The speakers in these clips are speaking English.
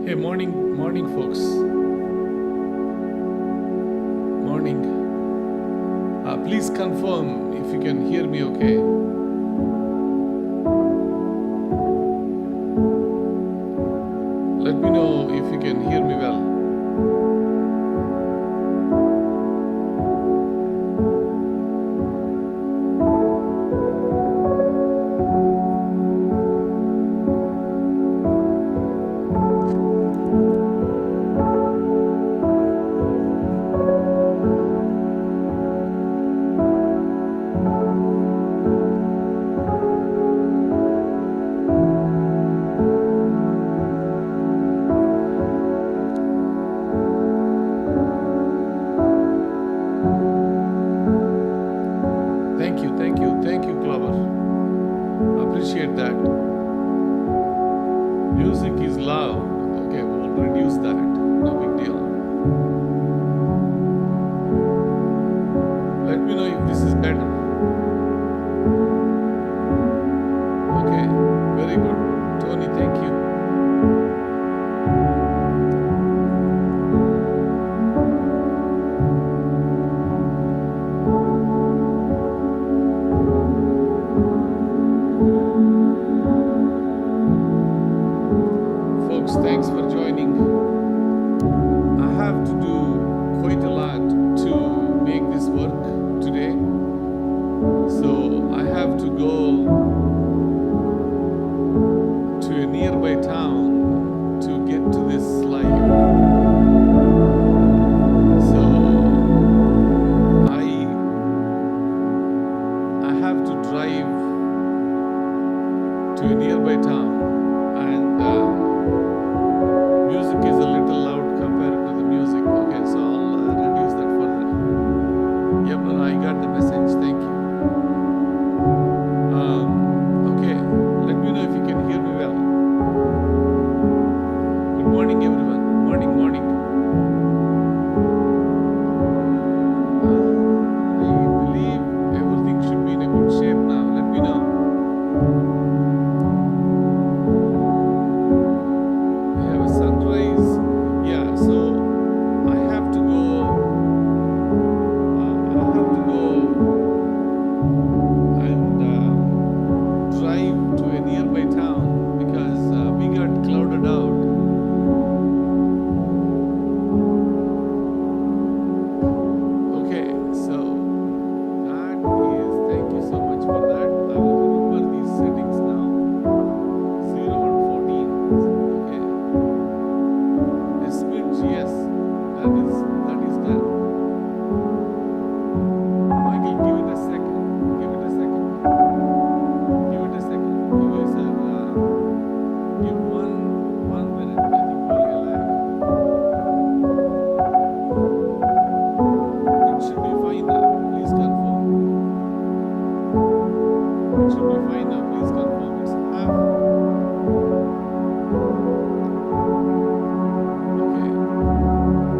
Hey, morning, folks. Morning. Please confirm if you can hear me okay. Let me know if you can hear me well. Thank you, Clover. Appreciate that. Music is loud. Okay, we'll reduce that. No big deal. Let me know if this is better. Okay, very good. Tony, thank you. Folks, thanks for joining. I have to do quite a lot to make this work today. So I have to go to a nearby town to get to this slide. So I have to drive to a nearby town, and music is a little loud compared to the music. Okay, so I'll reduce that further. Yep, no, I got the message. Thank you. Okay, let me know if you can hear me well. Good morning, everyone. Morning. I believe everything should be in a good shape now. Let me know. We have a sunrise. Yeah, so I have to go and drive to a nearby town because we got clouded out. Okay, so that is, thank you so much for that. I will remember these settings now. 0 and 14. Okay. A smidge, yes. That is done. Michael, give it a second. You guys are give one minute. I think only a lag. It should be fine now. Please confirm. It should be fine now. Please confirm. It's half. Okay.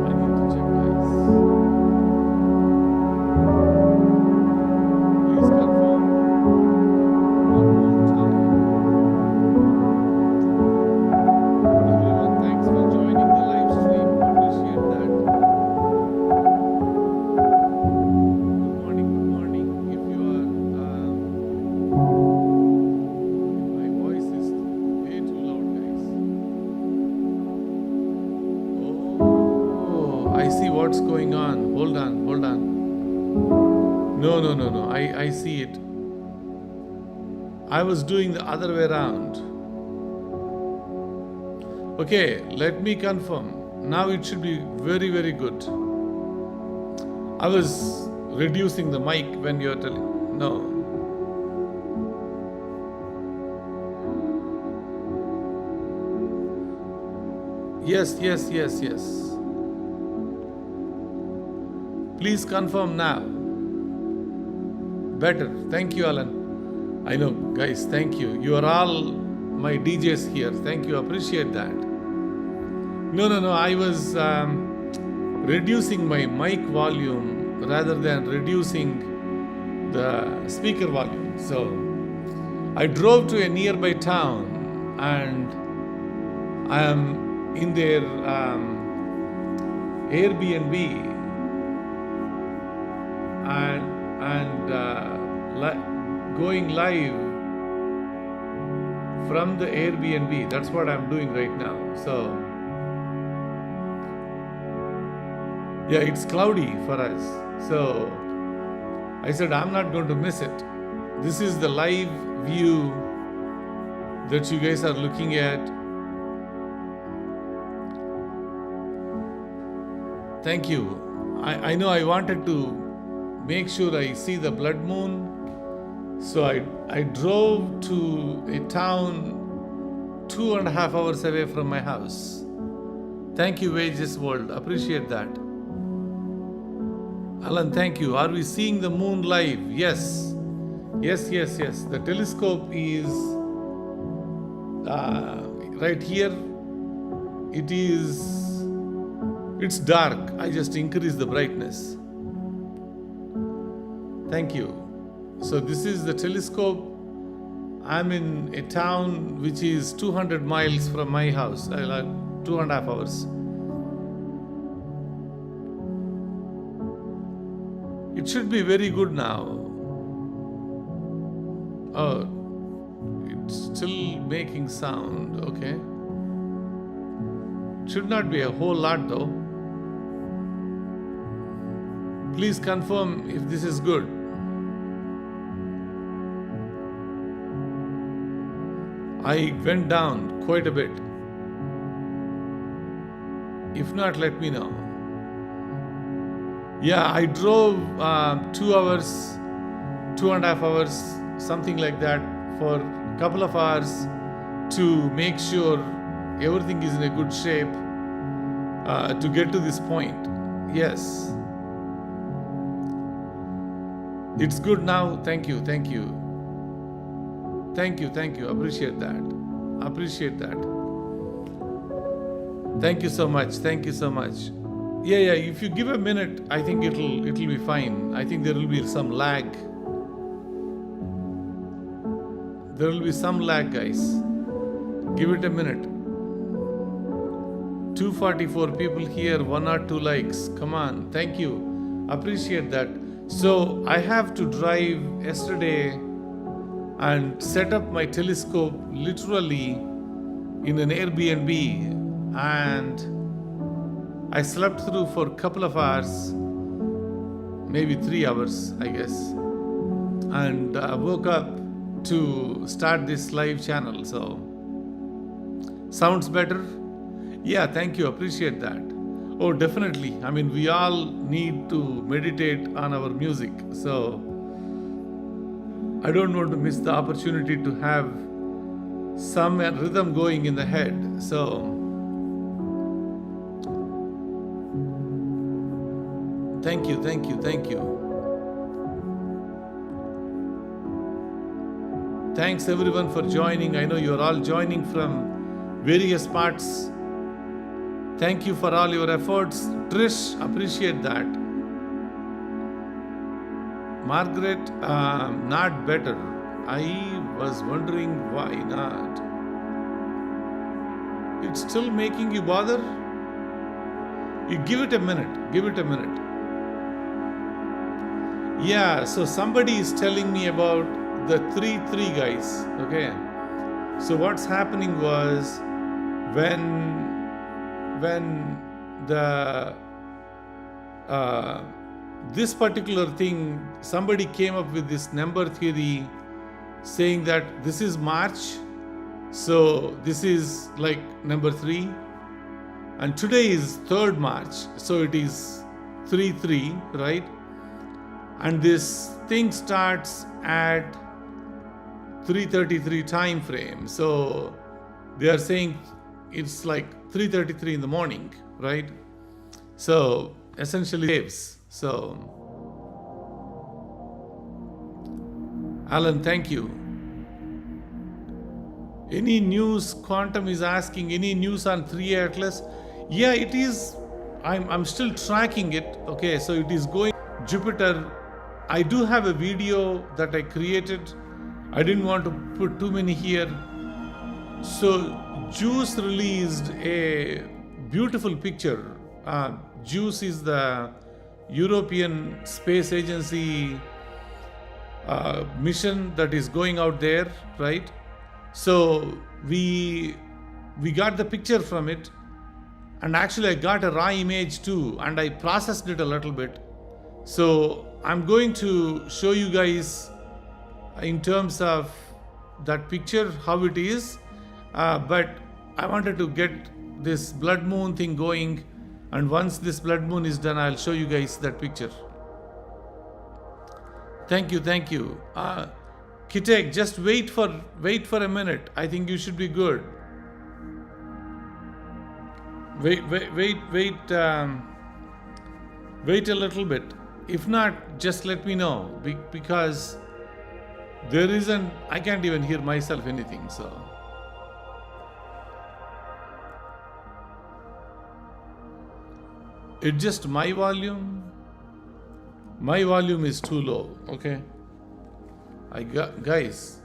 I need to check, guys. Please confirm one more time. Everyone, thanks for joining the live stream. Appreciate that. Good morning. If you are, my voice is way too loud, guys. Oh, I see what's going on. Hold on. No. I see it. I was doing the other way around. Okay, let me confirm. Now it should be very, very good. I was reducing the mic when you are telling. No. Yes. Please confirm now. Better. Thank you, Alan. I know, guys, thank you. You are all my DJs here. Thank you. Appreciate that. No. I was reducing my mic volume rather than reducing the speaker volume. So I drove to a nearby town and I am in their Airbnb and going live from the Airbnb. That's what I'm doing right now. So yeah, it's cloudy for us. So I said, I'm not going to miss it. This is the live view that you guys are looking at. Thank you. I know I wanted to make sure I see the blood moon. So I drove to a town 2.5 hours away from my house. Thank you, Wages World. Appreciate that. Alan, thank you. Are we seeing the moon live? Yes. Yes. The telescope is right here. It's dark. I just increased the brightness. Thank you. So this is the telescope. I'm in a town which is 200 miles from my house. 2.5 hours. It should be very good now. Oh, it's still making sound. Okay. Should not be a whole lot though. Please confirm if this is good. I went down quite a bit. If not, let me know. Yeah, I drove 2 hours, 2.5 hours, something like that, for a couple of hours to make sure everything is in a good shape to get to this point. Yes. It's good now. Thank you. Appreciate that. Thank you so much. Yeah. If you give a minute, I think it'll be fine. I think there will be some lag. There will be some lag, guys. Give it a minute. 244 people here, 1 or 2 likes. Come on. Thank you. Appreciate that. So I have to drive yesterday and set up my telescope literally in an Airbnb, and I slept through for a couple of hours, maybe 3 hours, I guess, and woke up to start this live channel. So, sounds better? Yeah, thank you, appreciate that. Oh, definitely. I mean, we all need to meditate on our music. So, I don't want to miss the opportunity to have some rhythm going in the head. So, thank you. Thanks everyone for joining. I know you're all joining from various parts. Thank you for all your efforts. Trish, appreciate that. Margaret, not better. I was wondering why not. It's still making you bother? You give it a minute. Yeah, so somebody is telling me about the 3-3 guys. Okay. So what's happening was when the this particular thing, somebody came up with this number theory saying that this is March, so this is like number 3, and today is 3rd March, so it is 3-3, right? And this thing starts at 3:33 time frame, so they are saying it's like 3:33 in the morning, right? So essentially waves. So Alan, thank you. Any news? Quantum is asking, any news on 3A Atlas? Yeah, it is. I'm still tracking it. Okay, so it is going Jupiter. I do have a video that I created. I didn't want to put too many here. So JUICE released a beautiful picture. JUICE is the European Space Agency mission that is going out there, right? So we got the picture from it, and actually I got a raw image too, and I processed it a little bit. So I'm going to show you guys in terms of that picture how it is, but I wanted to get this blood moon thing going, and once this blood moon is done, I'll show you guys that picture. Thank you. Kitek, just wait for a minute. I think you should be good. Wait a little bit. If not, just let me know, because there isn't, I can't even hear myself anything, so. It's just my volume. My volume is too low, okay? Guys,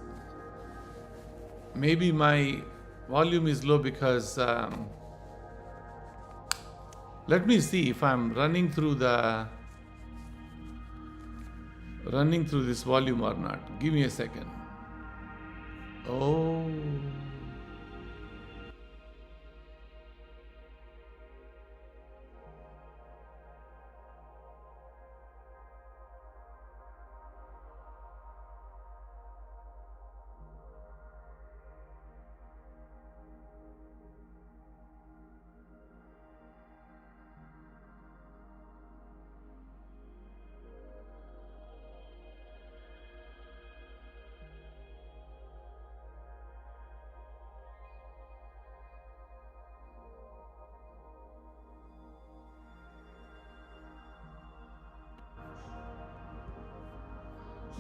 maybe my volume is low because let me see if I'm running through this volume or not. Give me a second. Oh.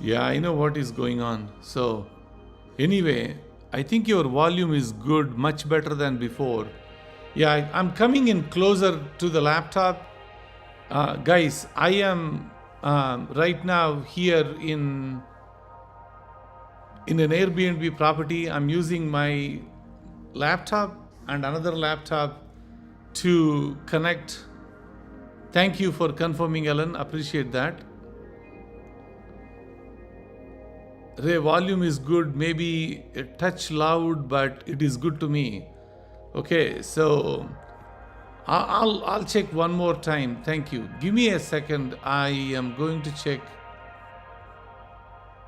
Yeah, I know what is going on. So, anyway, I think your volume is good, much better than before. Yeah, I'm coming in closer to the laptop. Guys, I am right now here in an Airbnb property. I'm using my laptop and another laptop to connect. Thank you for confirming, Ellen. Appreciate that. Ray, volume is good, maybe a touch loud, but it is good to me. Okay, so I'll check one more time. Thank you. Give me a second. I am going to check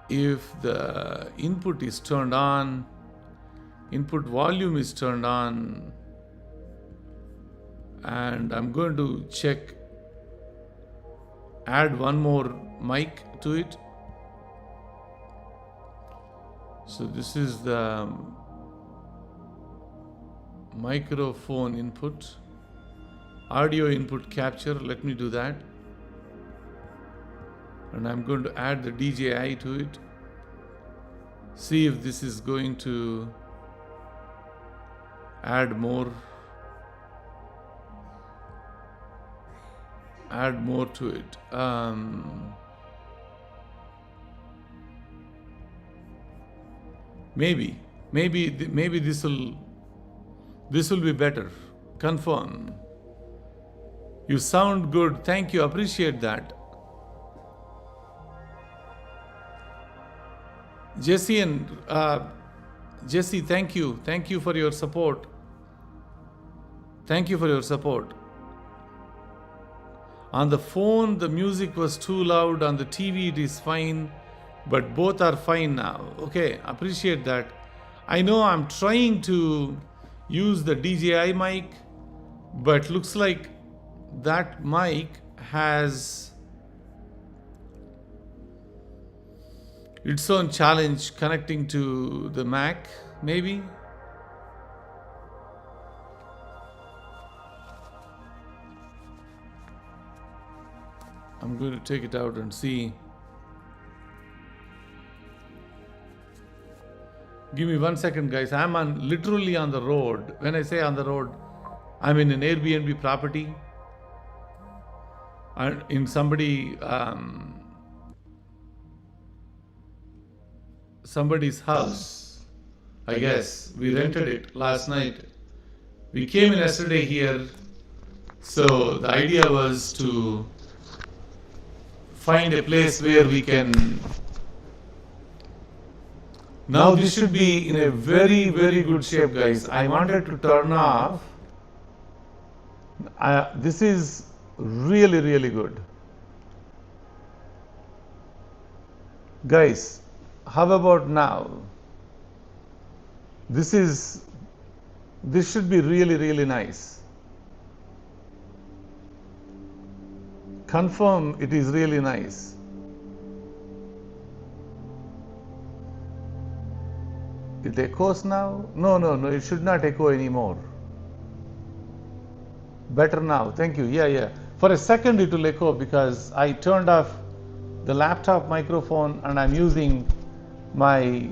if the input is turned on. Input volume is turned on. And I'm going to check, add one more mic to it. So this is the microphone input, audio input capture. Let me do that. And I'm going to add the DJI to it. See if this is going to add more to it. Maybe this will be better. Confirm. You sound good. Thank you. Appreciate that. Jesse, thank you. Thank you for your support. Thank you for your support. On the phone, the music was too loud. On the TV, it is fine. But both are fine now. Okay, appreciate that. I know I'm trying to use the DJI mic, but looks like that mic has its own challenge connecting to the Mac, maybe. I'm going to take it out and see. Give me 1 second, guys. I'm literally on the road. When I say on the road, I'm in an Airbnb property in somebody's house. I guess we rented it last night. We came in yesterday here, so the idea was to find a place where we can. Now this should be in a very, very good shape, guys. I wanted to turn off. This is really, really good. Guys, how about now? This should be really, really nice. Confirm it is really nice. It echoes now? No, it should not echo anymore. Better now, thank you. Yeah. For a second it will echo because I turned off the laptop microphone and I'm using my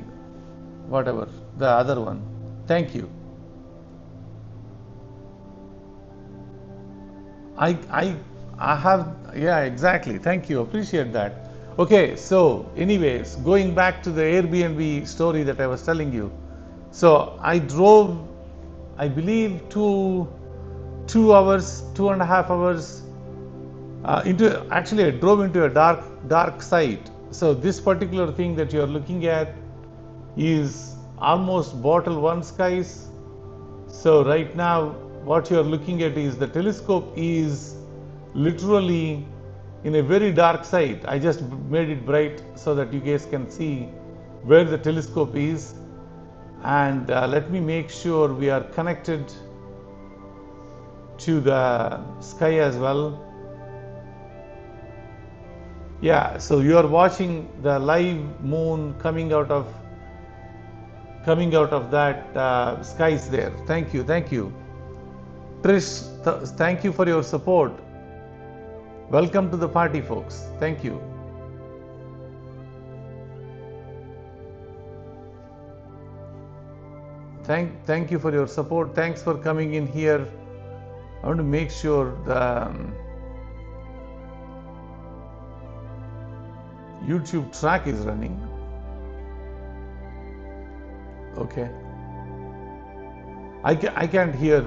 whatever, the other one. Thank you. I have, yeah, exactly. Thank you. Appreciate that. Okay, so anyways, going back to the Airbnb story that I was telling you. So I drove, I believe, 2 hours, 2.5 hours actually I drove into a dark site. So this particular thing that you're looking at is almost bottle one skies. So right now what you're looking at is the telescope is literally in a very dark site. I just made it bright so that you guys can see where the telescope is. And let me make sure we are connected to the sky as well. Yeah, so you are watching the live moon coming out of that skies there. Thank you. Trish, thank you for your support. Welcome to the party, folks. Thank you. Thank you for your support. Thanks for coming in here. I want to make sure the YouTube track is running. Okay. I can't hear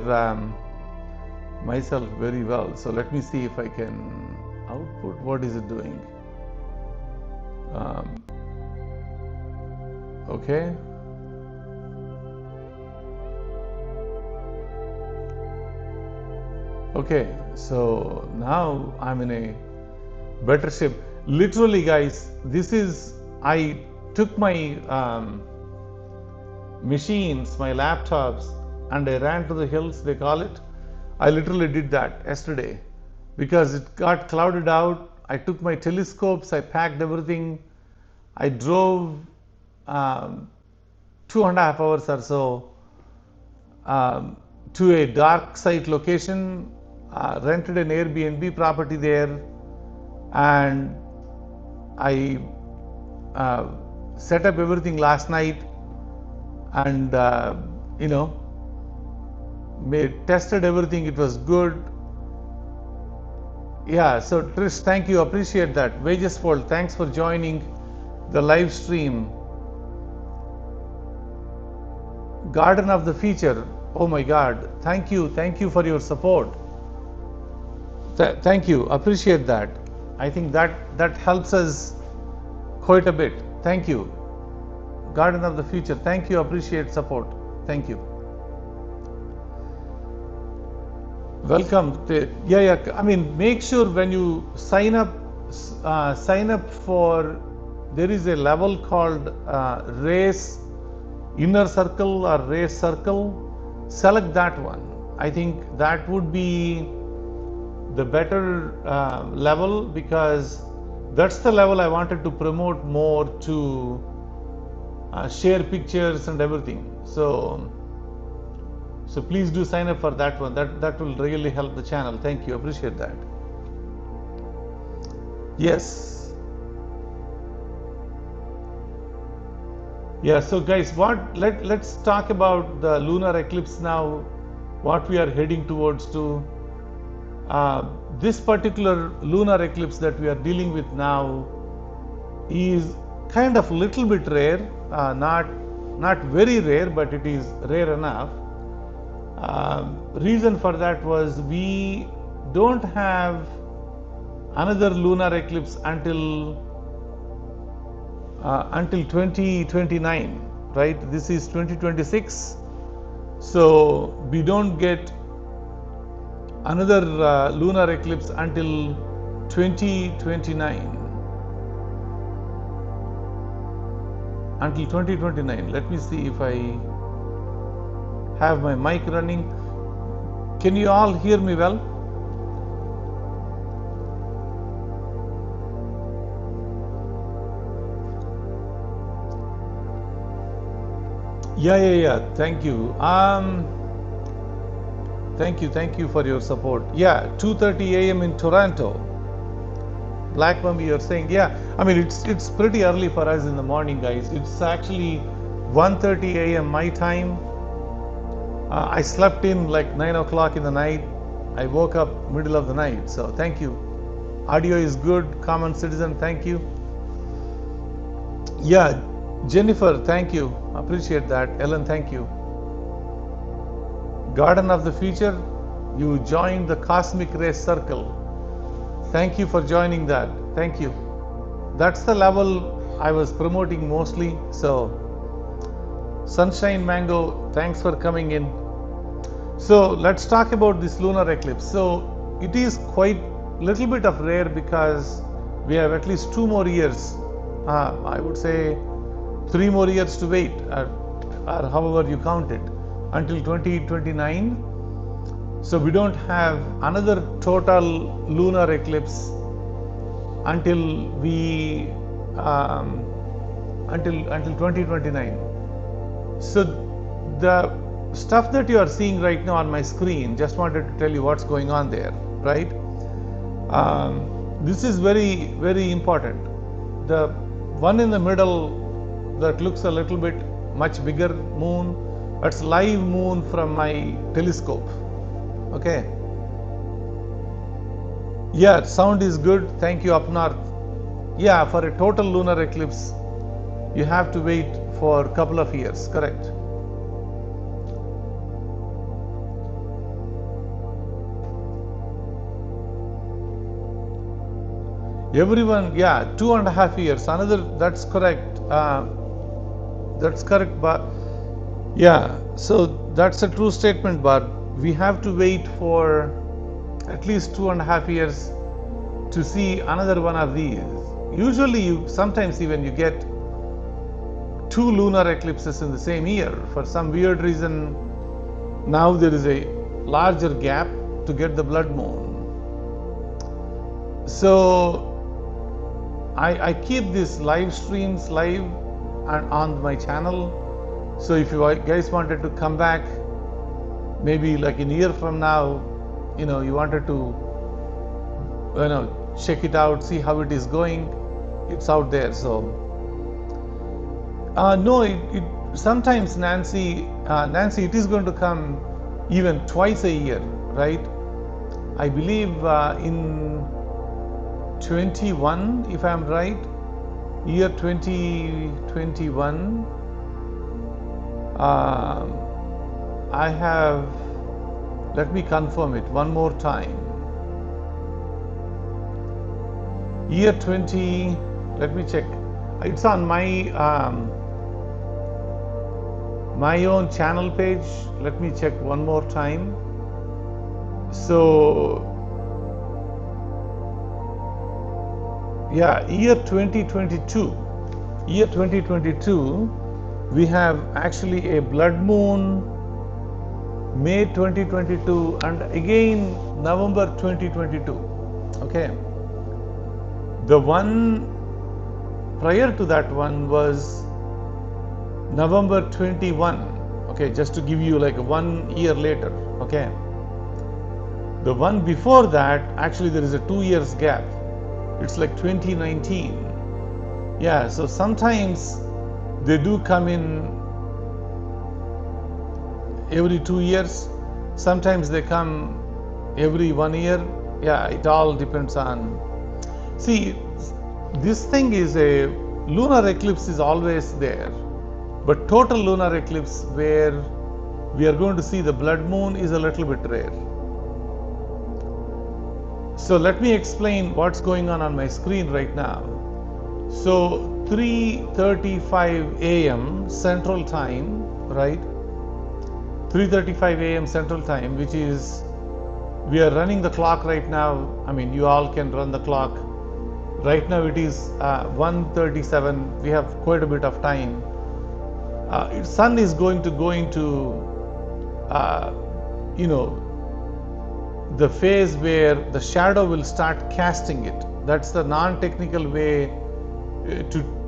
myself very well, so let me see if I can output. What is it doing? Okay. Okay, so now I'm in a better shape. Literally, guys, I took my machines, my laptops, and I ran to the hills, they call it. I literally did that yesterday because it got clouded out. I took my telescopes, I packed everything. I drove 2.5 hours or so to a dark site location, rented an Airbnb property there, and I set up everything last night and tested everything. It was good. Yeah, so Trish, thank you, appreciate that. Wages Fold, thanks for joining the live stream. Garden of the Future, oh my God, thank you for your support. Thank you, appreciate that. I think that helps us quite a bit. Thank you. Garden of the Future, thank you, appreciate support. Thank you. Welcome. I mean, make sure when you sign up for, there is a level called race inner circle or race circle. Select that one. I think that would be the better level, because that's the level I wanted to promote more, to share pictures and everything. So please do sign up for that one. That will really help the channel. Thank you, appreciate that. Yes. Yeah, so guys, let's talk about the lunar eclipse now, what we are heading towards to. This particular lunar eclipse that we are dealing with now is kind of little bit rare, not not very rare, but it is rare enough. Reason for that was we don't have another lunar eclipse until 2029, right? This is 2026, so we don't get another lunar eclipse until 2029. Until 2029. Let me see if I have my mic running. Can you all hear me well? Yeah. Thank you. Thank you for your support. Yeah, 2:30 a.m. in Toronto. Black Mummy, you're saying, yeah. I mean, it's pretty early for us in the morning, guys. It's actually 1:30 a.m. my time. I slept in like 9 o'clock in the night. I woke up middle of the night. So thank you. Audio is good. Common citizen, thank you. Yeah, Jennifer, thank you. Appreciate that. Ellen, thank you. Garden of the Future, you joined the Cosmic Race Circle. Thank you for joining that. Thank you. That's the level I was promoting mostly. So, Sunshine Mango, thanks for coming in. So, let's talk about this lunar eclipse. So, it is quite little bit of rare because we have at least 2 more years. I would say 3 more years to wait, or however you count it, until 2029. So we don't have another total lunar eclipse until we until 2029. So the stuff that you are seeing right now on my screen, just wanted to tell you what's going on there, right? This is very, very important. The one in the middle that looks a little bit much bigger moon, that's live moon from my telescope. Okay. Yeah, sound is good. Thank you, up north. Yeah, for a total lunar eclipse, you have to wait for a couple of years, correct? Everyone, yeah, 2.5 years. Another, that's correct. That's correct, but yeah, so that's a true statement, but we have to wait for at least 2.5 years to see another one of these. Usually, sometimes even you get 2 lunar eclipses in the same year. For some weird reason, now there is a larger gap to get the blood moon. So I keep these live streams live and on my channel. So if you guys wanted to come back, maybe like in a year from now, you wanted to, check it out, see how it is going, it's out there. So no, it sometimes Nancy, it is going to come even twice a year, right? I believe in 21, if I'm right, year 2021, I have, let me confirm it one more time. Year 20, let me check. It's on my my own channel page. Let me check one more time. So yeah, year 2022, we have actually a blood moon May 2022 and again November 2022. Okay, the one prior to that one was November 21. Okay, just to give you like 1 year later. Okay, the one before that, actually there is a 2 years gap. It's like 2019. Yeah, so sometimes they do come in every 2 years. Sometimes they come every 1 year. Yeah, it all depends on. See, this thing is a lunar eclipse is always there. But total lunar eclipse, where we are going to see the blood moon, is a little bit rare. So let me explain what's going on my screen right now. So 3:35 a.m. Central Time, right? 3:35 a.m. Central Time, which is, we are running the clock right now. I mean, you all can run the clock. Right now it is 1:37. We have quite a bit of time. Sun is going to go into, the phase where the shadow will start casting it. That's the non-technical way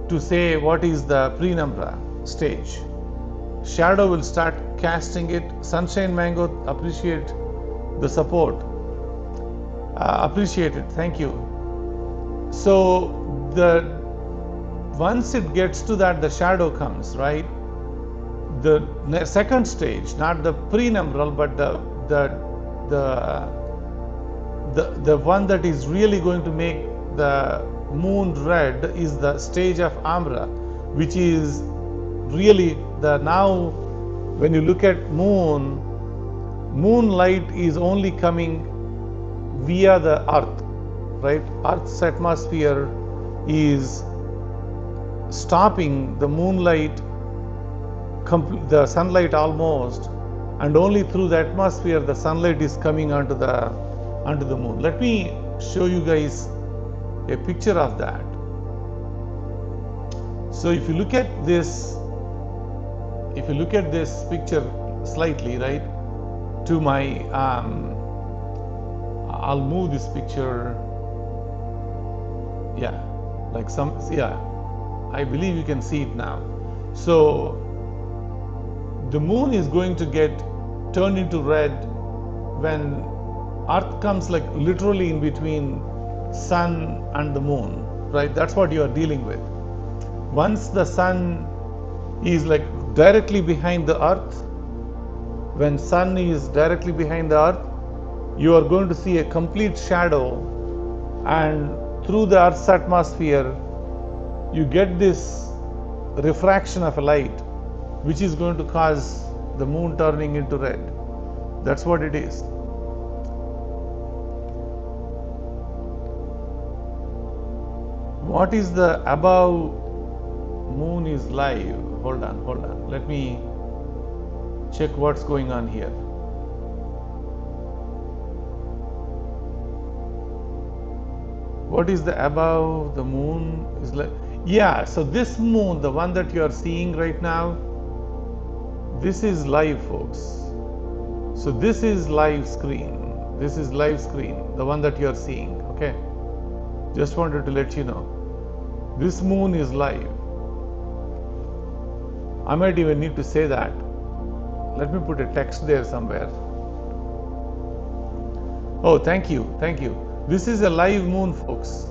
to say what is the penumbra stage. Shadow will start casting it. Sunshine Mango, appreciate the support. Appreciate it. Thank you. So once it gets to that, the shadow comes, right? The second stage, not the penumbral, but the one that is really going to make the moon red is the stage of umbra, which is really now when you look at moonlight is only coming via the earth, right? Earth's atmosphere is stopping the moonlight, the sunlight almost, and only through the atmosphere the sunlight is coming onto the moon. Let me show you guys a picture of that. So if you look at this picture slightly, right, to my I'll move this picture, I believe you can see it now. So the moon is going to get turned into red when Earth comes like literally in between sun and the moon, right? That's what you are dealing with. Once the sun is like directly behind the earth, when sun is directly behind the earth, you are going to see a complete shadow, and through the earth's atmosphere you get this refraction of a light, which is going to cause the moon turning into red. That's what it is. What is the above moon is live? Hold on. Let me check what's going on here. What is the above the moon is like? Yeah, so this moon, the one that you are seeing right now, this is live, folks. So this is live screen. This is live screen, the one that you are seeing. Okay, just wanted to let you know. This moon is live. I might even need to say that. Let me put a text there somewhere. Oh, thank you. This is a live moon, folks.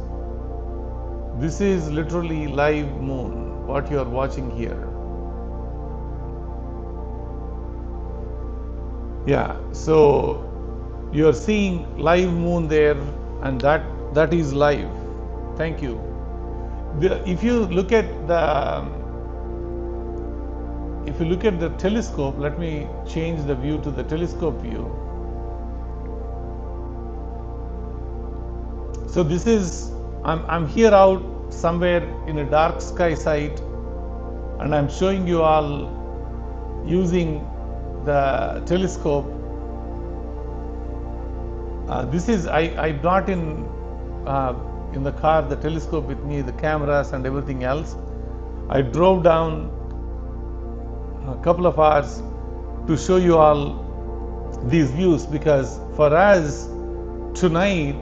This is literally live moon, what you are watching here. Yeah, so you are seeing live moon there, and that is live. Thank you. If you look at the telescope, let me change the view to the telescope view. So this is, I'm here out somewhere in a dark sky site, and I'm showing you all using the telescope. This is, I brought in the car the telescope with me, the cameras and everything else. I drove down a couple of hours to show you all these views, because for us tonight,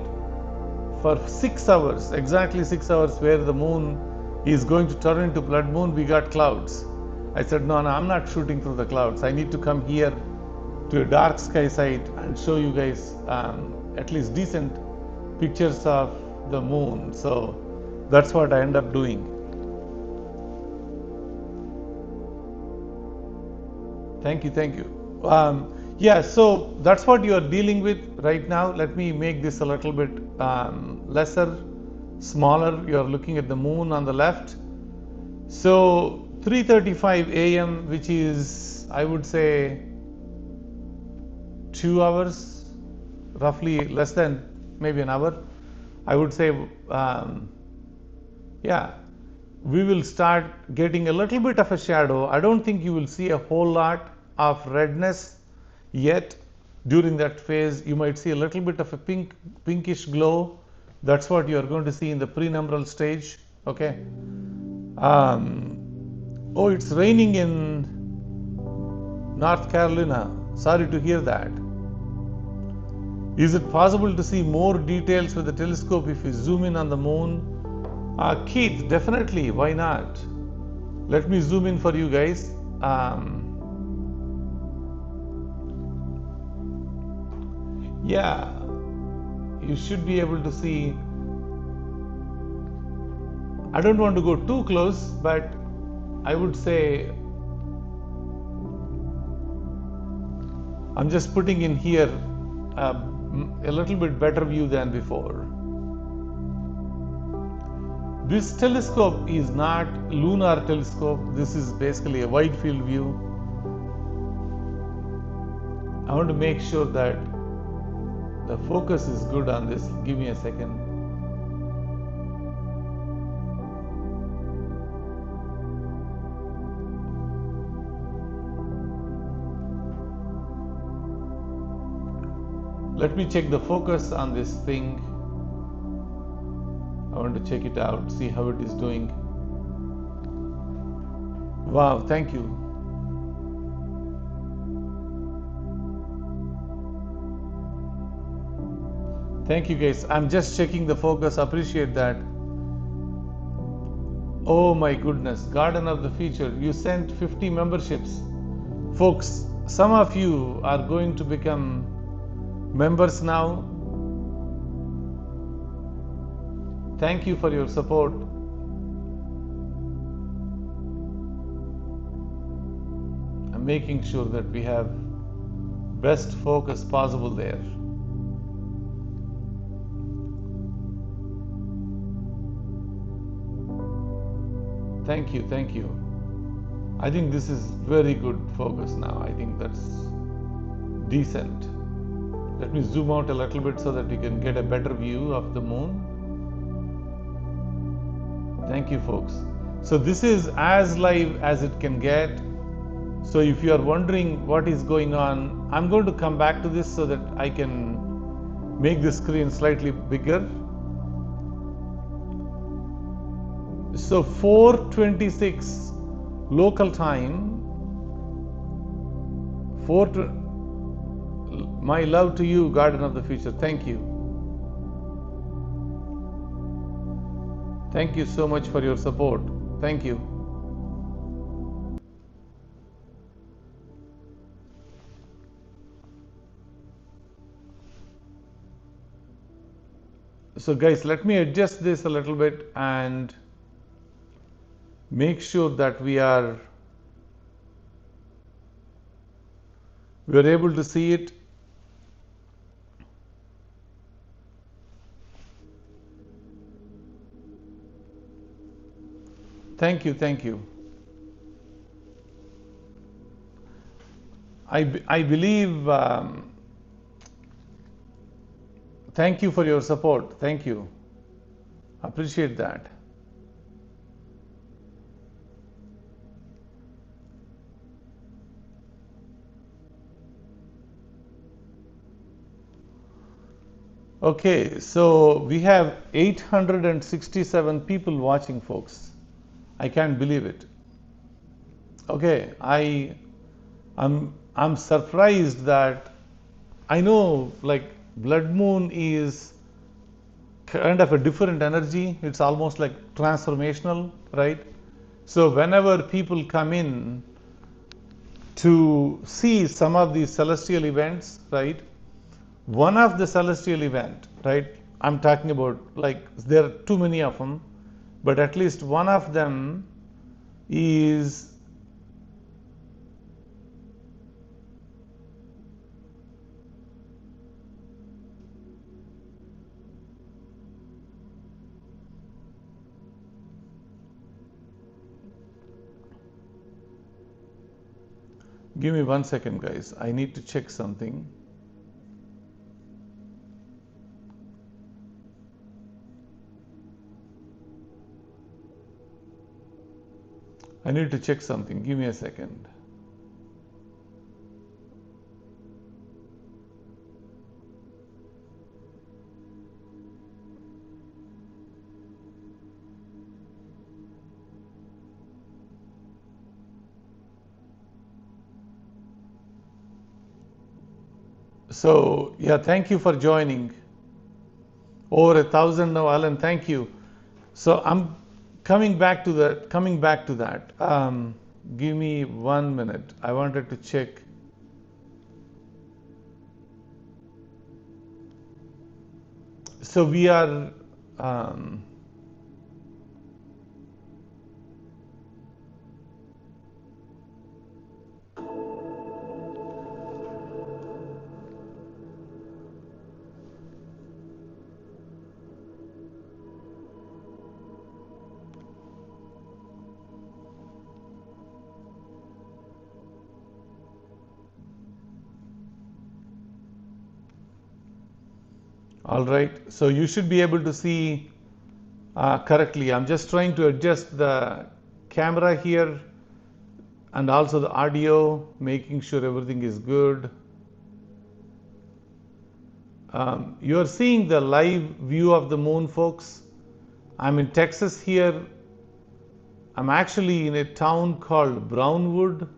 for 6 hours, exactly 6 hours, where the moon is going to turn into blood moon, we got clouds. I said, no, I'm not shooting through the clouds. I need to come here to a dark sky site and show you guys at least decent pictures of the moon. So that's what I end up doing. Thank you. Yeah, so that's what you are dealing with right now. Let me make this a little bit lesser, smaller. You are looking at the moon on the left. So 3:35 a.m., which is, I would say, 2 hours, roughly less than maybe an hour. I would say, yeah, we will start getting a little bit of a shadow. I don't think you will see a whole lot of redness yet. During that phase, you might see a little bit of a pinkish glow. That's what you are going to see in the penumbral stage. Okay. Oh, it's raining in North Carolina. Sorry to hear that. Is it possible to see more details with the telescope if we zoom in on the moon? Keith, definitely. Why not? Let me zoom in for you guys. Yeah, you should be able to see. I don't want to go too close, but I would say I'm just putting in here a little bit better view than before. This telescope is not lunar telescope. This is basically a wide field view. I want to make sure that the focus is good on this. Give me a second. Let me check the focus on this thing. I want to check it out, see how it is doing. Wow, thank you. Thank you guys. I'm just checking the focus. Appreciate that. Oh my goodness. Garden of the Future. You sent 50 memberships. Folks, some of you are going to become members now. Thank you for your support. I'm making sure that we have best focus possible there. Thank you, thank you. I think this is very good focus now. I think that's decent. Let me zoom out a little bit so that you can get a better view of the moon. Thank you, folks. So this is as live as it can get. So if you are wondering what is going on, I'm going to come back to this so that I can make the screen slightly bigger. So 4:26 local time. My love to you, Garden of the Future. Thank you. Thank you so much for your support. Thank you. So guys, let me adjust this a little bit and make sure that we are able to see it. Thank you, thank you. I believe, thank you for your support. Thank you. Appreciate that. Okay, so we have 867 people watching, folks. I can't believe it. Okay, I'm surprised that I know like blood moon is kind of a different energy. It's almost like transformational, right? So whenever people come in to see some of these celestial events, right? One of the celestial event, right? I'm talking about like there are too many of them, but at least one of them is Give me 1 second, guys. I need to check something. I need to check something. Give me a second. So, yeah, thank you for joining. Over 1,000 now, Alan. Thank you. So I'm coming back to that. Give me 1 minute. I wanted to check. So we are. All right, so you should be able to see correctly. I'm just trying to adjust the camera here and also the audio, making sure everything is good. You are seeing the live view of the moon, folks. I'm in Texas here. I'm actually in a town called Brownwood.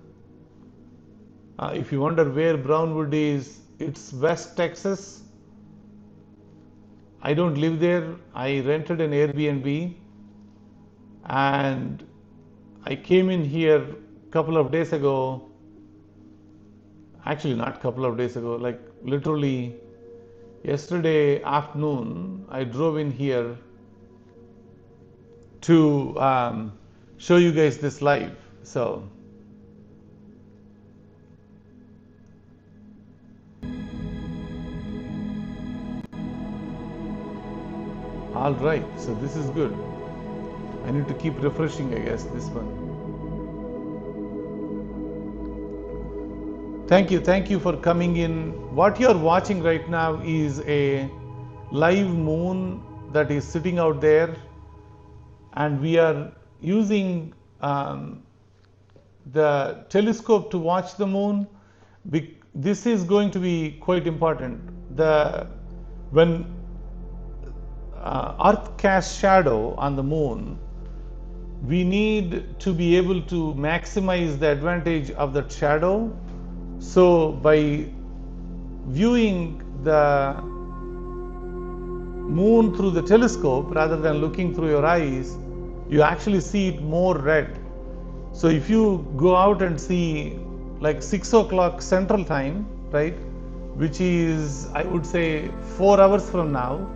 If you wonder where Brownwood is, it's West Texas. I don't live there. I rented an Airbnb and I came in here a couple of days ago. Actually, not a couple of days ago, like literally yesterday afternoon, I drove in here to show you guys this live. So all right, so this is good. I need to keep refreshing, I guess, this one. Thank you for coming in. What you're watching right now is a live moon that is sitting out there, and we are using the telescope to watch the moon. This is going to be quite important. When Earth casts shadow on the moon, we need to be able to maximize the advantage of that shadow. So by viewing the moon through the telescope rather than looking through your eyes, you actually see it more red. So if you go out and see like 6 o'clock Central Time, right, which is, I would say, 4 hours from now,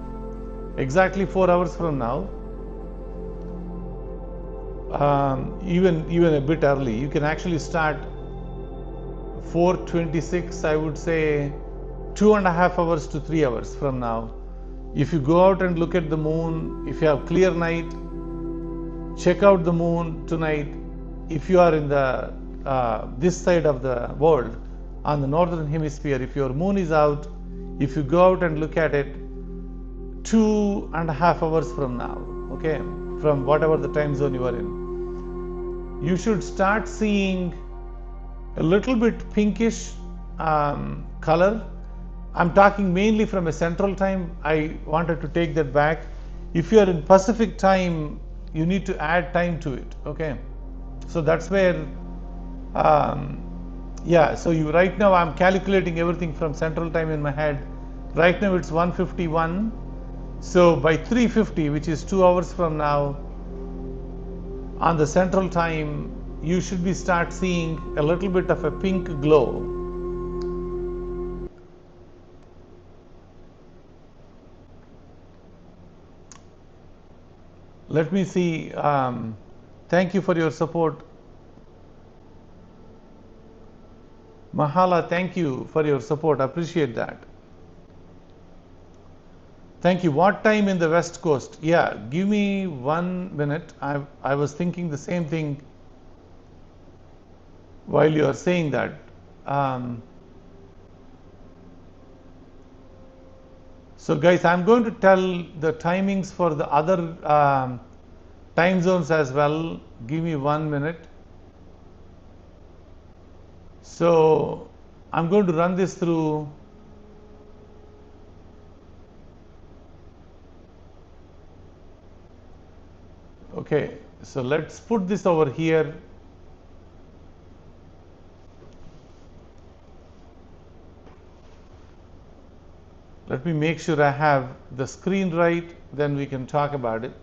exactly 4 hours from now, even a bit early, you can actually start 4:26, I would say 2.5 hours to 3 hours from now. If you go out and look at the moon, if you have clear night, check out the moon tonight. If you are in the this side of the world, on the northern hemisphere, if your moon is out, if you go out and look at it 2.5 hours from now, okay, from whatever the time zone you are in, you should start seeing a little bit pinkish color. I'm talking mainly from a Central Time. I wanted to take that back. If you are in Pacific Time, you need to add time to it, okay? So that's where, yeah, so right now I'm calculating everything from Central Time in my head. Right now it's 1:51. So by 3:50, which is 2 hours from now, on the Central Time, you should be start seeing a little bit of a pink glow. Let me see. Thank you for your support. Mahala, thank you for your support. I appreciate that. Thank you. What time in the West Coast? Yeah, give me 1 minute. I was thinking the same thing while you are saying that. So guys, I'm going to tell the timings for the other time zones as well. Give me 1 minute. So I'm going to run this through. Okay, so let's put this over here. Let me make sure I have the screen right, then we can talk about it.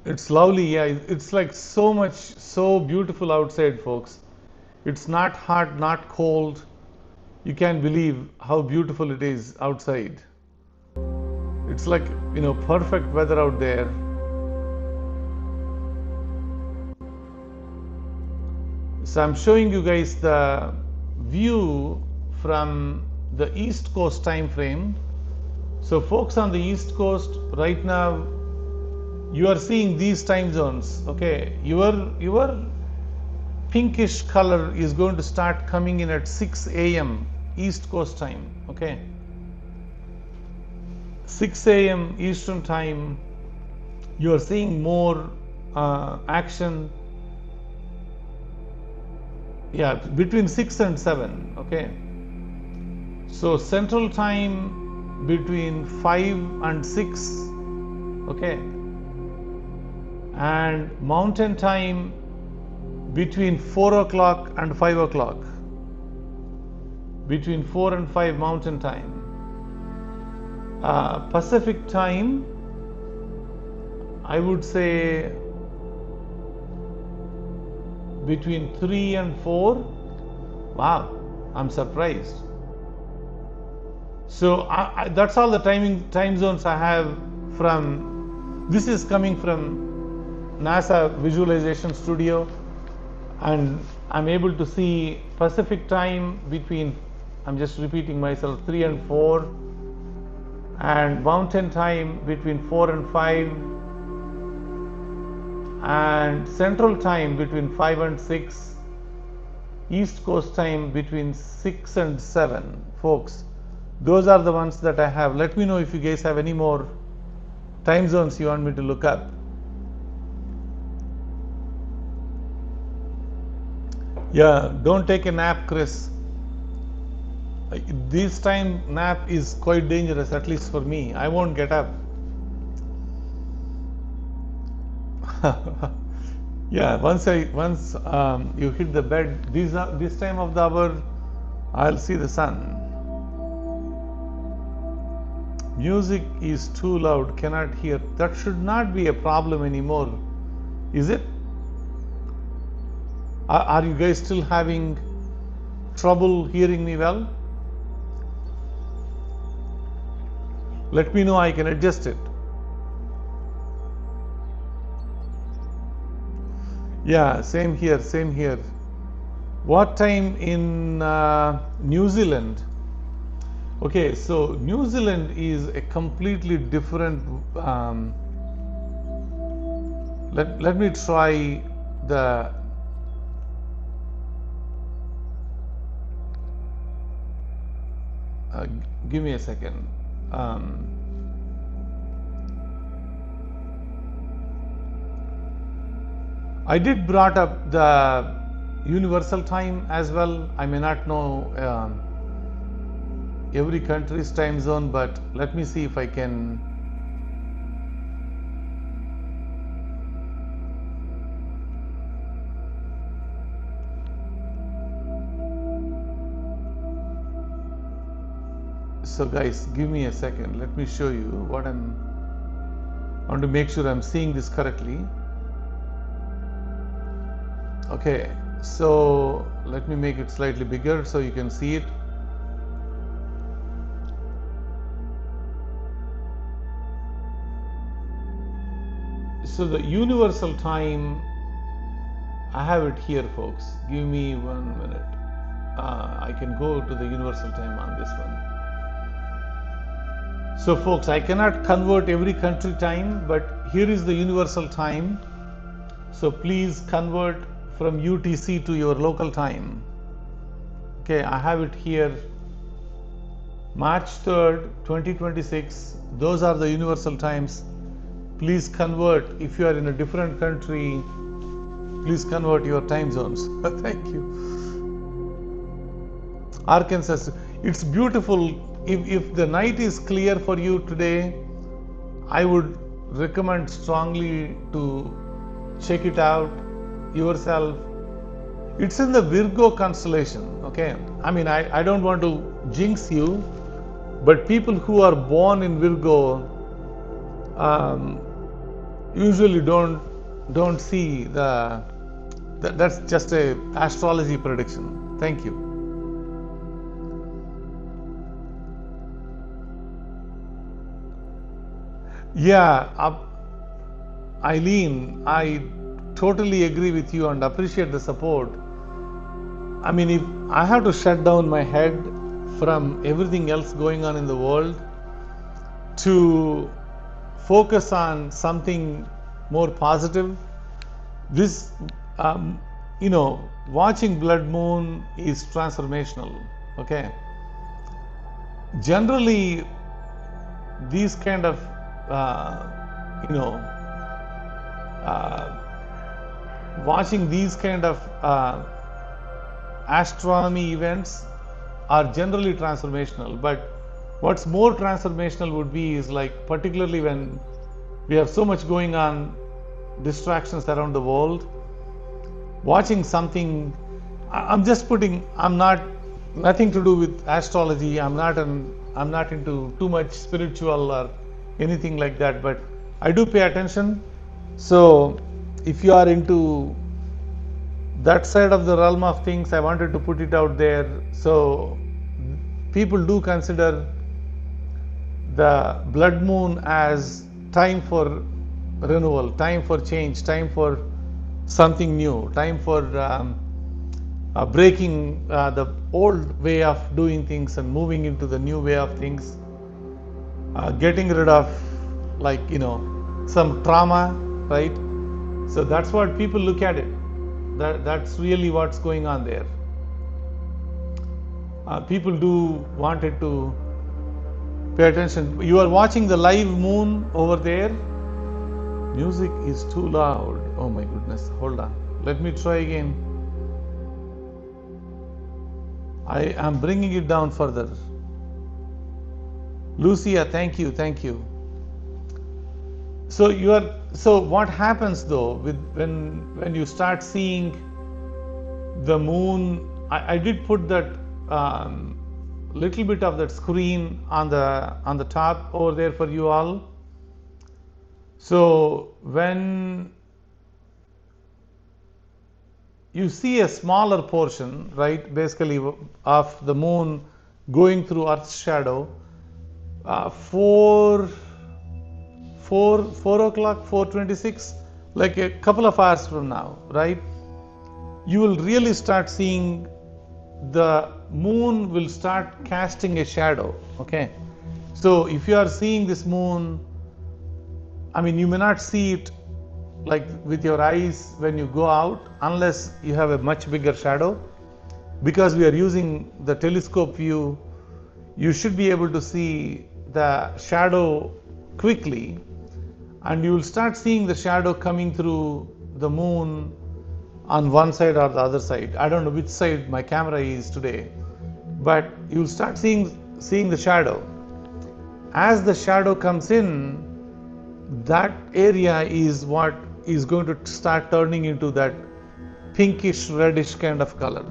It's lovely, yeah. It's like so beautiful outside, folks. It's not hot, not cold. You can't believe how beautiful it is outside. It's like, perfect weather out there. So I'm showing you guys the view from the East Coast time frame. So folks on the East Coast right now, you are seeing these time zones. Okay, your pinkish color is going to start coming in at 6 a.m. East Coast time. Okay, 6 a.m. Eastern time, you are seeing more action. Yeah, between 6 and 7. Okay, so Central time between 5 and 6. Okay, and Mountain time between 4 o'clock and 5 o'clock. Between 4 and 5 Mountain time. Pacific time, I would say between 3 and 4. Wow, I'm surprised. So that's all the time zones I have from. This is coming from NASA Visualization Studio, and I'm able to see Pacific time between, I'm just repeating myself, 3 and 4, and Mountain time between 4 and 5, and Central time between 5 and 6, East Coast time between 6 and 7. Folks, those are the ones that I have. Let me know if you guys have any more time zones you want me to look up. Yeah, don't take a nap, Chris. This time nap is quite dangerous, at least for me. I won't get up. Yeah, once you hit the bed, this time of the hour, I'll see the sun. Music is too loud, cannot hear. That should not be a problem anymore, is it? Are you guys still having trouble hearing me well? Let me know, I can adjust it. Yeah, same here, same here. What time in New Zealand? Okay, so New Zealand is a completely different. Let me try the. Give me a second. I did brought up the universal time as well. I may not know every country's time zone, but let me see if I can. So guys, give me a second. Let me show you what I want to make sure I'm seeing this correctly. Okay, so let me make it slightly bigger so you can see it. So the universal time, I have it here, folks. Give me 1 minute. I can go to the universal time on this one. So folks, I cannot convert every country time, but here is the universal time. So please convert from UTC to your local time. Okay, I have it here. March 3rd, 2026. Those are the universal times. Please convert. If you are in a different country, please convert your time zones. Thank you. Arkansas, it's beautiful. If the night is clear for you today, I would recommend strongly to check it out yourself. It's in the Virgo constellation, okay? I mean, I don't want to jinx you, but people who are born in Virgo usually don't see that's just a astrology prediction. Thank you. Yeah, Eileen, I totally agree with you and appreciate the support. I mean, if I have to shut down my head from everything else going on in the world to focus on something more positive, this, watching blood moon is transformational, okay? Generally, these kind of watching these kind of astronomy events are generally transformational, but what's more transformational would be is like, particularly when we have so much going on, distractions around the world, watching something. I'm nothing to do with astrology. I'm not into too much spiritual or anything like that, but I do pay attention. So if you are into that side of the realm of things, I wanted to put it out there. So people do consider the blood moon as time for renewal, time for change, time for something new, time for breaking the old way of doing things and moving into the new way of things, getting rid of some trauma, right? So that's what people look at it. That's really what's going on there. People do wanted to pay attention. You are watching the live moon over there. Music is too loud. Oh my goodness. Hold on. Let me try again. I am bringing it down further. Lucia, thank you. So what happens though when you start seeing the moon? I did put that little bit of that screen on the top over there for you all. So when you see a smaller portion, right, basically of the moon going through Earth's shadow, 4 o'clock, 4:26, like a couple of hours from now, right, you will really start seeing the moon will start casting a shadow, okay? So if you are seeing this moon, I mean, you may not see it like with your eyes when you go out, unless you have a much bigger shadow. Because we are using the telescope view, you should be able to see the shadow quickly, and you will start seeing the shadow coming through the moon on one side or the other side. I don't know which side my camera is today, but you will start seeing the shadow. As the shadow comes in, that area is what is going to start turning into that pinkish reddish kind of color.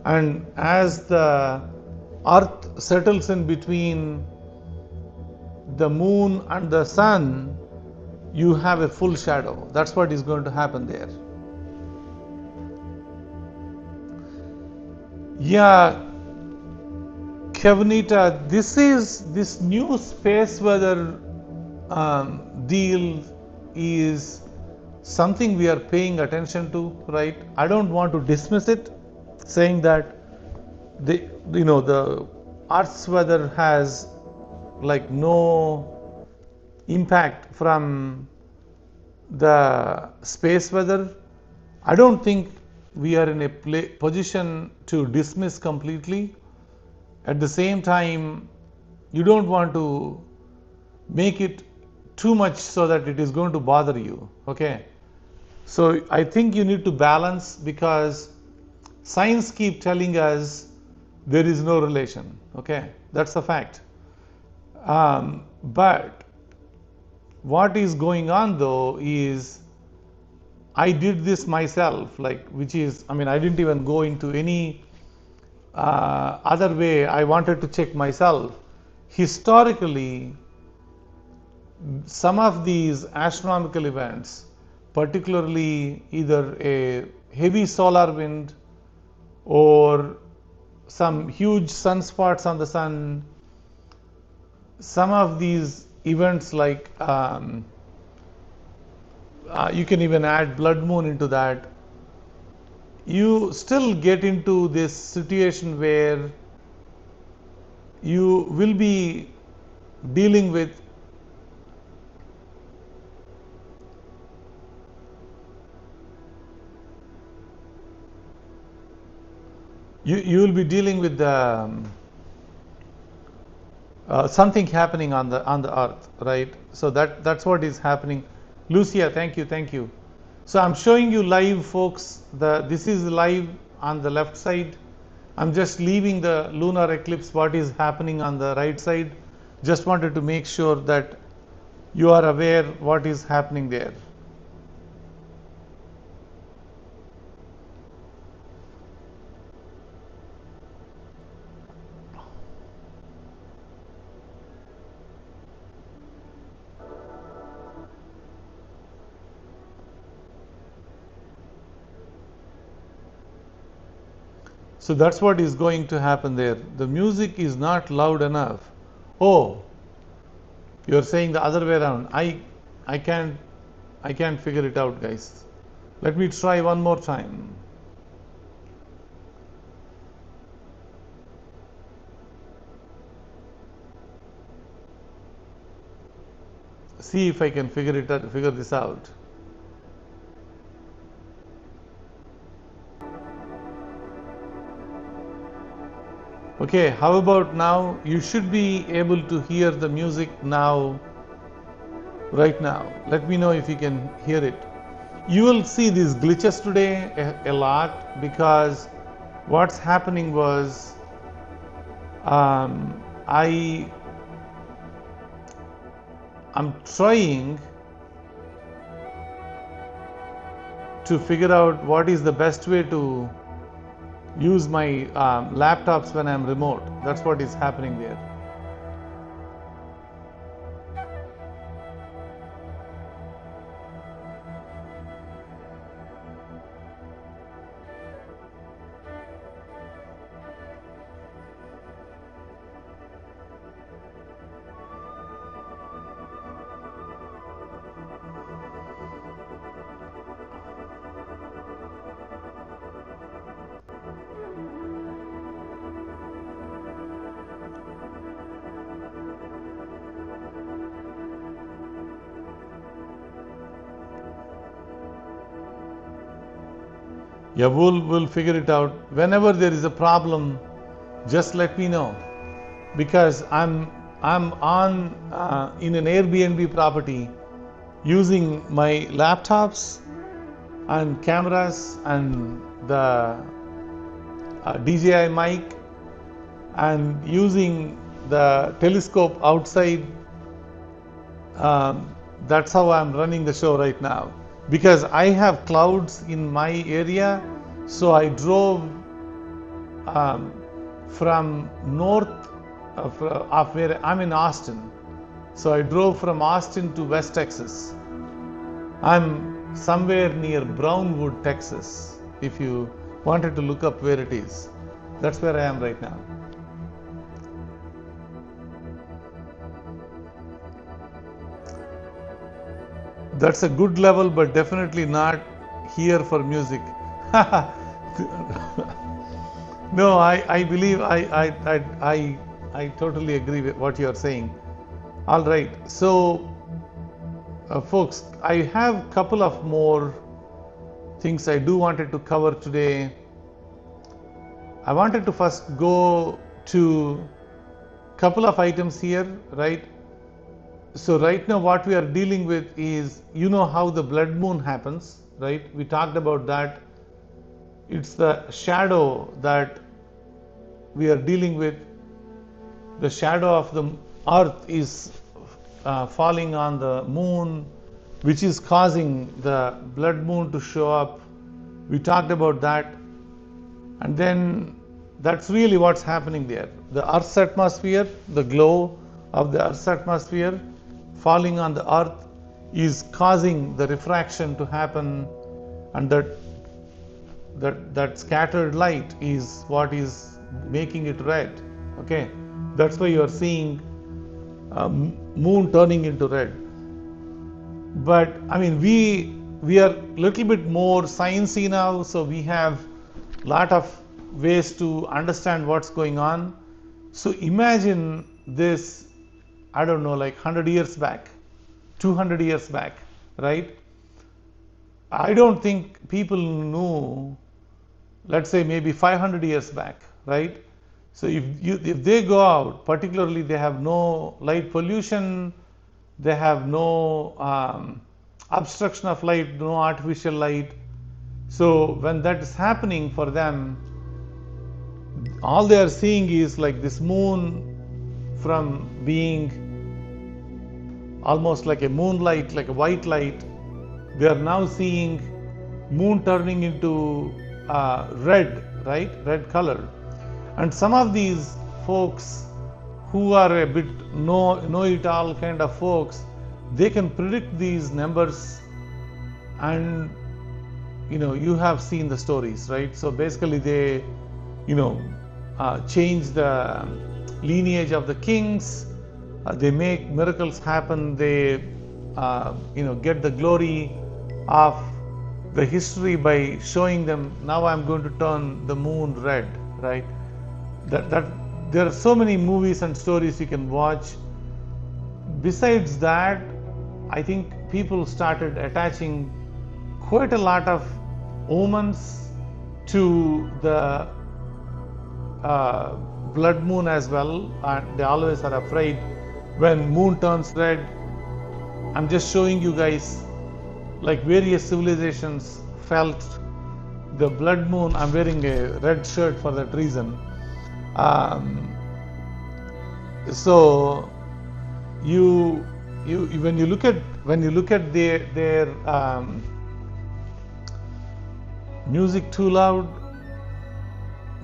And as the earth settles in between the moon and the sun, you have a full shadow. That's what is going to happen there. Yeah, Kevinita, this new space weather deal is something we are paying attention to, right? I don't want to dismiss it, saying that the Earth's weather has like no impact from the space weather. I don't think we are in a position to dismiss completely. At the same time, you don't want to make it too much so that it is going to bother you. Okay, so I think you need to balance, because science keep telling us there is no relation. Okay, that's a fact. But what is going on though is, I did this myself, like, which is, I mean, I didn't even go into any other way. I wanted to check myself. Historically, some of these astronomical events, particularly either a heavy solar wind or some huge sunspots on the sun, some of these events like you can even add blood moon into that, you still get into this situation where you will be dealing with you will be dealing with the something happening on the earth, right? So that's what is happening. Lucia, thank you. So I'm showing you live, folks. This is live on the left side. I'm just leaving the lunar eclipse, what is happening on the right side. Just wanted to make sure that you are aware what is happening there. So that's what is going to happen there. The music is not loud enough. Oh, you're saying the other way around. I can't figure it out, guys. Let me try one more time. See if I can figure this out. Okay, how about now? You should be able to hear the music now, right now. Let me know if you can hear it. You will see these glitches today a lot, because what's happening was I'm trying to figure out what is the best way to use my laptops when I'm remote. That's what is happening there. Yeah, we'll figure it out. Whenever there is a problem, just let me know, because I'm on in an Airbnb property using my laptops and cameras and the DJI mic, and using the telescope outside. That's how I'm running the show right now, because I have clouds in my area. So I drove from north of where I'm in Austin. So I drove from Austin to West Texas. I'm somewhere near Brownwood, Texas. If you wanted to look up where it is, that's where I am right now. That's a good level, but definitely not here for music. No, I believe I totally agree with what you are saying. All right, so folks, I have a couple of more things I do wanted to cover today. I wanted to first go to a couple of items here, right? So right now what we are dealing with is, you know how the blood moon happens, right? We talked about that. It's the shadow that we are dealing with. The shadow of the earth is falling on the moon, which is causing the blood moon to show up. We talked about that. And then that's really what's happening there. The Earth's atmosphere, the glow of the Earth's atmosphere falling on the Earth is causing the refraction to happen, and that scattered light is what is making it red. Okay, that's why you are seeing moon turning into red. But I mean, we are a little bit more sciencey now, so we have lot of ways to understand what's going on. So imagine this, I don't know, like 100 years back, 200 years back, right? I don't think people knew, let's say maybe 500 years back, right? So if they go out, particularly they have no light pollution, they have no obstruction of light, no artificial light. So when that is happening for them, all they are seeing is like this moon from being almost like a moonlight, like a white light. They are now seeing moon turning into red, right? Red color. And some of these folks who are a bit know-it-all kind of folks, they can predict these numbers, and you have seen the stories, right? So basically they change the lineage of the kings, they make miracles happen, they get the glory of the history by showing them, now I'm going to turn the moon red, right? That there are so many movies and stories you can watch. Besides that, I think people started attaching quite a lot of omens to the blood moon as well, and they always are afraid when moon turns red. I'm just showing you guys like various civilizations felt the blood moon. I'm wearing a red shirt for that reason. So you when you look at their music too loud,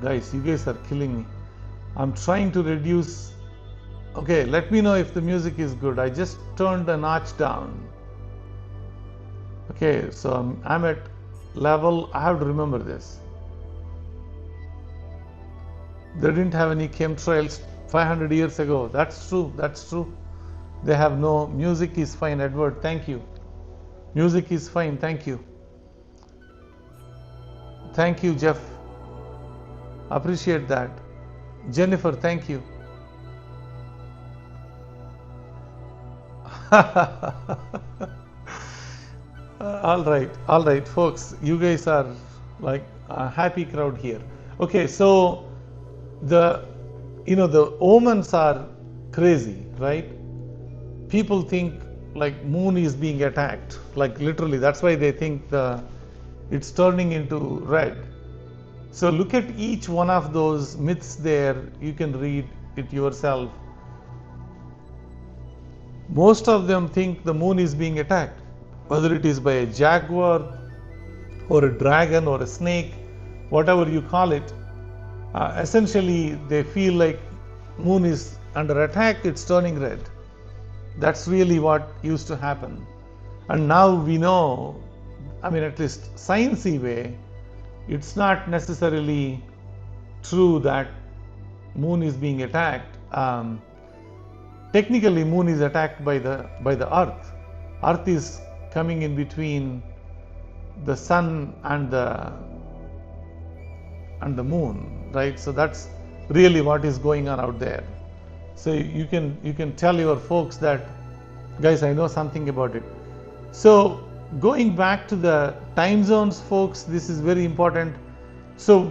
guys, you guys are killing me. I'm trying to reduce. Okay, let me know if the music is good. I just turned a notch down. Okay, so I'm at level, I have to remember this. They didn't have any chemtrails 500 years ago. That's true, that's true. They have no, music is fine. Edward, thank you. Music is fine, thank you. Thank you, Jeff. Appreciate that. Jennifer, thank you. All right, folks. You guys are like a happy crowd here. Okay, so the omens are crazy, right? People think like moon is being attacked, like literally. That's why they think it's turning into red. So look at each one of those myths there. You can read it yourself. Most of them think the moon is being attacked, whether it is by a jaguar or a dragon or a snake, whatever you call it. Essentially, they feel like moon is under attack, it's turning red. That's really what used to happen. And now we know, I mean, at least sciencey way, it's not necessarily true that moon is being attacked. Technically, moon is attacked by the earth. Earth is coming in between the sun and the moon, right? So that's really what is going on out there. So you can tell your folks that, guys, I know something about it. So going back to the time zones, folks, this is very important. So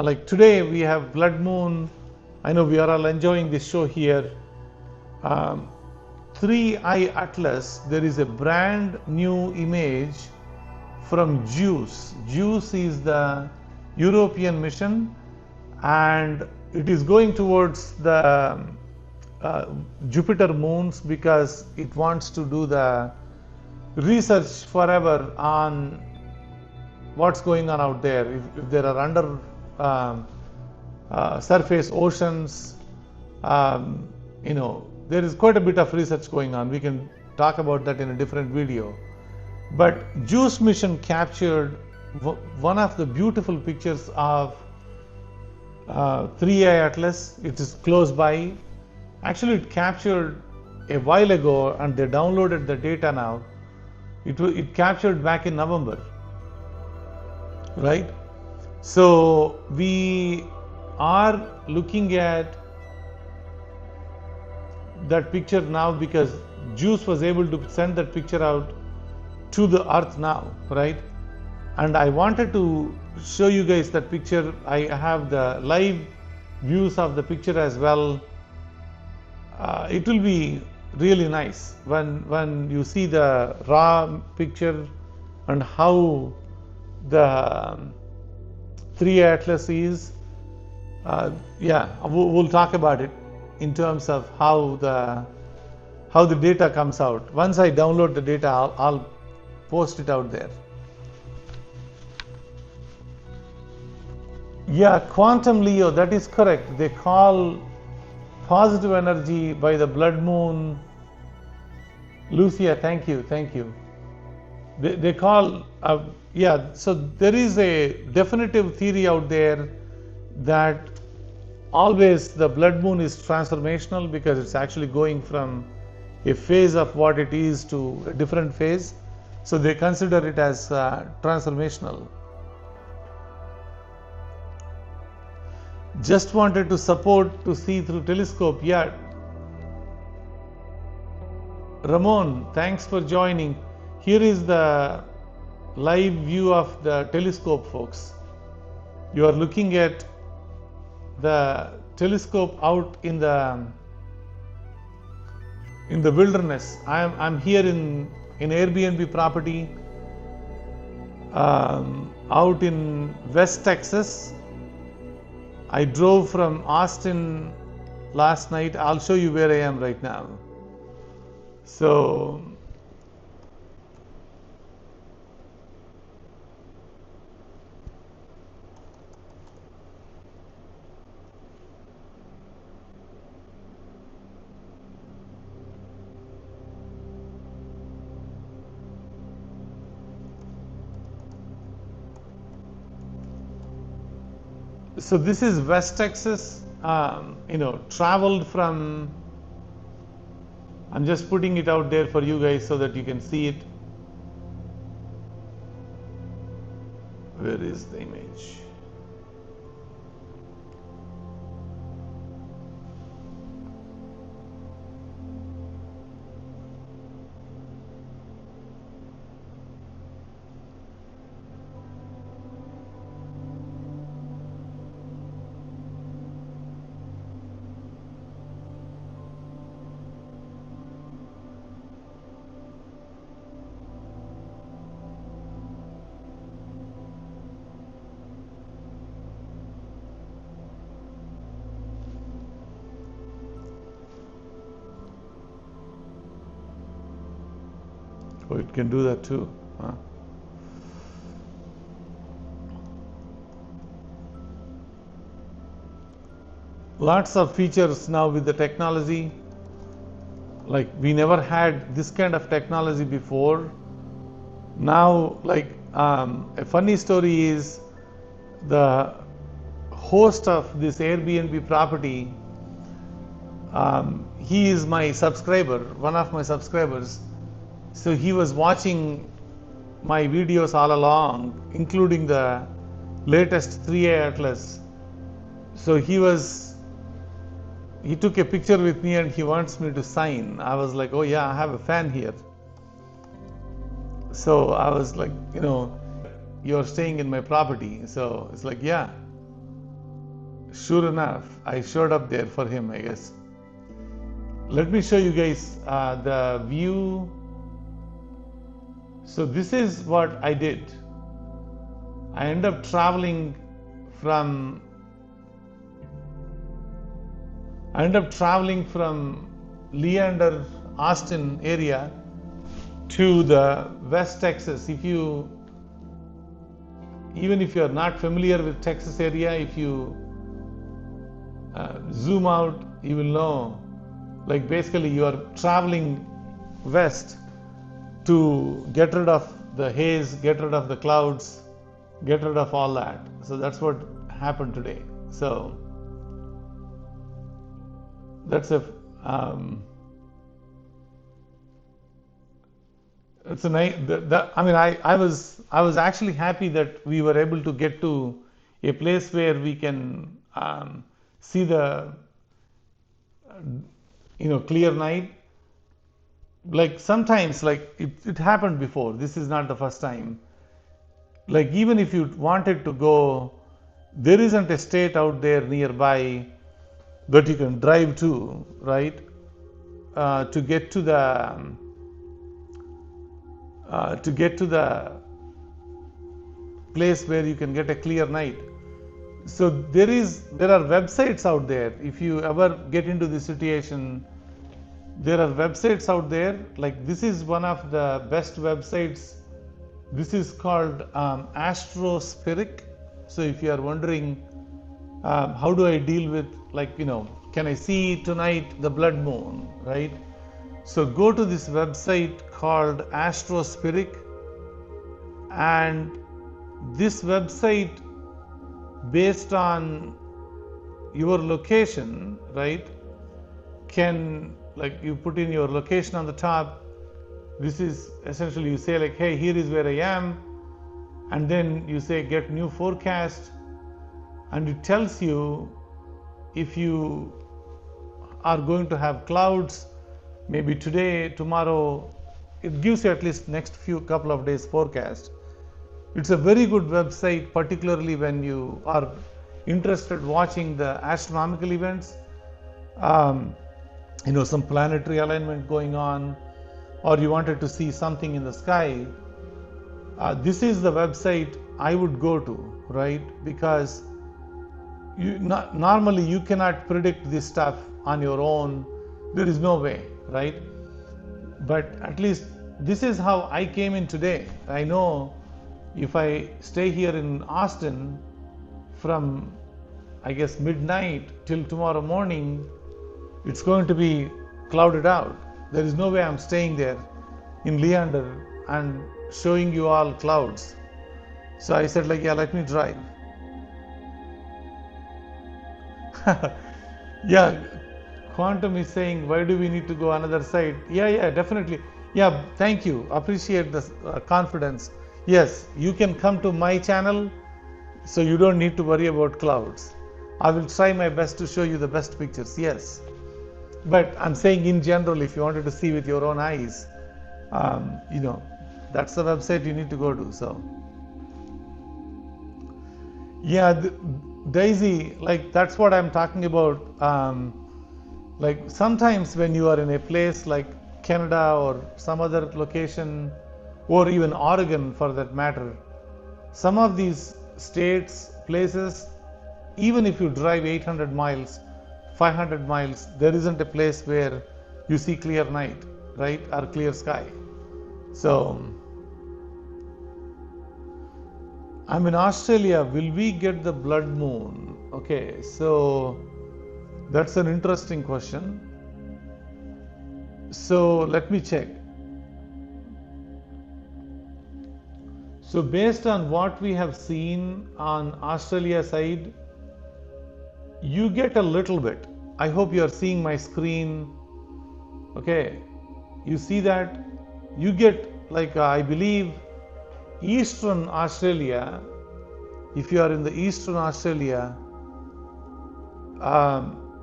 like today we have blood moon. I know we are all enjoying this show here. 3i Atlas, there is a brand new image from JUICE. JUICE is the European mission, and it is going towards the Jupiter moons because it wants to do the research forever on what's going on out there. If there are under surface oceans, there is quite a bit of research going on. We can talk about that in a different video. But JUICE mission captured one of the beautiful pictures of 3i Atlas. It is close by. Actually, it captured a while ago, and they downloaded the data now. It captured back in November, right? So we are looking at that picture now because JUICE was able to send that picture out to the Earth now, right? And I wanted to show you guys that picture. I have the live views of the picture as well. It will be really nice when you see the raw picture and how the 3i Atlas is. We'll talk about it in terms of how the data comes out. Once I download the data, I'll post it out there. Yeah, quantum Leo, that is correct. They call positive energy by the blood moon. Lucia, thank you. They call, so there is a definitive theory out there that always the blood moon is transformational because it's actually going from a phase of what it is to a different phase. So they consider it as transformational. Just wanted to support to see through telescope. Yeah. Ramon, thanks for joining. Here is the live view of the telescope, folks. You are looking at the telescope out in the wilderness. I'm here in Airbnb property out in West Texas. I drove from Austin last night. I'll show you where I am right now. So this is West Texas, traveled from, I'm just putting it out there for you guys so that you can see it. Where is the image? Oh, it can do that too. Huh? Lots of features now with the technology. Like we never had this kind of technology before. Now, a funny story is the host of this Airbnb property He is my subscriber, one of my subscribers. So he was watching my videos all along, including the latest 3A atlas. So he took a picture with me and he wants me to sign. I was like, oh yeah, I have a fan here. So I was like, you're staying in my property. So it's like, yeah. Sure enough, I showed up there for him, I guess. Let me show you guys the view. So this is what I did. I ended up traveling from Leander, Austin area to the West Texas. Even if you are not familiar with Texas area, if you zoom out, you will know, like basically you are traveling west to get rid of the haze, get rid of the clouds, get rid of all that. So that's what happened today. So that's it's a nice. I was actually happy that we were able to get to a place where we can see the clear night. Like sometimes, like it happened before. This is not the first time. Like even if you wanted to go, there isn't a state out there nearby that you can drive to, right? To get to the place where you can get a clear night. So there are websites out there. If you ever get into this situation, there are websites out there. Like this is one of the best websites. This is called Astrophotography. So if you are wondering how do I deal with, can I see tonight the blood moon, right? So go to this website called Astrophotography, and this website, based on your location, right, can, like, you put in your location on the top. This is essentially, you say like, hey, here is where I am, and then you say get new forecast, and it tells you if you are going to have clouds, maybe today, tomorrow. It gives you at least next couple of days forecast. It's a very good website, particularly when you are interested watching the astronomical events, some planetary alignment going on, or you wanted to see something in the sky. This is the website I would go to, right? Because normally you cannot predict this stuff on your own. There is no way, right? But at least this is how I came in today. I know if I stay here in Austin from, I guess, midnight till tomorrow morning, it's going to be clouded out. There is no way I'm staying there in Leander and showing you all clouds. So I said, like, yeah, let me drive. Yeah, Quantum is saying, why do we need to go another side? Yeah, definitely. Yeah, thank you. Appreciate the confidence. Yes, you can come to my channel, so you don't need to worry about clouds. I will try my best to show you the best pictures, yes. But I'm saying in general, if you wanted to see with your own eyes, that's the website you need to go to. So, yeah, Daisy, like that's what I'm talking about. Like sometimes when you are in a place like Canada or some other location, or even Oregon for that matter, some of these states, places, even if you drive 800 miles, 500 miles, there isn't a place where you see clear night, right, or clear sky. So I'm in Australia. Will we get the blood moon? Okay, so that's an interesting question. So let me check. So based on what we have seen on Australia side, you get a little bit. I hope you are seeing my screen. Okay, you see that you get like I believe Eastern Australia. If you are in the Eastern Australia,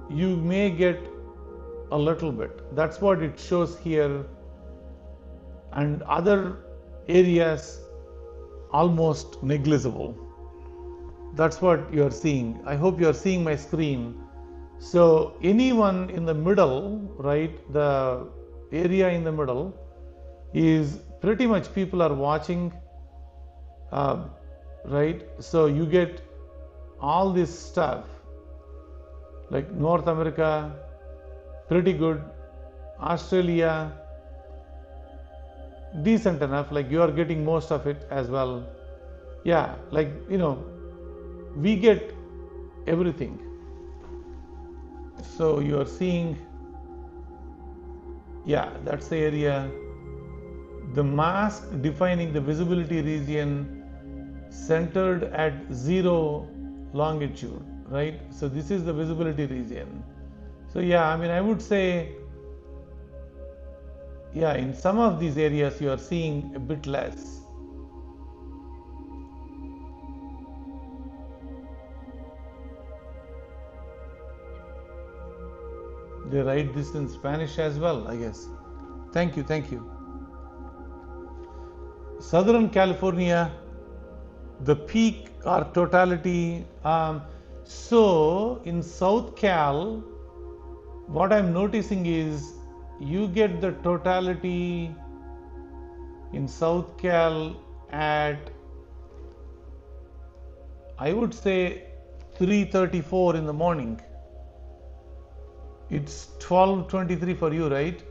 you may get a little bit. That's what it shows here, and other areas almost negligible. That's what you are seeing. I hope you are seeing my screen. So anyone in the middle, right, the area in the middle is pretty much people are watching, right? So you get all this stuff like North America, pretty good, Australia, decent enough, like you are getting most of it as well. Yeah, like, you know, we get everything. So you are seeing, yeah, that's the area. The mask defining the visibility region centered at 0 longitude, right? So this is the visibility region. So yeah, I mean, I would say, yeah, in some of these areas you are seeing a bit less. They write this in Spanish as well, I guess. Thank you, thank you. Southern California, the peak or totality. So in South Cal, what I'm noticing is you get the totality in South Cal at, I would say, 3:34 in the morning. It's 12:23 for you, right?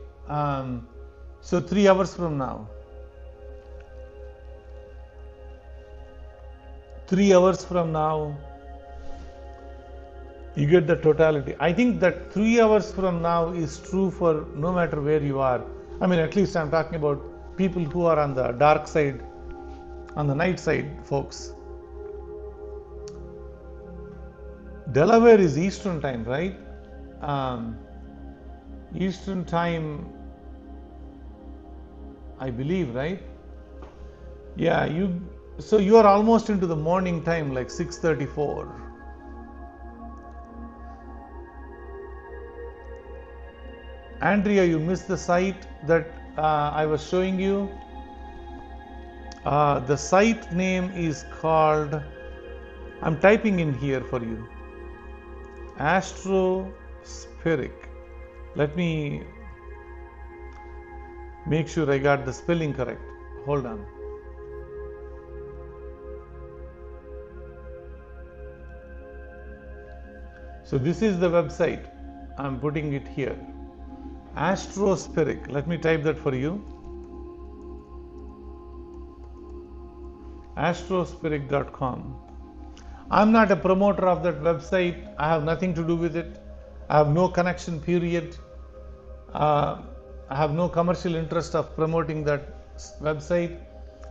So 3 hours from now. 3 hours from now, you get the totality. I think that 3 hours from now is true for no matter where you are. I mean, at least I'm talking about people who are on the dark side, on the night side, folks. Delaware is Eastern time, right? Eastern time, I believe, right? Yeah, so you are almost into the morning time, like 6:34. Andrea, you missed the site that I was showing you. The site name is called, I'm typing in here for you, Astrophotography. Let me make sure I got the spelling correct. Hold on. So this is the website. I'm putting it here. Astrophotography. Let me type that for you. Astrophotography.com. I'm not a promoter of that website. I have nothing to do with it. I have no connection, period. I have no commercial interest of promoting that website.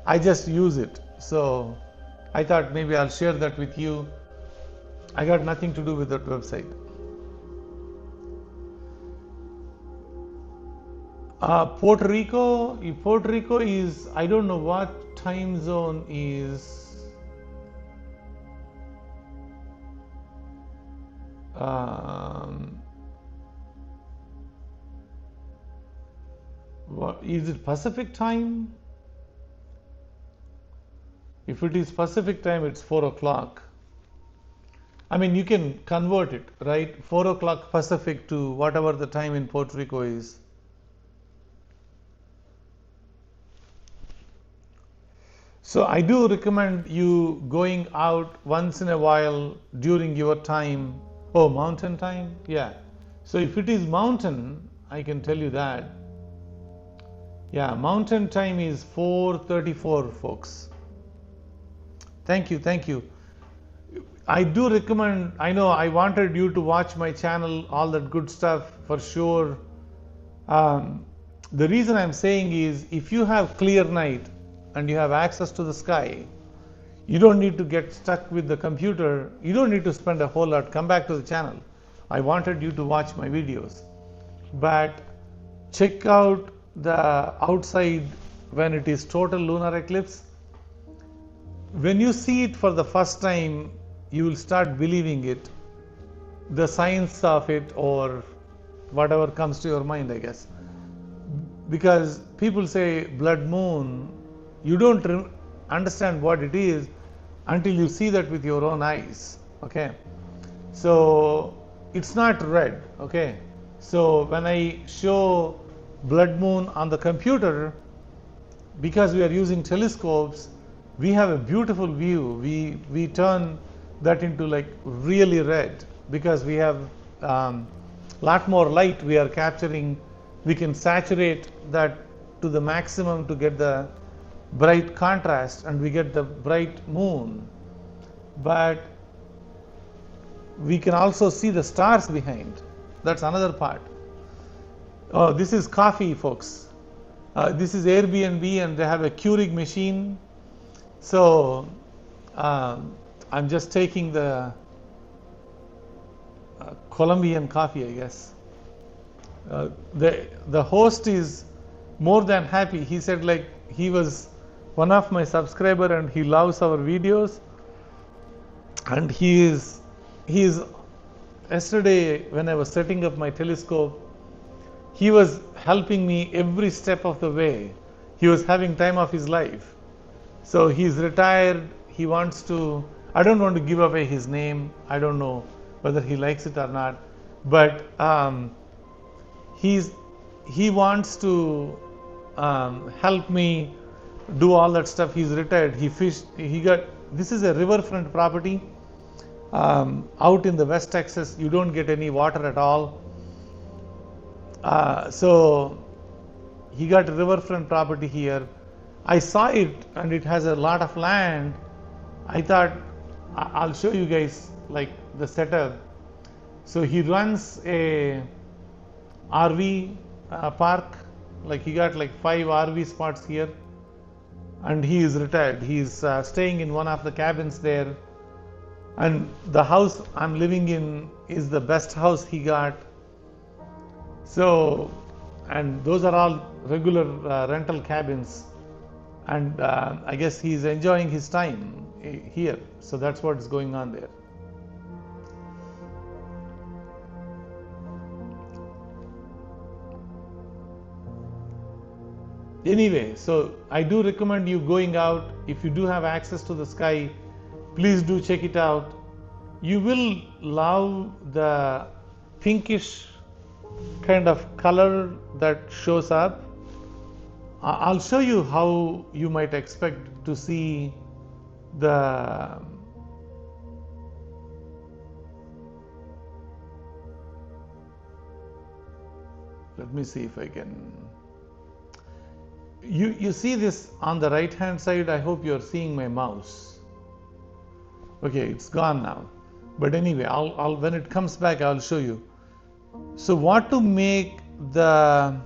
I just use it. So I thought maybe I'll share that with you. I got nothing to do with that website. Puerto Rico is, I don't know what time zone is. What is it, Pacific time? If it is Pacific time, it's 4 o'clock. I mean, you can convert it, right? 4 o'clock Pacific to whatever the time in Puerto Rico is. So I do recommend you going out once in a while during your time. Oh, mountain time? Yeah. So if it is mountain, I can tell you that. Yeah, mountain time is 4:34, folks. Thank you, thank you. I do recommend, I know I wanted you to watch my channel, all that good stuff for sure. The reason I'm saying is, if you have clear night and you have access to the sky, you don't need to get stuck with the computer. You don't need to spend a whole lot. Come back to the channel. I wanted you to watch my videos. But check out the outside when it is total lunar eclipse. When you see it for the first time, you will start believing it, the science of it, or whatever comes to your mind, I guess. Because people say blood moon, you don't understand what it is until you see that with your own eyes. Okay, so it's not red. Okay, so when I show blood moon on the computer, because we are using telescopes, we have a beautiful view. We turn that into like really red because we have lot more light we are capturing. We can saturate that to the maximum to get the bright contrast, and we get the bright moon. But we can also see the stars behind. That's another part. Oh, this is coffee, folks. This is Airbnb, and they have a Keurig machine. So I'm just taking the Colombian coffee, I guess. The host is more than happy. He said like he was one of my subscriber and he loves our videos, and he is yesterday when I was setting up my telescope, he was helping me every step of the way. He was having time of his life. So he's retired. He wants to, I don't want to give away his name. I don't know whether he likes it or not, but he wants to help me do all that stuff. He's retired. He fished. He got, this is a riverfront property out in the West Texas. You don't get any water at all. So he got a riverfront property here. I saw it and it has a lot of land. I thought I'll show you guys like the setup. So he runs a RV park. Like he got like 5 RV spots here, and he is retired. He's staying in one of the cabins there, and the house I'm living in is the best house he got. So, and those are all regular rental cabins, and I guess he's enjoying his time here. So that's what is going on there. Anyway, so I do recommend you going out. If you do have access to the sky, please do check it out. You will love the pinkish kind of color that shows up. I'll show you how you might expect to see the let me see if I can. You see this on the right hand side. I hope you're seeing my mouse. Okay, it's gone now. But anyway, I'll when it comes back, I'll show you. So what to make the,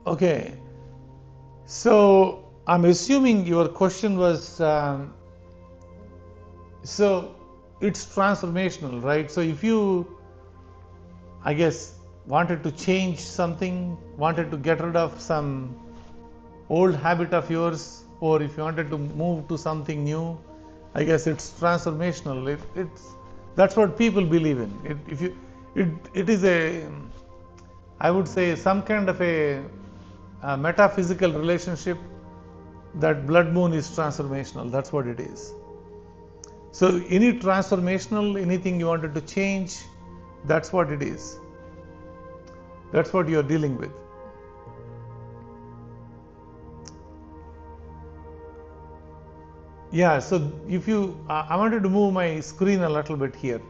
okay, so I'm assuming your question was, so it's transformational, right? So if you, I guess, wanted to change something, wanted to get rid of some old habit of yours, or if you wanted to move to something new, I guess it's transformational. That's what people believe in. It is a, I would say, some kind of a metaphysical relationship that blood moon is transformational. That's what it is. So any transformational, anything you wanted to change, that's what it is. That's what you're dealing with. Yeah, so if you, I wanted to move my screen a little bit here.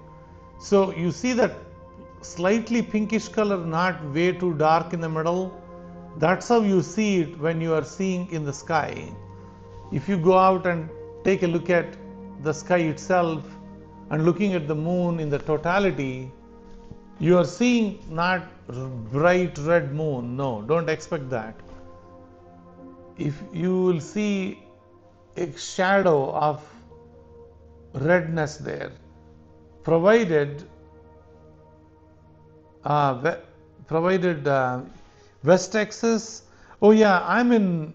So you see that slightly pinkish color, not way too dark in the middle. That's how you see it when you are seeing in the sky. If you go out and take a look at the sky itself and looking at the moon in the totality, you are seeing not bright red moon. No, don't expect that. If you will see a shadow of redness there, provided West Texas. Oh yeah, I'm in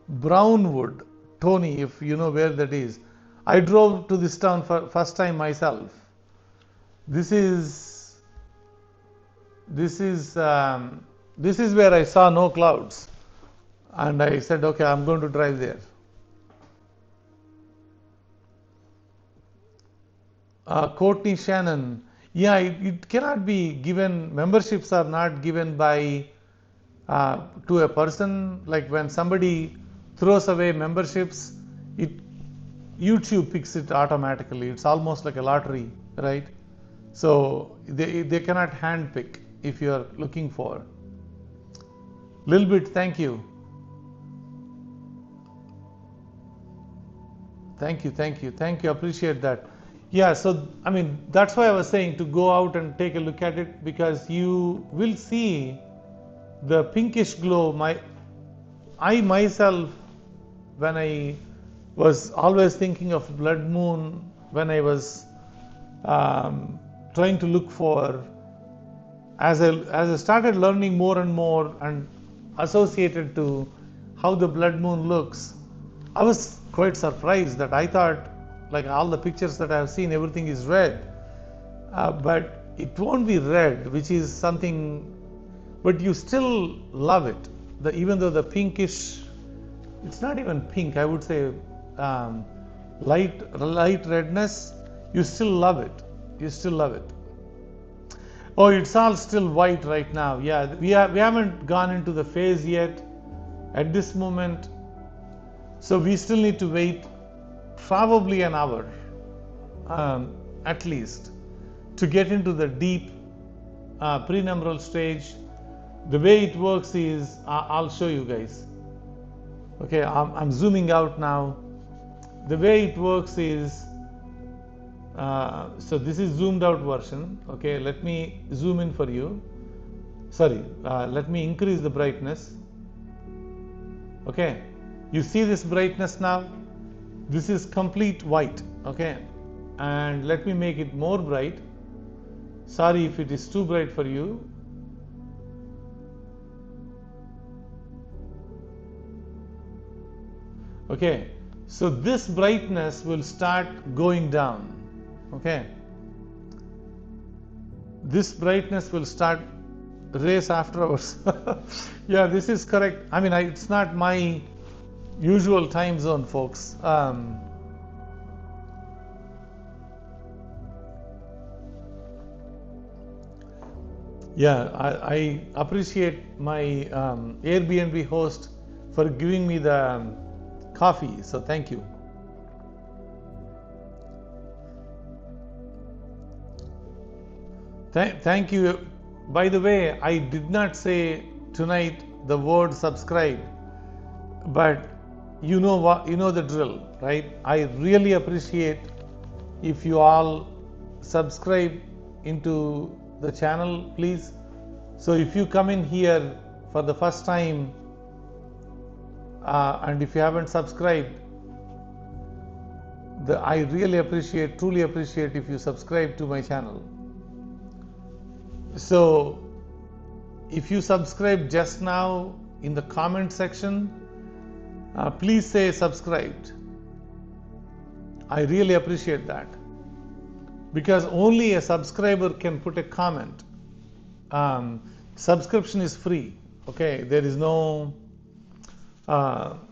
Brownwood, Tony, if you know where that is. I drove to this town for first time myself. This is where I saw no clouds, and I said, okay, I'm going to drive there. Courtney Shannon, yeah, it cannot be given. Memberships are not given by to a person. Like when somebody throws away memberships, YouTube picks it automatically. It's almost like a lottery, right? So they cannot hand pick if you are looking for. Little bit, thank you. Thank you, appreciate that. Yeah, so I mean, that's why I was saying to go out and take a look at it, because you will see the pinkish glow. I myself, when I was always thinking of blood moon, when I was trying to look for, as I started learning more and more and associated to how the blood moon looks, I was quite surprised that I thought, like all the pictures that I have seen, everything is red, but it won't be red, which is something, but you still love it. Even though the pinkish, it's not even pink, I would say light redness, you still love it. You still love it. Oh, it's all still white right now. Yeah, we haven't gone into the phase yet at this moment, so we still need to wait probably an hour at least to get into the deep prenumbral stage. The way it works is, I'll show you guys. Okay, I'm zooming out now. The way it works is, so this is zoomed out version. Okay, let me zoom in for you. Sorry, let me increase the brightness. Okay, you see this brightness now? This is complete white. Okay, and let me make it more bright. Sorry if it is too bright for you. Okay, so this brightness will start going down. Okay, this brightness will start race after hours. Yeah, this is correct. I mean, it's not my usual time zone, folks. Yeah, I appreciate my Airbnb host for giving me the coffee, so thank you. Thank you. By the way, I did not say tonight the word subscribe, but you know what, you know the drill, right? I really appreciate if you all subscribe into the channel, please. So if you come in here for the first time and if you haven't subscribed, I really appreciate, truly appreciate if you subscribe to my channel. So if you subscribe just now in the comment section, please say subscribed. I really appreciate that, because only a subscriber can put a comment. Subscription is free. Okay, there is no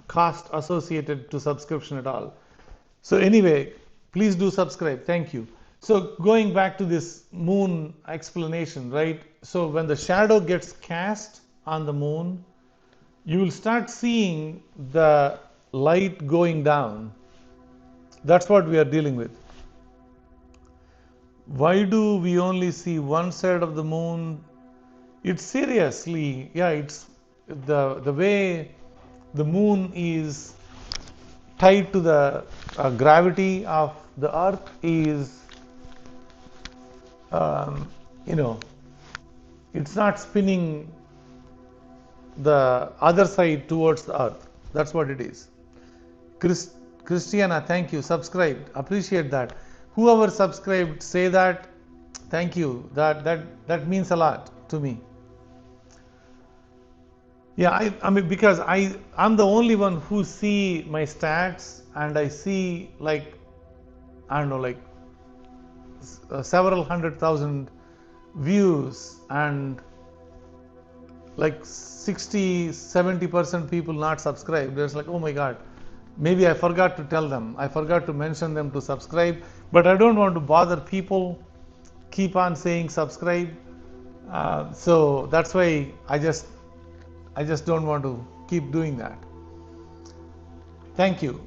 cost associated to subscription at all. So anyway, please do subscribe. Thank you. So going back to this moon explanation, right? So when the shadow gets cast on the moon, you will start seeing the light going down. That's what we are dealing with. Why do we only see one side of the moon? It's seriously, yeah, it's the way the moon is tied to the gravity of the earth is, you know, it's not spinning the other side towards the earth. That's what it is. Christiana, thank you. Subscribed. Appreciate that. Whoever subscribed, say that. Thank you. That means a lot to me. Yeah, I mean, because I'm the only one who see my stats, and I see, like, I don't know, like several 100,000 views, and like 60-70% people not subscribed. There's like, oh my God, maybe I forgot to tell them, I forgot to mention them to subscribe, but I don't want to bother people, keep on saying subscribe. So that's why I just don't want to keep doing that. Thank you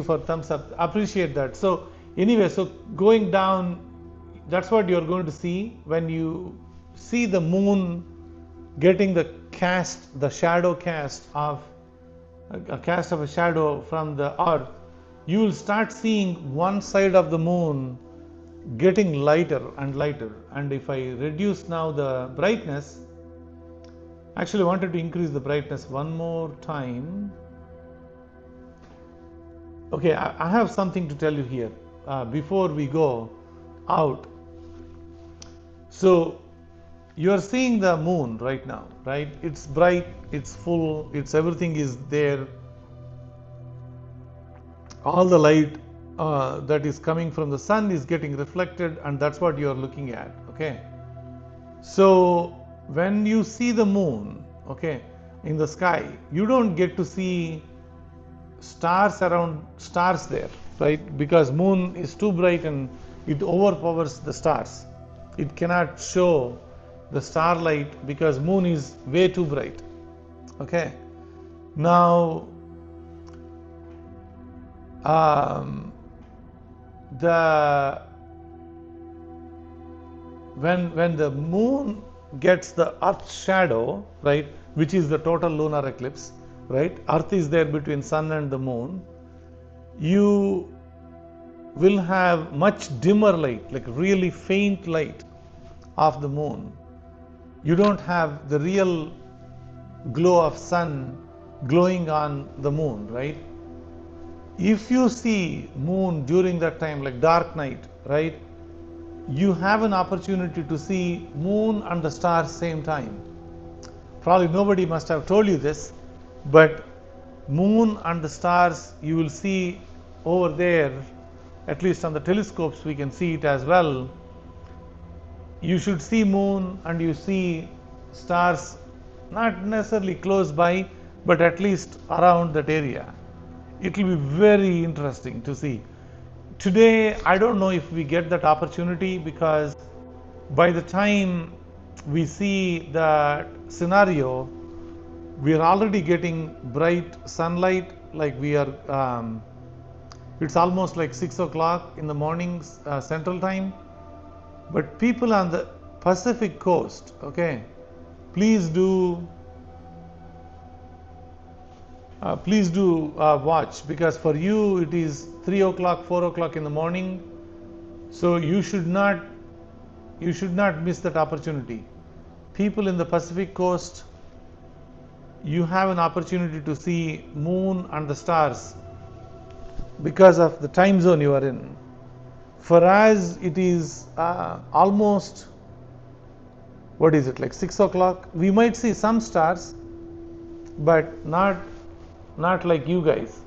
for thumbs up, appreciate that. So anyway, so going down, that's what you're going to see when you see the moon getting the shadow cast of a shadow from the earth. You will start seeing one side of the moon getting lighter and lighter. And if I reduce now the brightness, actually I wanted to increase the brightness one more time. Okay, I have something to tell you here before we go out. So you are seeing the moon right now, right? It's bright, it's full, it's everything is there. All the light that is coming from the sun is getting reflected, and that's what you are looking at, okay? So when you see the moon, okay, in the sky, you don't get to see stars there, right? Because moon is too bright and it overpowers the stars. It cannot show the starlight because moon is way too bright. Okay, now when the moon gets the earth shadow, right, which is the total lunar eclipse, right, earth is there between sun and the moon, you will have much dimmer light, like really faint light of the moon. You don't have the real glow of sun glowing on the moon, right? If you see moon during that time, like dark night, right, you have an opportunity to see moon and the stars same time. Probably nobody must have told you this, but moon and the stars you will see over there, at least on the telescopes we can see it as well. You should see moon and you see stars, not necessarily close by, but at least around that area. It will be very interesting to see. Today, I don't know if we get that opportunity, because by the time we see that scenario, we are already getting bright sunlight, like we are, it's almost like 6 o'clock in the morning Central Time. But people on the Pacific coast, okay, please do watch, because for you it is 3 o'clock, 4 o'clock in the morning. So you should not miss that opportunity. People in the Pacific coast, you have an opportunity to see moon and the stars because of the time zone you are in. For us, it is almost, what is it, like 6 o'clock. We might see some stars, but not like you guys.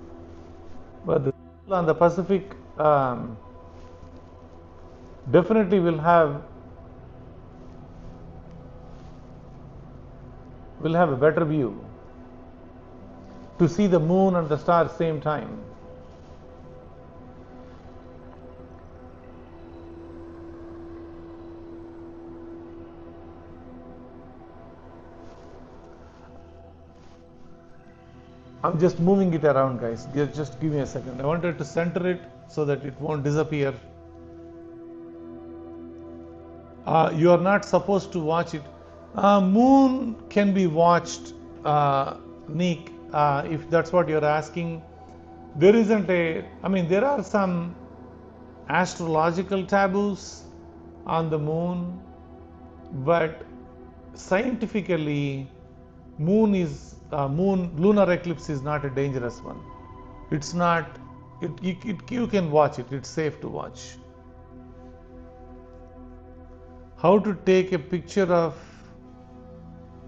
But the people on the Pacific definitely will have a better view to see the moon and the stars same time. I'm just moving it around, guys. Just give me a second. I wanted to center it so that it won't disappear. You are not supposed to watch it. Moon can be watched, Nick, if that's what you're asking. There isn't there are some astrological taboos on the moon, but scientifically, lunar eclipse is not a dangerous one. It's not you can watch it. It's safe to watch. How to take a picture of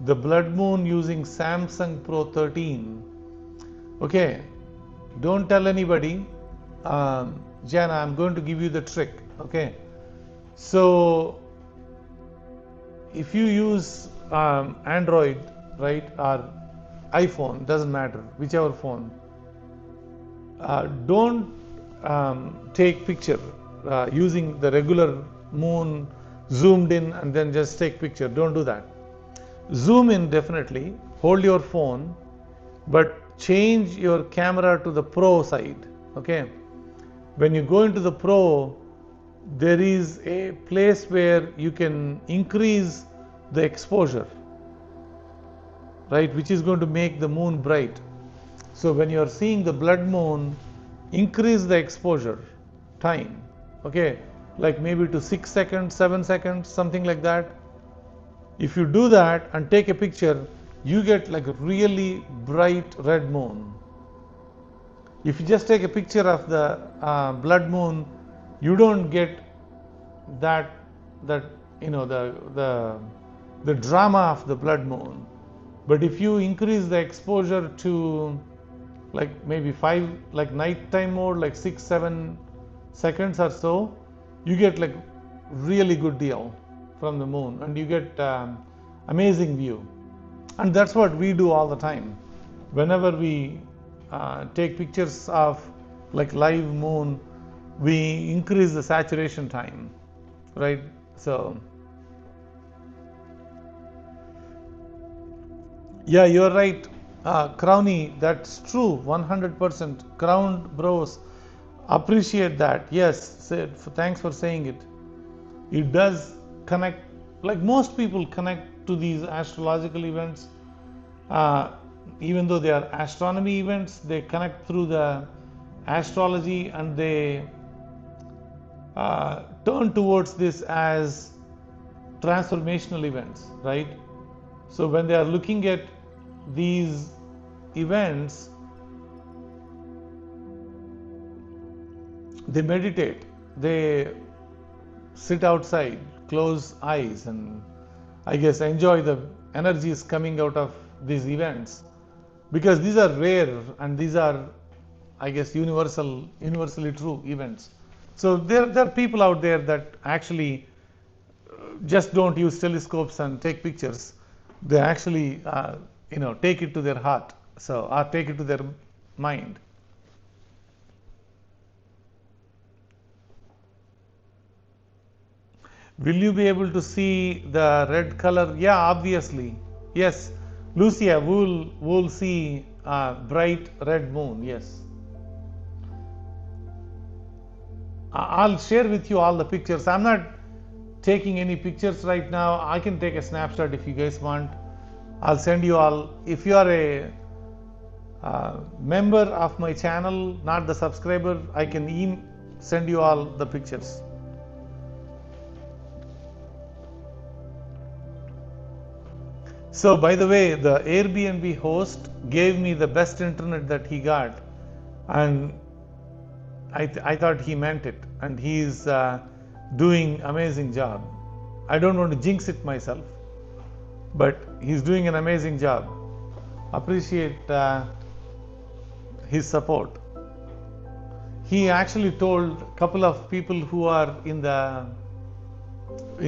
the blood moon using Samsung Pro 13. Okay, don't tell anybody. Jana, I'm going to give you the trick. Okay, so if you use Android, right, or iPhone, doesn't matter, whichever phone, don't take picture using the regular moon zoomed in and then just take picture. Don't do that. Zoom in definitely, hold your phone, but change your camera to the Pro side. Okay, when you go into the Pro, there is a place where you can increase the exposure, right, which is going to make the moon bright. So when you are seeing the blood moon, increase the exposure time, okay, like maybe to 6 seconds, 7 seconds, something like that. If you do that and take a picture, you get like a really bright red moon. If you just take a picture of the blood moon, you don't get that you know, the drama of the blood moon. But if you increase the exposure to like maybe 5, like nighttime mode, like 6-7 seconds or so, you get like really good deal from the moon, and you get amazing view. And that's what we do all the time. Whenever we take pictures of like live moon, we increase the saturation time, right? So yeah, you're right, Crowny, that's true, 100%. Crowned Bros, appreciate that. Yes, thanks for saying it. It does connect, like most people connect to these astrological events, even though they are astronomy events, they connect through the astrology, and they turn towards this as transformational events, right? So when they are looking at these events, they meditate, they sit outside, close eyes, and I guess enjoy the energies coming out of these events, because these are rare and these are, I guess, universally true events. So there are people out there that actually just don't use telescopes and take pictures. They actually you know, take it to their heart, so, or take it to their mind. Will you be able to see the red color? Yeah, obviously. Yes, Lucia, we'll see bright red moon. Yes, I'll share with you all the pictures. I'm not taking any pictures right now. I can take a snapshot if you guys want. I'll send you all. If you are a member of my channel, not the subscriber, I can send you all the pictures. So by the way, the Airbnb host gave me the best internet that he got, and I thought he meant it, and he's doing amazing job. I don't want to jinx it myself, but he's doing an amazing job. Appreciate his support. He actually told a couple of people who are in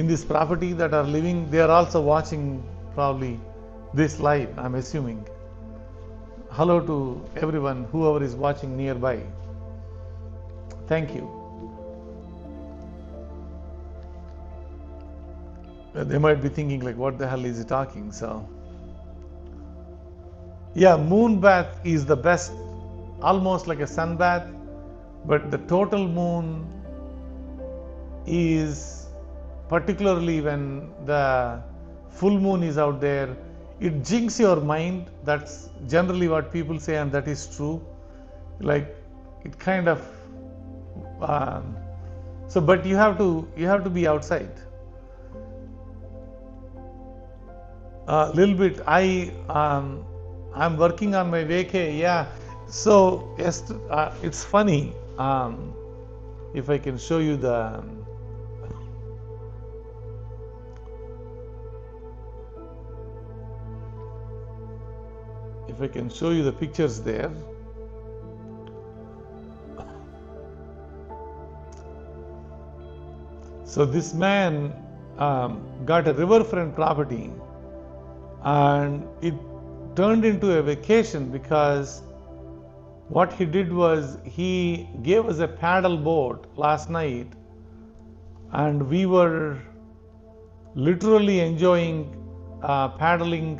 this property that are living, they are also watching probably this live, I'm assuming. Hello to everyone, whoever is watching nearby. Thank you. They might be thinking like, what the hell is he talking? So yeah, moon bath is the best, almost like a sun bath, but the total moon is, particularly when the full moon is out there, it jinxes your mind. That's generally what people say, and that is true. Like it kind of so, but you have to be outside a little bit. I'm working on my vacay. Yeah, So yes, it's funny. If I can show you the pictures there. So this man got a riverfront property, and it turned into a vacation because what he did was he gave us a paddle boat last night, and we were literally enjoying paddling,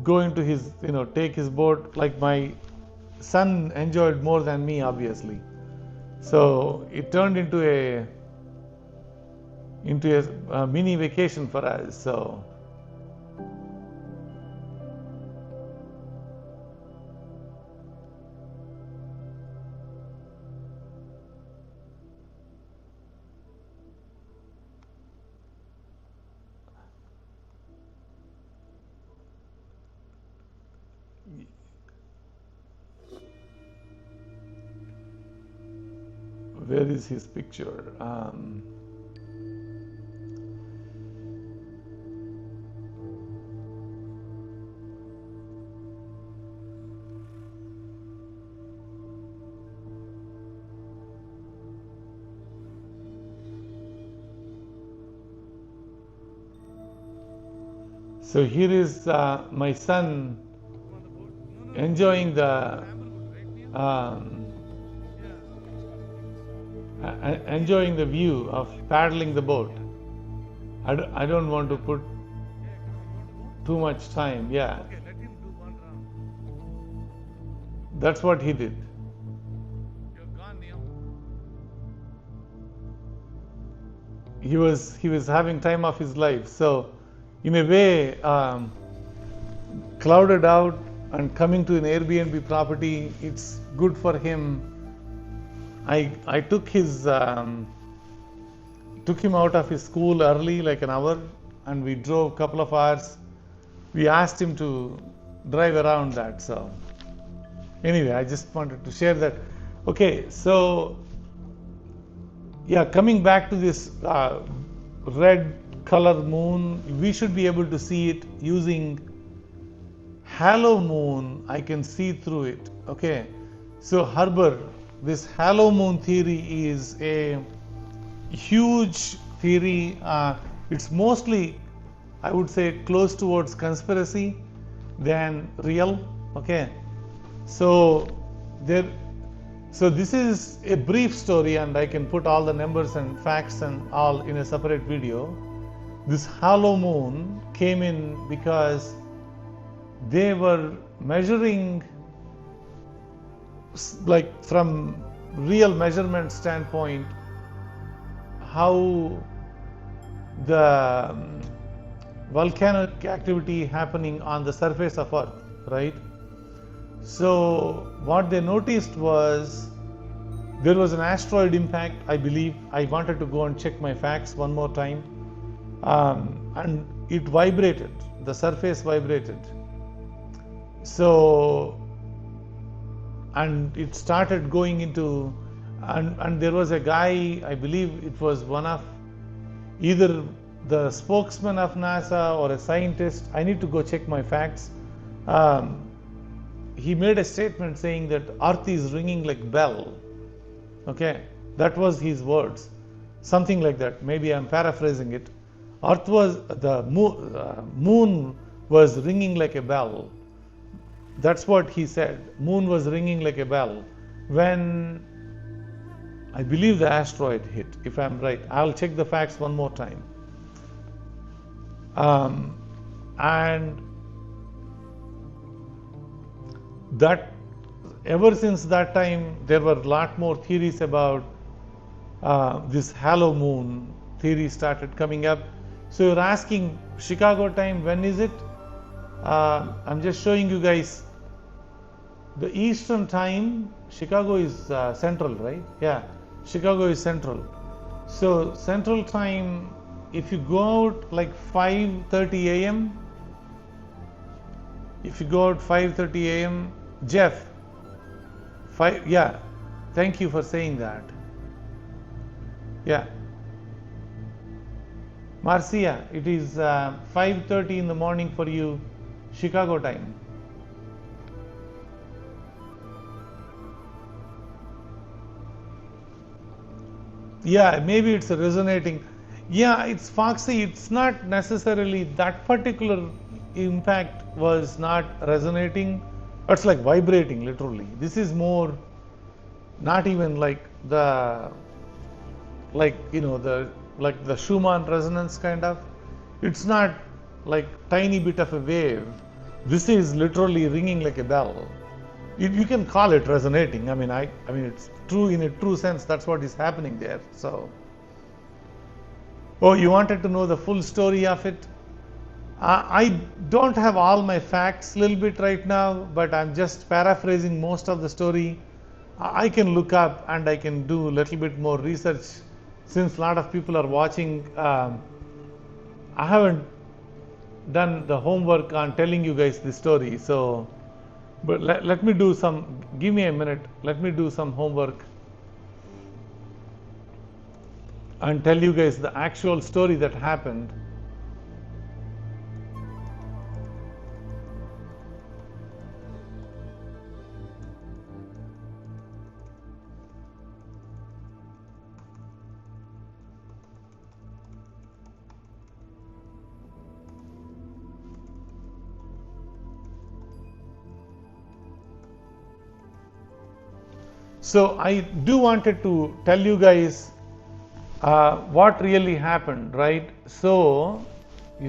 going to his, take his boat. Like my son enjoyed more than me, obviously. So it turned into a mini vacation for us. So where is his picture? So here is my son enjoying the view of paddling the boat. I don't want to put too much time. Yeah. Okay, let him do one round. That's what he did. You're gone, Neil. He was having time of his life. So in a way, clouded out and coming to an Airbnb property, it's good for him. I took his took him out of his school early, like an hour, and we drove a couple of hours. We asked him to drive around that. So anyway, I just wanted to share that. Okay, so yeah, coming back to this red color moon, we should be able to see it using halo moon. I can see through it. Okay, so Harbor, this halo moon theory is a huge theory. It's mostly, I would say, close towards conspiracy than real. Okay, so this is a brief story, and I can put all the numbers and facts and all in a separate video. This halo moon came in because they were measuring, like from real measurement standpoint, how the volcanic activity happening on the surface of Earth, right? So what they noticed was there was an asteroid impact, I believe. I wanted to go and check my facts one more time, and it vibrated, the surface vibrated. So, and it started going into, and there was a guy, I believe it was one of either the spokesman of NASA or a scientist. I need to go check my facts. He made a statement saying that Earth is ringing like bell. Okay, that was his words, something like that. Maybe I'm paraphrasing it. Earth was, the moon was ringing like a bell. That's what he said. Moon was ringing like a bell when, I believe, the asteroid hit, if I'm right. I'll check the facts one more time. And that, ever since that time, there were a lot more theories about this halo moon theory started coming up. So you're asking Chicago time, when is it? I'm just showing you guys the Eastern time. Chicago is central, right? Yeah, Chicago is central. So central time, if you go out like 5:30 a.m., if you go out 5:30 a.m., Jeff, yeah, thank you for saying that. Yeah. Marcia, it is 5:30 in the morning for you, Chicago time. Yeah, maybe it's resonating. Yeah, it's Foxy. It's not necessarily that particular impact was not resonating. It's like vibrating literally. This is more not even like the the Schumann resonance kind of. It's not like tiny bit of a wave. This is literally ringing like a bell. You can call it resonating. I mean, it's true in a true sense. That's what is happening there. So, oh, you wanted to know the full story of it? I don't have all my facts, little bit right now, but I'm just paraphrasing most of the story. I can look up and I can do a little bit more research since a lot of people are watching. I haven't done the homework on telling you guys the story, so. But let me do some, give me a minute, let me do some homework and tell you guys the actual story that happened. So I do wanted to tell you guys what really happened, right? So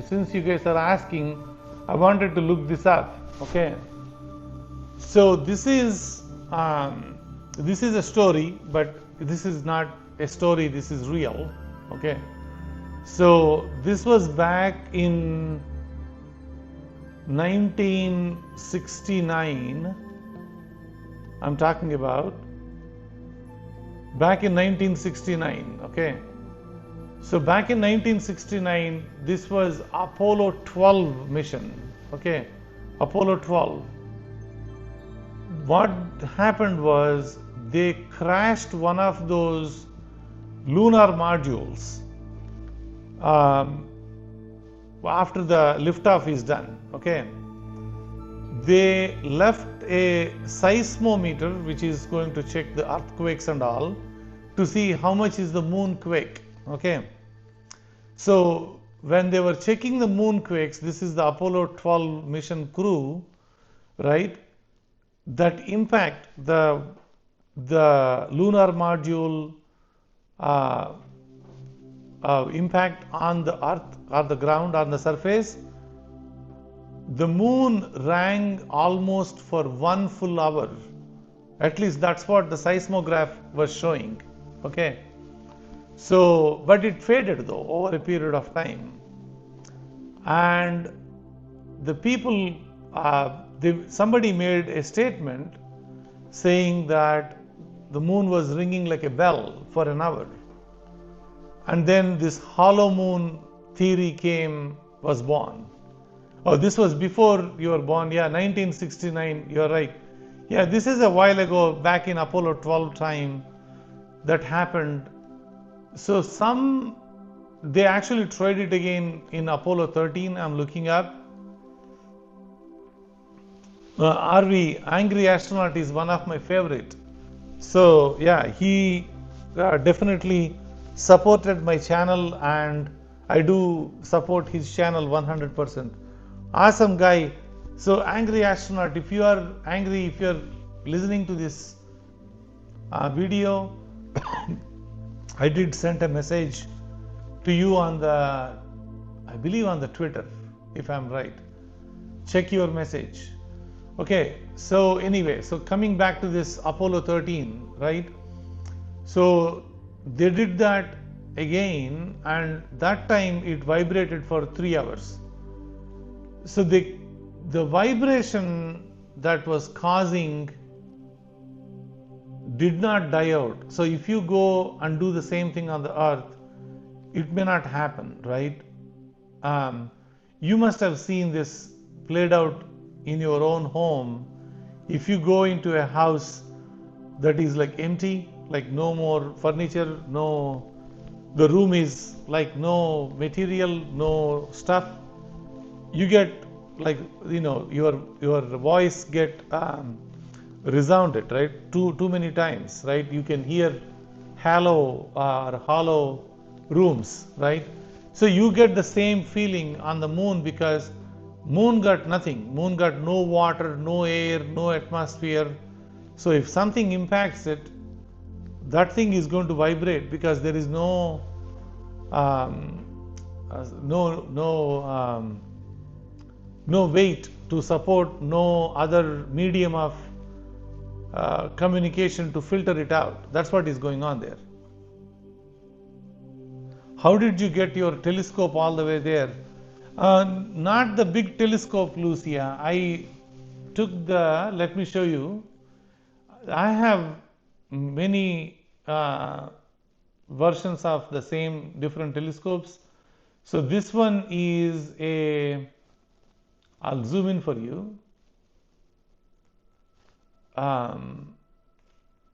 since you guys are asking, I wanted to look this up. Okay. So this is a story, but this is not a story. This is real. Okay. So this was back in 1969. I'm talking about. Back in 1969, okay. So back in 1969, this was Apollo 12 mission, okay. Apollo 12. What happened was they crashed one of those lunar modules after the liftoff is done, okay. They left a seismometer, which is going to check the earthquakes and all, to see how much is the moon quake. Okay. So when they were checking the moon quakes, this is the Apollo 12 mission crew, right? That impact, the lunar module impact on the earth or the ground on the surface. The moon rang almost for 1 full hour. At least that's what the seismograph was showing. Okay. So, but it faded though over a period of time. And the people, somebody made a statement saying that the moon was ringing like a bell for an hour. And then this hollow moon theory was born. Oh, this was before you were born. Yeah, 1969, you're right. Yeah, this is a while ago, back in Apollo 12 time that happened. So they actually tried it again in Apollo 13, I'm looking up. RV, Angry Astronaut, is one of my favorite. So yeah, he definitely supported my channel, and I do support his channel 100%. Awesome guy. So Angry Astronaut, if you are angry, if you're listening to this video, I did send a message to you on I believe on the Twitter, if I'm right. Check your message. Okay, so anyway, so coming back to this Apollo 13, right? So they did that again, and that time it vibrated for 3 hours. So the vibration that was causing did not die out. So if you go and do the same thing on the earth, it may not happen, right? You must have seen this played out in your own home. If you go into a house that is like empty, like no more furniture, the room is like no material, no stuff, you get like, your voice get resounded, right? Too many times, right? You can hear hollow rooms, right? So you get the same feeling on the moon, because moon got nothing. Moon got no water, no air, no atmosphere. So if something impacts it, that thing is going to vibrate, because there is no weight to support, no other medium of communication to filter it out. That's what is going on there. How did you get your telescope all the way there? Not the big telescope, Lucia. I took let me show you. I have many versions of the same different telescopes. So this one is I'll zoom in for you.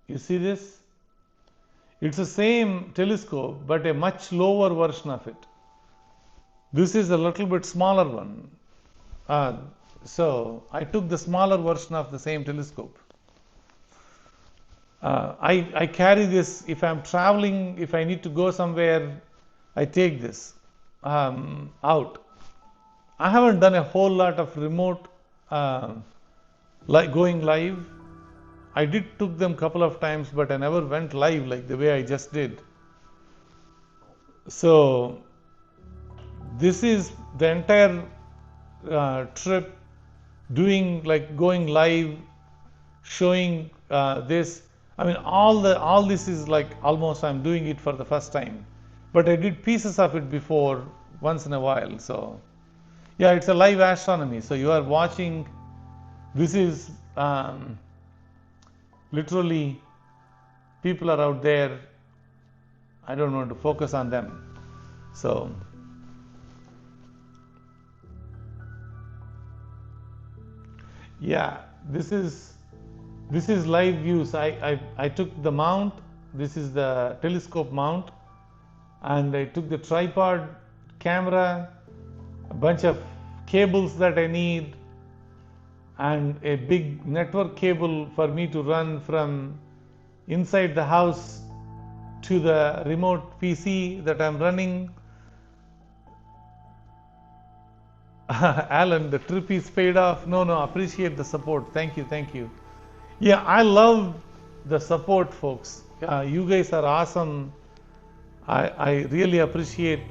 You see this? It's the same telescope, but a much lower version of it. This is a little bit smaller one. So I took the smaller version of the same telescope. I carry this if I'm traveling, if I need to go somewhere, I take this out. I haven't done a whole lot of remote like going live. I took them a couple of times, but I never went live like the way I just did. So this is the entire trip, doing like going live, showing this. I mean, all this is like almost I'm doing it for the first time, but I did pieces of it before once in a while. So yeah, it's a live astronomy. So you are watching. This is literally people are out there. I don't want to focus on them. So yeah, this is live views. I took the mount. This is the telescope mount, and I took the tripod, camera, a bunch of cables that I need, and a big network cable for me to run from inside the house to the remote PC that I'm running. Alan, the trip is paid off. No, appreciate the support. Thank you. Yeah, I love the support, folks. You guys are awesome. I really appreciate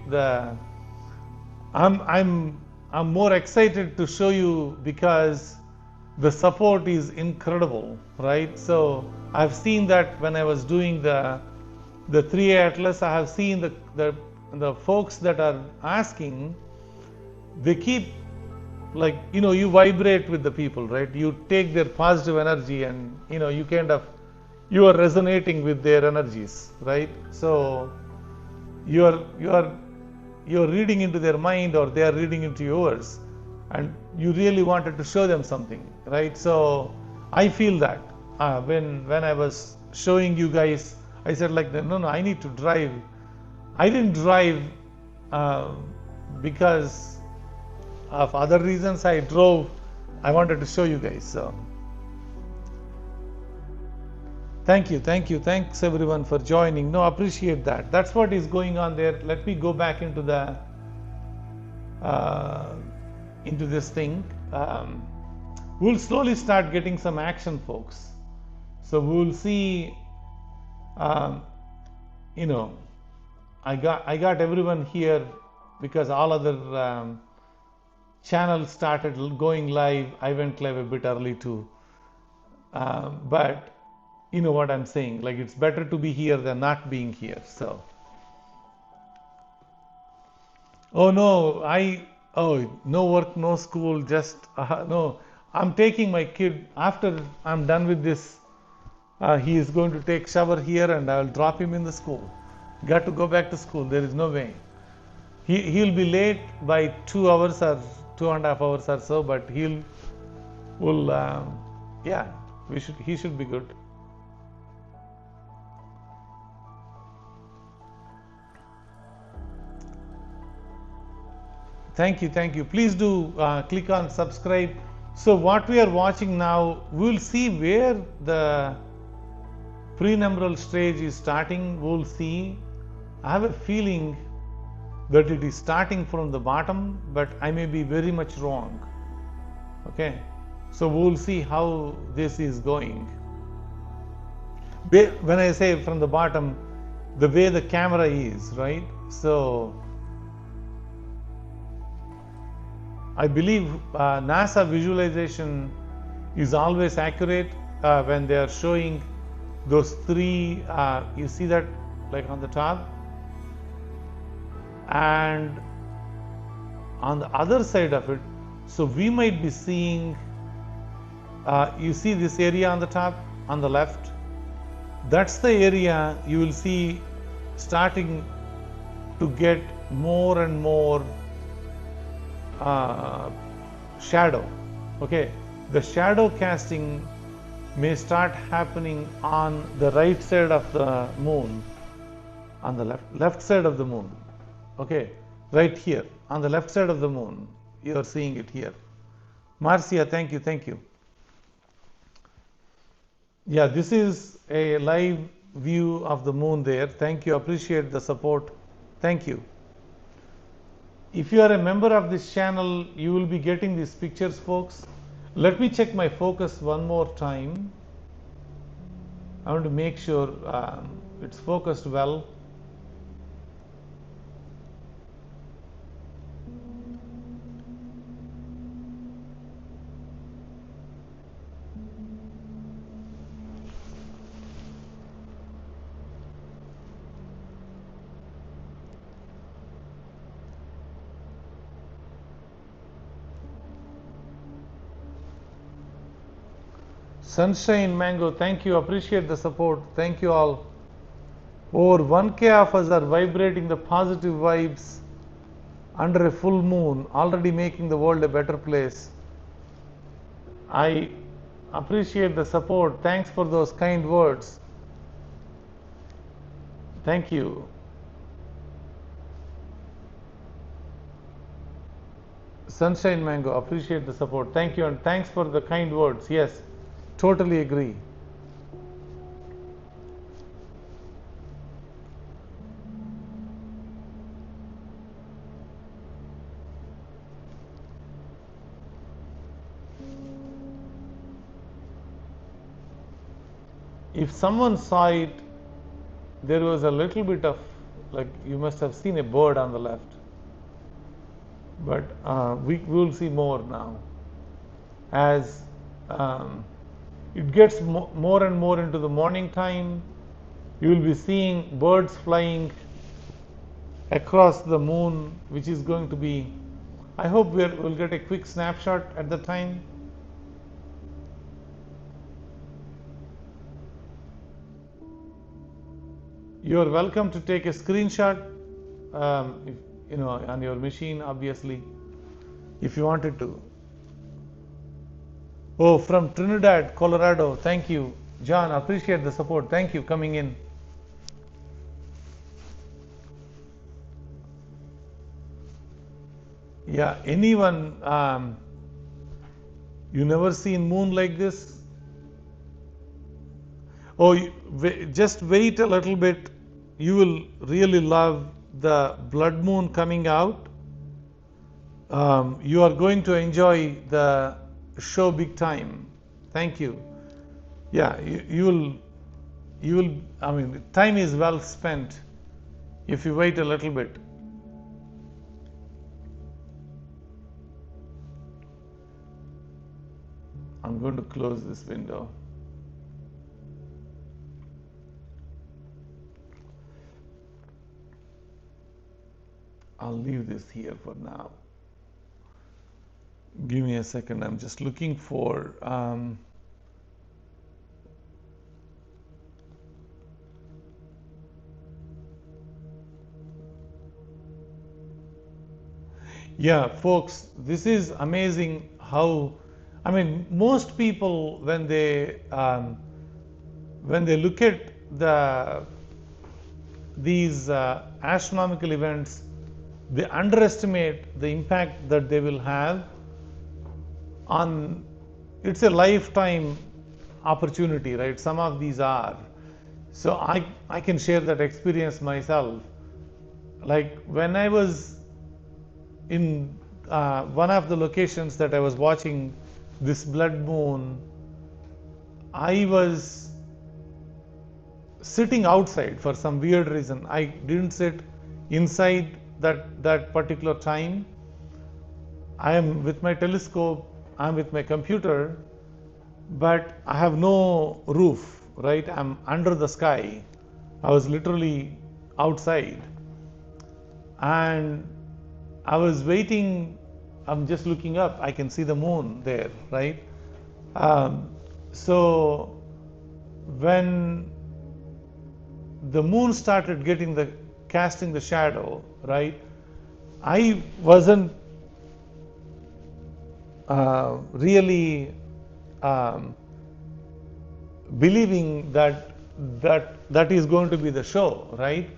I'm more excited to show you because the support is incredible, right? So I've seen that when I was doing the 3A Atlas. I have seen the folks that are asking, they keep like, you vibrate with the people, right? You take their positive energy and, you are resonating with their energies, right? So you're reading into their mind, or they are reading into yours, and you really wanted to show them something, right? So I feel that when I was showing you guys, I said like, no, I need to drive. I didn't drive because of other reasons. I drove. I wanted to show you guys. So thank you. Thanks everyone for joining. No, appreciate that. That's what is going on there. Let me go back into this thing. We'll slowly start getting some action, folks. So we'll see. I got everyone here because all other channels started going live. I went live a bit early too, but you know what I'm saying, like it's better to be here than not being here. So no work, no school, just no, I'm taking my kid after I'm done with this. He is going to take shower here and I'll drop him in the school. Got to go back to school. There is no way. He'll be late by 2 hours or 2.5 hours or so, but Yeah, he should be good. Thank you. Please do click on subscribe. So what we are watching now, we will see where the prenumbral stage is starting. We'll see. I have a feeling that it is starting from the bottom, but I may be very much wrong. Okay, so we'll see how this is going. When I say from the bottom, the way the camera is, right? So I believe NASA visualization is always accurate when they are showing those three, you see that like on the top, and on the other side of it, so we might be seeing, you see this area on the top, on the left, that's the area you will see starting to get more and more shadow. Okay, the shadow casting may start happening on the right side of the moon, on the left side of the moon. Okay, right here on the left side of the moon, you are seeing it here. Marcia, thank you. Yeah, this is a live view of the moon there. Thank you, appreciate the support. Thank you. If you are a member of this channel, you will be getting these pictures, folks. Let me check my focus one more time. I want to make sure it's focused well. Sunshine Mango, thank you, appreciate the support. Thank you all. Over 1K of us are vibrating the positive vibes under a full moon, already making the world a better place. I appreciate the support. Thanks for those kind words. Thank you. Sunshine Mango, appreciate the support. Thank you, and thanks for the kind words. Yes, totally agree. If someone saw it, there was a little bit of, like, you must have seen a bird on the left, but we will see more now as it gets more and more into the morning time. You will be seeing birds flying across the moon, which is going to be, I hope we'll get a quick snapshot at the time. You are welcome to take a screenshot, if, on your machine, obviously, if you wanted to. Oh, from Trinidad, Colorado. Thank you, John. Appreciate the support. Thank you coming in. Yeah, anyone, you never seen moon like this? Oh, just wait a little bit. You will really love the blood moon coming out. You are going to enjoy the show big time. Thank you. Yeah, you will, I mean, time is well spent if you wait a little bit. I'm going to close this window. I'll leave this here for now. Give me a second. I'm just looking for yeah, folks, this is amazing how I mean, most people when they look at these astronomical events, they underestimate the impact that they will have on. It's a lifetime opportunity, right? Some of these are. So I can share that experience myself. Like when I was in one of the locations that I was watching this blood moon, I was sitting outside for some weird reason. I didn't sit inside that particular time. I am with my telescope, I am with my computer, but I have no roof, right? I'm under the sky. I was literally outside, and I was waiting. I'm just looking up. I can see the moon there, right? So when the moon started casting the shadow, right? I wasn't really believing that is going to be the show, right?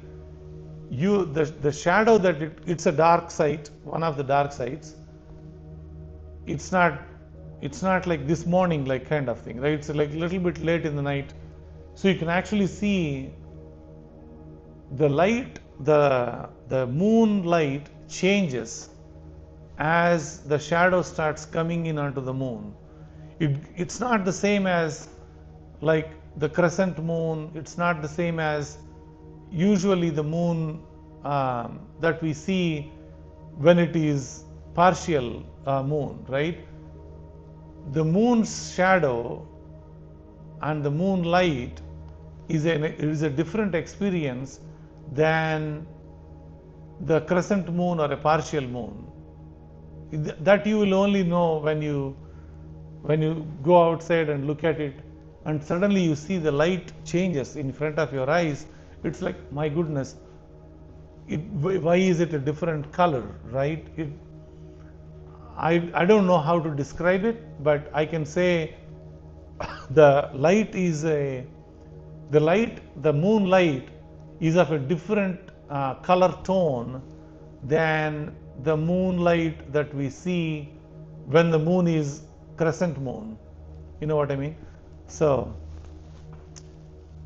The shadow that it's a dark site, one of the dark sites. It's not like this morning, like kind of thing, right? It's like a little bit late in the night, so you can actually see the light, the moon light changes as the shadow starts coming in onto the moon. It's not the same as like the crescent moon. It's not the same as usually the moon that we see when it is partial moon, right? The moon's shadow and the moonlight is a different experience than the crescent moon or a partial moon. That you will only know when you go outside and look at it, and suddenly you see the light changes in front of your eyes. It's like, my goodness, why is it a different color, right? I don't know how to describe it, but I can say the moonlight is of a different color tone than the moonlight that we see when the moon is crescent moon. You know what I mean? So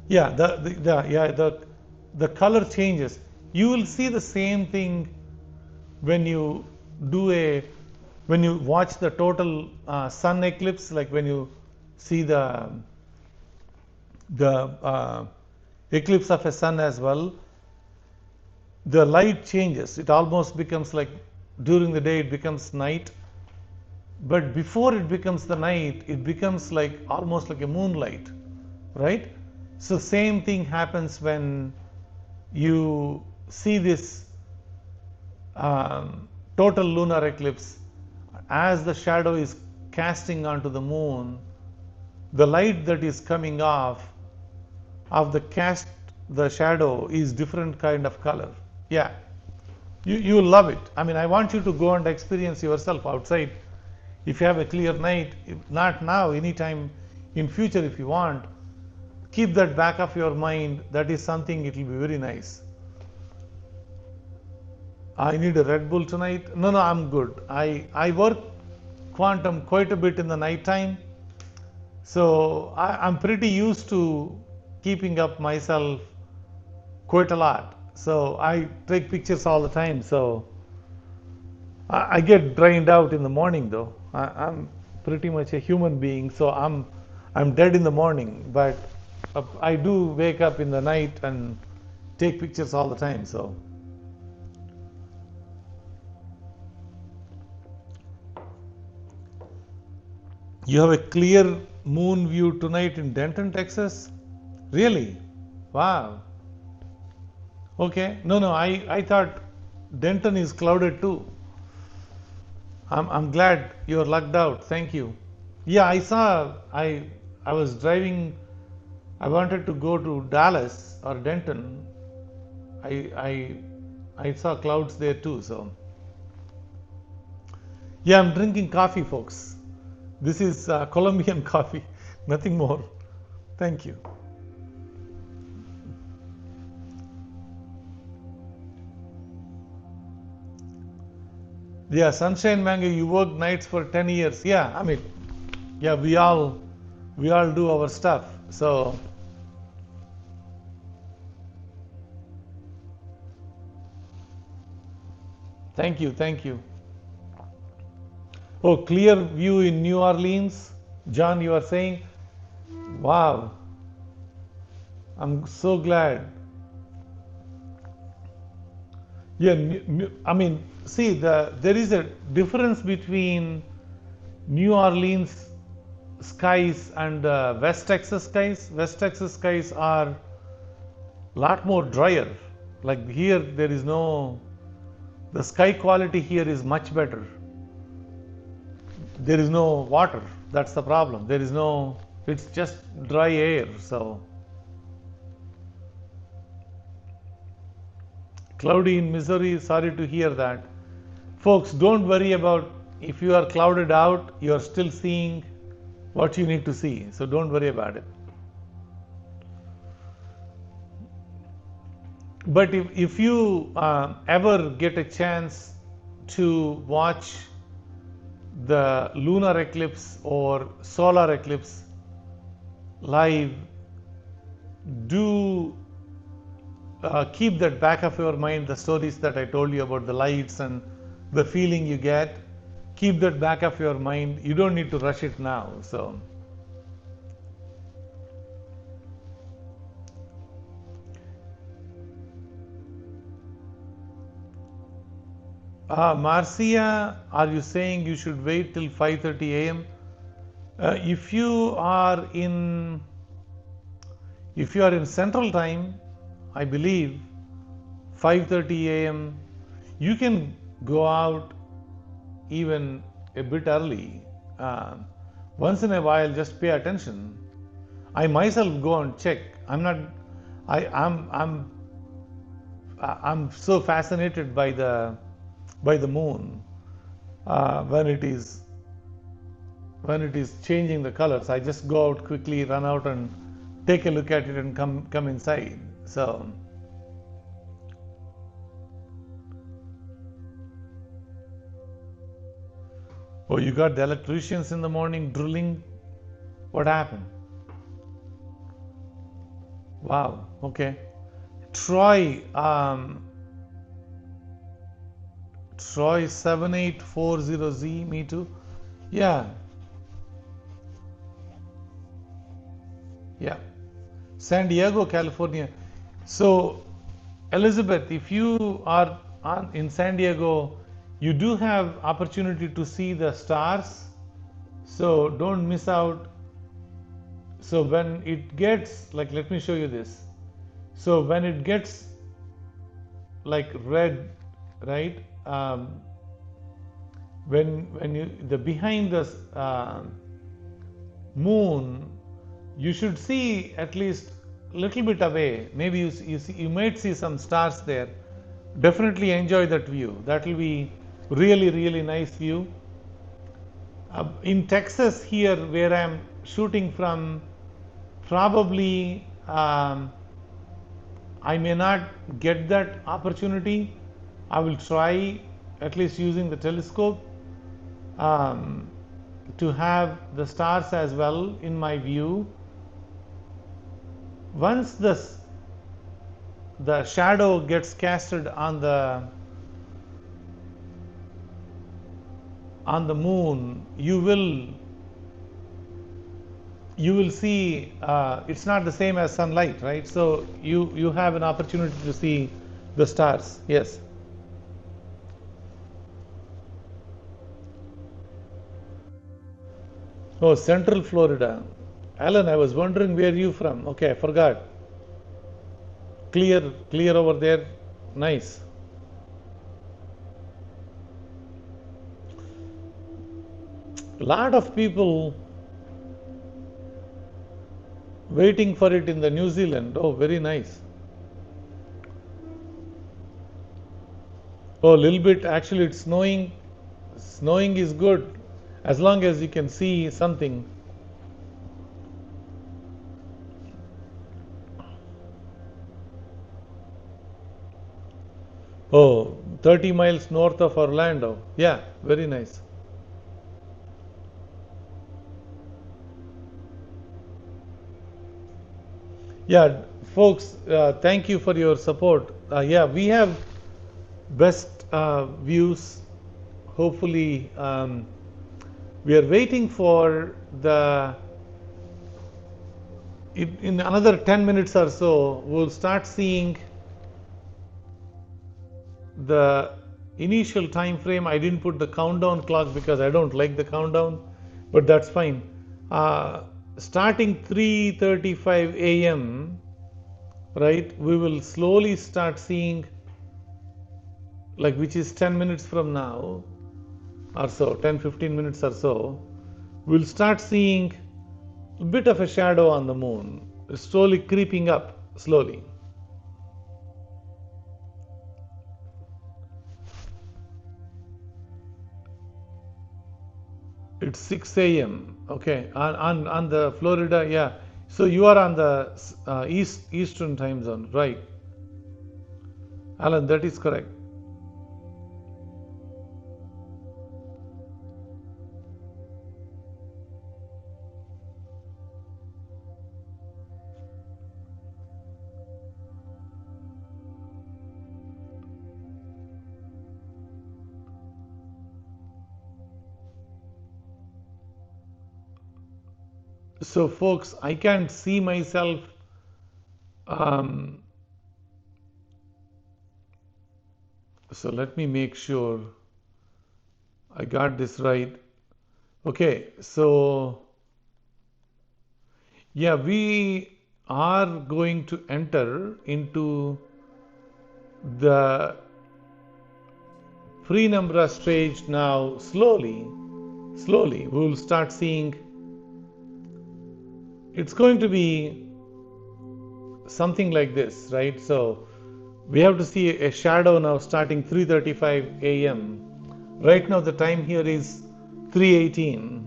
yeah, the color changes. You will see the same thing when you watch the total sun eclipse, like when you see the eclipse of a sun as well. The light changes. It almost becomes like, during the day it becomes night, but before it becomes the night, it becomes like almost like a moonlight, right? So same thing happens when you see this total lunar eclipse. As the shadow is casting onto the moon, the light that is coming off of the shadow is different kind of color. Yeah, you will love it. I mean, I want you to go and experience yourself outside. If you have a clear night, not now, anytime in future if you want, keep that back of your mind. That is something, it will be very nice. I need a Red Bull tonight. No, I'm good. I work quantum quite a bit in the night time, so I'm pretty used to keeping up myself quite a lot. So I take pictures all the time. So I get drained out in the morning, though. I'm pretty much a human being, so I'm dead in the morning, but I do wake up in the night and take pictures all the time. So you have a clear moon view tonight in Denton, Texas? Really? Wow. Okay. No, I thought Denton is clouded too. I'm glad you're lucked out. Thank you. Yeah, I was driving. I wanted to go to Dallas or Denton. I saw clouds there too. So yeah, I'm drinking coffee, folks. This is Colombian coffee, nothing more. Thank you. Yeah, Sunshine Mango, you worked nights for 10 years. Yeah, I mean, yeah, we all do our stuff. So thank you, thank you. Oh, clear view in New Orleans. John, you are saying, wow, I'm so glad. Yeah, I mean, see, there is a difference between New Orleans skies and West Texas skies. West Texas skies are a lot more drier. Like here, there is no, the sky quality here is much better. There is no water. That's the problem. There is no, it's just dry air. So cloudy in Missouri, sorry to hear that. Folks, don't worry about if you are clouded out, you are still seeing what you need to see. So don't worry about it. But if you ever get a chance to watch the lunar eclipse or solar eclipse live, do keep that back of your mind, the stories that I told you about the lights and the feeling you get. Keep that back of your mind. You don't need to rush it now. So Marcia, are you saying you should wait till 5:30 a.m.? If you are in Central Time, I believe 5:30 a.m. you can go out even a bit early. Once in a while, just pay attention. I myself go and check. I'm so fascinated by the moon when it is changing the colors. I just go out quickly, run out and take a look at it and come inside. So oh, you got the electricians in the morning drilling. What happened? Wow. Okay. Troy 7840Z, me too. Yeah. Yeah. San Diego, California. So, Elizabeth, if you are in San Diego, you do have opportunity to see the stars. So don't miss out. So when it gets, like, let me show you this. So when it gets like red, right? When you behind the moon, you should see at least a little bit away. Maybe you might see some stars there. Definitely enjoy that view. That will be really nice view. In Texas here, where I am shooting from, probably I may not get that opportunity. I will try, at least using the telescope, to have the stars as well in my view. Once the shadow gets casted on the moon, you will see it's not the same as sunlight, right? So you have an opportunity to see the stars. Yes. Oh, Central Florida. Alan, I was wondering where you from. Okay, I forgot. Clear over there. Nice. A lot of people waiting for it in the New Zealand. Oh, very nice. Oh, a little bit. Actually, it's snowing. Snowing is good. as long as you can see something. Oh, 30 miles north of Orlando. Yeah, very nice. Yeah, folks, thank you for your support. Yeah, we have best views. Hopefully, we are waiting for the. In another 10 minutes or so, we'll start seeing the initial time frame. I didn't put the countdown clock because I don't like the countdown, but that's fine. Starting 3:35 a.m., right, we will slowly start seeing, like, which is 10 minutes from now or so, 10-15 minutes or so, we'll start seeing a bit of a shadow on the moon, slowly creeping up slowly. It's 6 a.m. Okay, on the Florida, yeah. So you are on the Eastern time zone, right? Alan, that is correct. So, folks, I can't see myself. Um, so let me make sure I got this right. Okay, so yeah, we are going to enter into the penumbra stage now. Slowly, we will start seeing. It's going to be something like this, right? So we have to see a shadow now starting 3:35 a.m. Right now the time here is 3:18.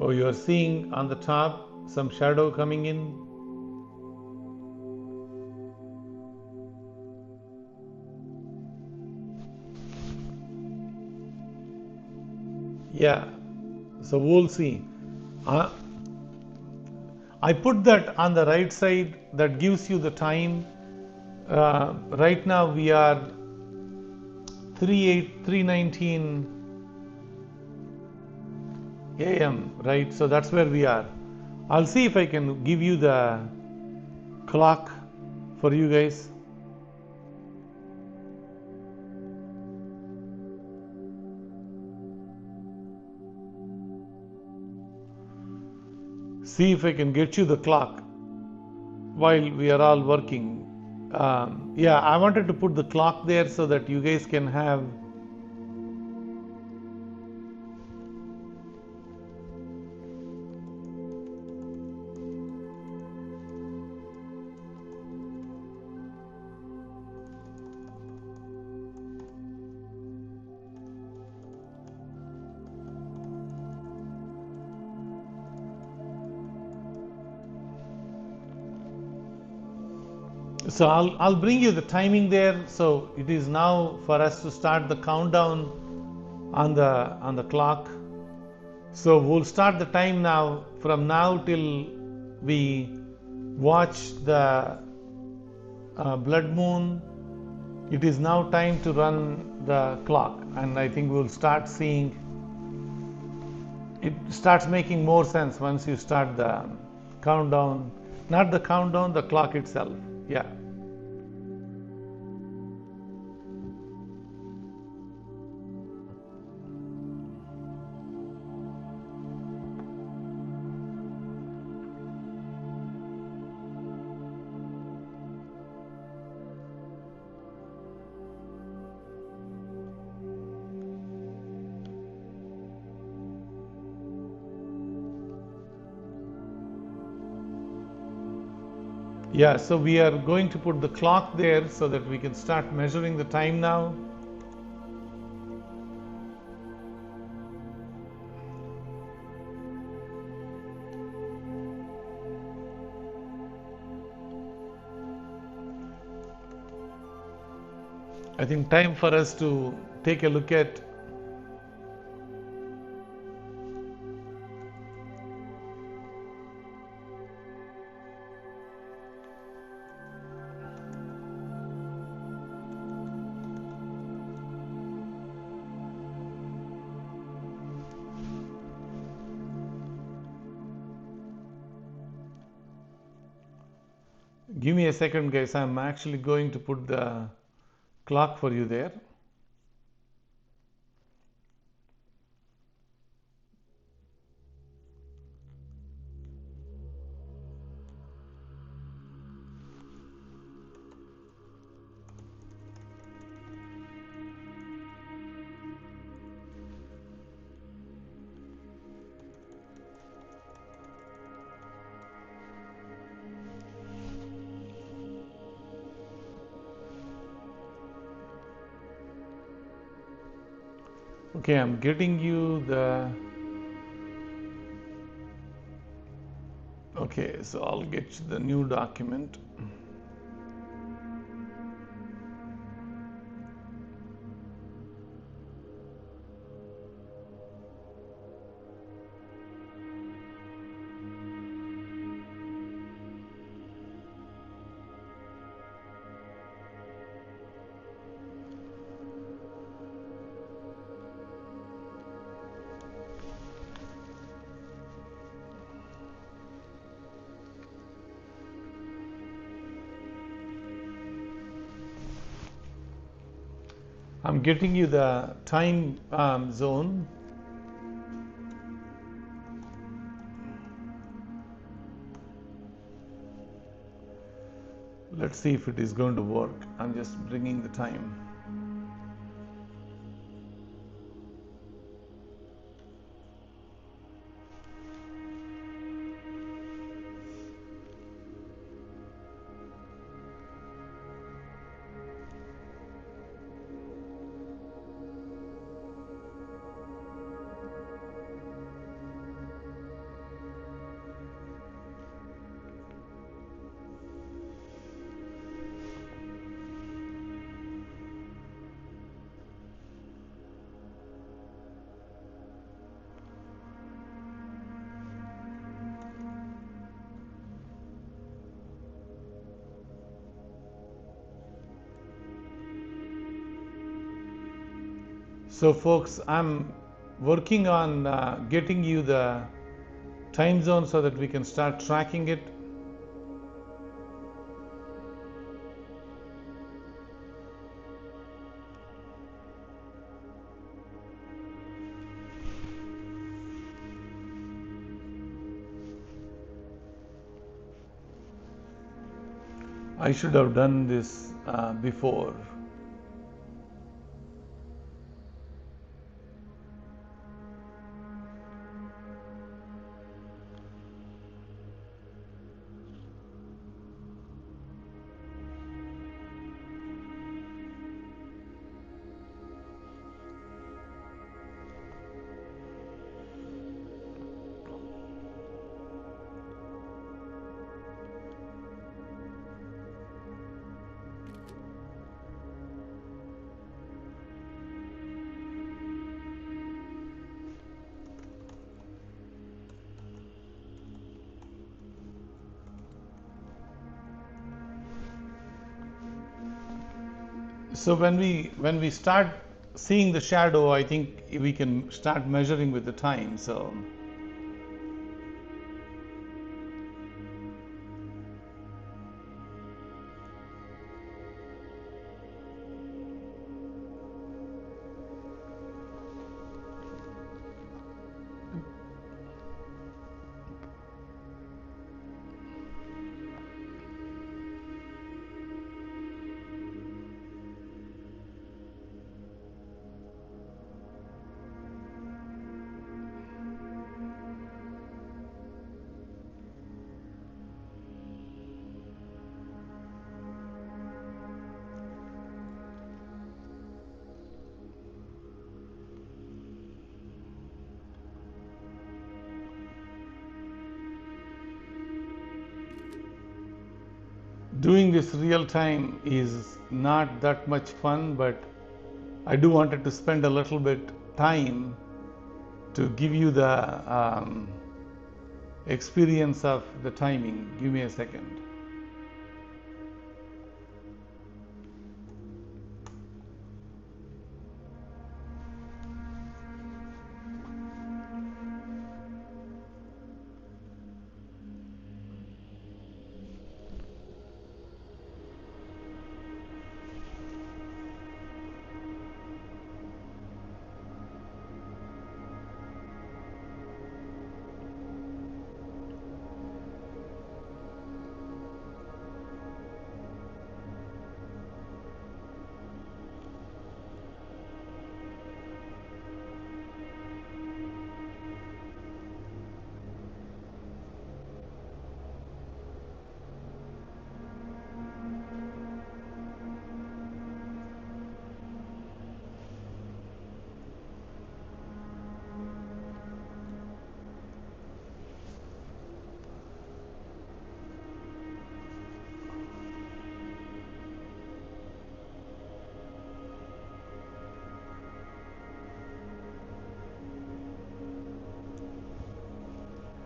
Oh, you are seeing on the top some shadow coming in. Yeah, so we'll see. Uh, I put that on the right side, that gives you the time. Right now we are 3:19 a.m., right? So that's where we are. I'll see if I can give you the clock for you guys. See if I can get you the clock while we are all working. Yeah, I wanted to put the clock there so that you guys can have. So I'll bring you the timing there. So it is now for us to start the countdown on the clock. So we'll start the time now, from now till we watch the blood moon. It is now time to run the clock, and I think we'll start seeing. It starts making more sense once you start the countdown. Not the countdown, the clock itself. Yeah. Yeah, so we are going to put the clock there so that we can start measuring the time now. I think time for us to take a look at give me a second, guys. I'm actually going to put the clock for you there. Okay, I'm getting you the. Okay, so I'll get you the new document. I'm getting you the time zone. Let's see if it is going to work. I'm just bringing the time. So folks, I'm working on getting you the time zone so that we can start tracking it. I should have done this before. So when we start seeing the shadow, I think we can start measuring with the time. So doing this real time is not that much fun, but I do wanted to spend a little bit time to give you the experience of the timing. Give me a second.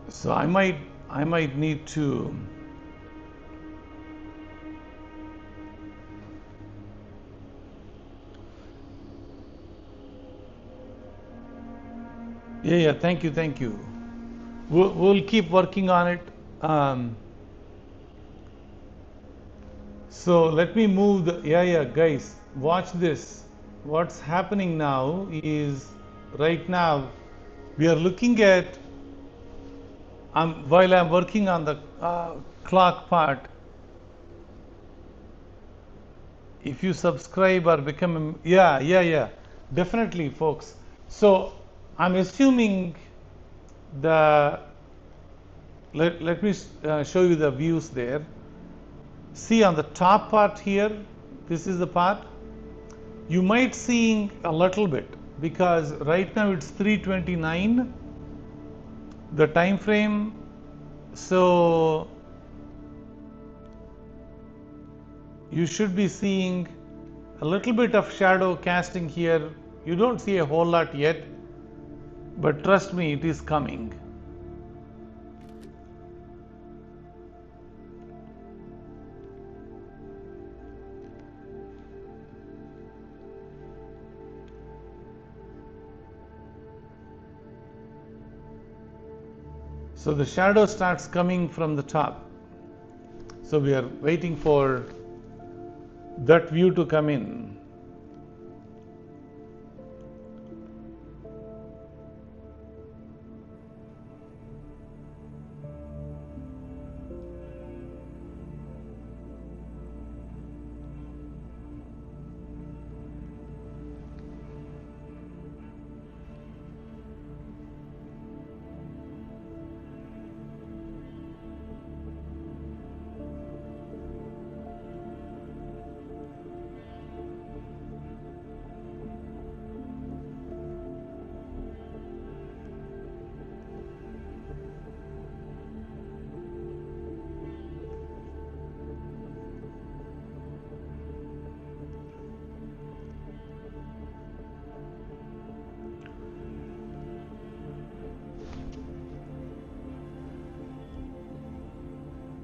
So I might need to yeah, thank you. We'll keep working on it. So let me move the guys, watch this. What's happening now is right now we are looking at while I'm working on the clock part. If you subscribe or become definitely, folks. So I'm assuming the let me show you the views there. See on the top part here, this is the part. You might seeing a little bit because right now it's 3:29 the time frame. So you should be seeing a little bit of shadow casting here. You don't see a whole lot yet, but trust me, it is coming. So the shadow starts coming from the top. So we are waiting for that view to come in.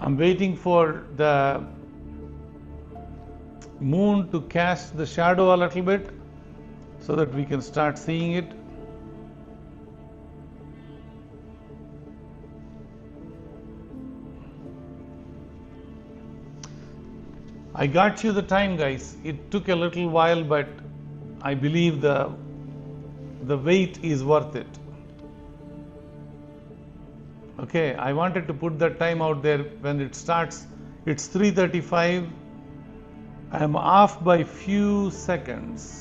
I'm waiting for the moon to cast the shadow a little bit so that we can start seeing it. I got you the time, guys. It took a little while, but I believe the wait is worth it. Okay, I wanted to put that time out there when it starts. It's 3:35. I am off by few seconds.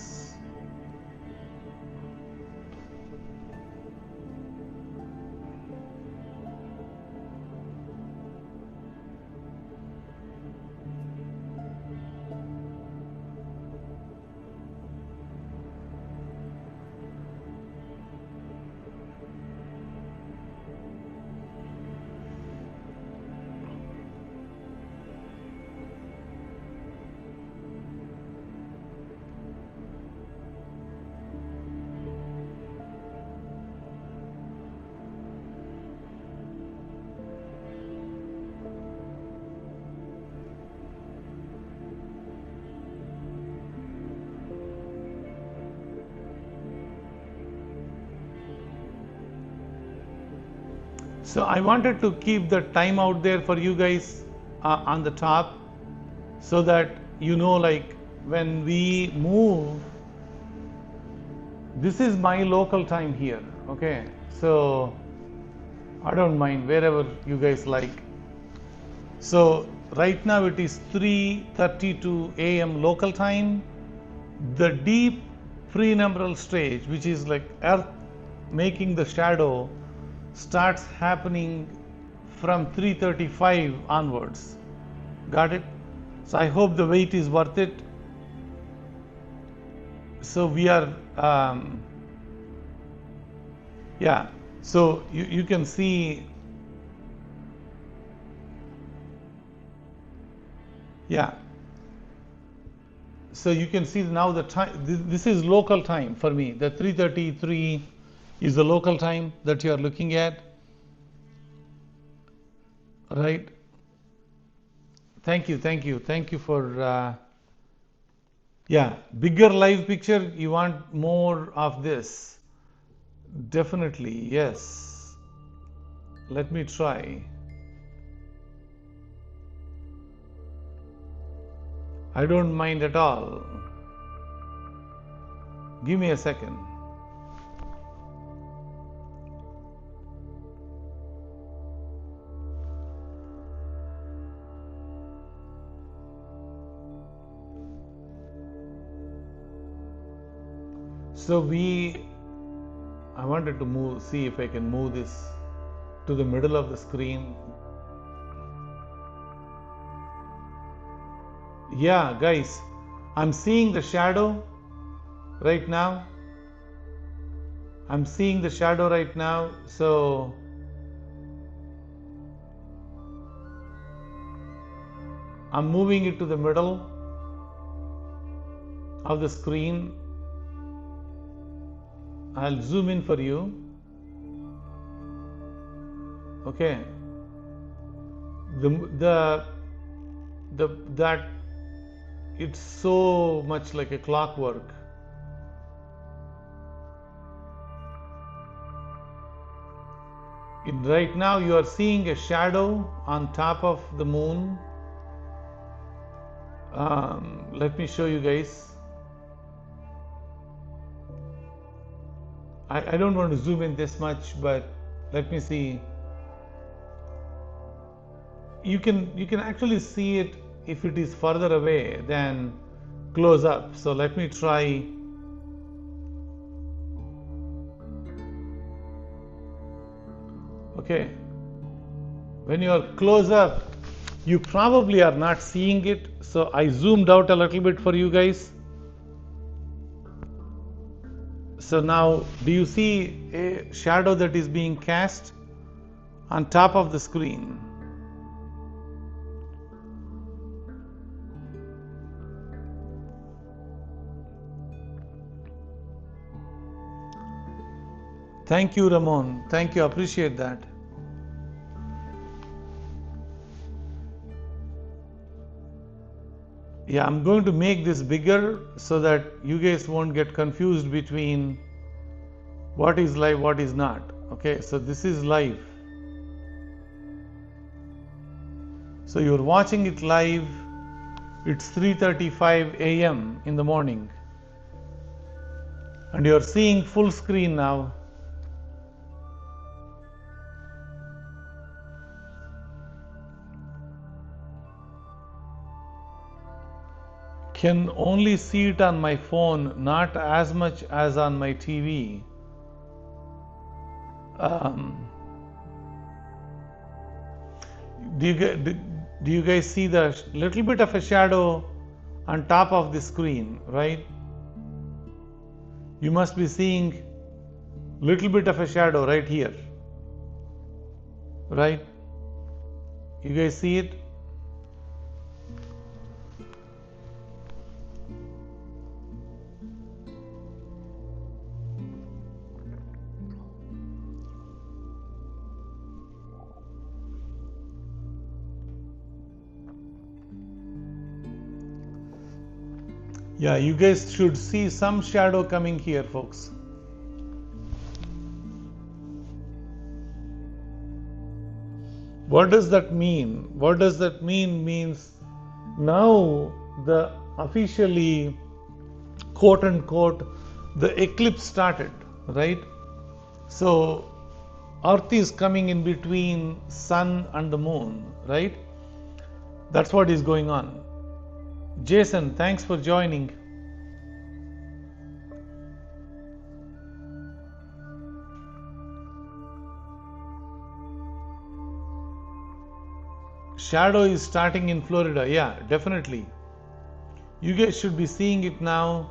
So I wanted to keep the time out there for you guys on the top, so that you know, like when we move, this is my local time here, okay? So I don't mind wherever you guys like. So right now it is 3:32 a.m. local time. The deep penumbral stage, which is like Earth making the shadow, starts happening from 3:35 onwards. Got it? So I hope the wait is worth it. So we are, yeah. So you can see, yeah. So you can see now the time. This is local time for me. The 3:33 is the local time that you are looking at, right? Thank you for. Yeah, bigger live picture. You want more of this? Definitely, yes. Let me try. I don't mind at all. Give me a second. So I wanted to see if I can move this to the middle of the screen. Yeah, guys, I'm seeing the shadow right now. I'm seeing the shadow right now. So I'm moving it to the middle of the screen. I'll zoom in for you. Okay. That it's so much like a clockwork. Right now you are seeing a shadow on top of the moon. Let me show you guys. I don't want to zoom in this much, but let me see. You can actually see it if it is further away than close up. So let me try. Okay, when you are close up, you probably are not seeing it. So I zoomed out a little bit for you guys. So now, do you see a shadow that is being cast on top of the screen? Thank you, Ramon. Thank you. Appreciate that. Yeah, I'm going to make this bigger so that you guys won't get confused between what is live, what is not. Okay, so this is live. So you're watching it live. It's 3:35 a.m. in the morning. And you're seeing full screen now. Can only see it on my phone, not as much as on my TV. Do you guys see the little bit of a shadow on top of the screen, right? You must be seeing little bit of a shadow right here, right? You guys see it? Yeah, you guys should see some shadow coming here, folks. What does that mean? What does that mean? Means now the officially, quote unquote, the eclipse started, right? So Earth is coming in between sun and the moon, right? That's what is going on. Jason, thanks for joining. Shadow is starting in Florida. Yeah, definitely. You guys should be seeing it now.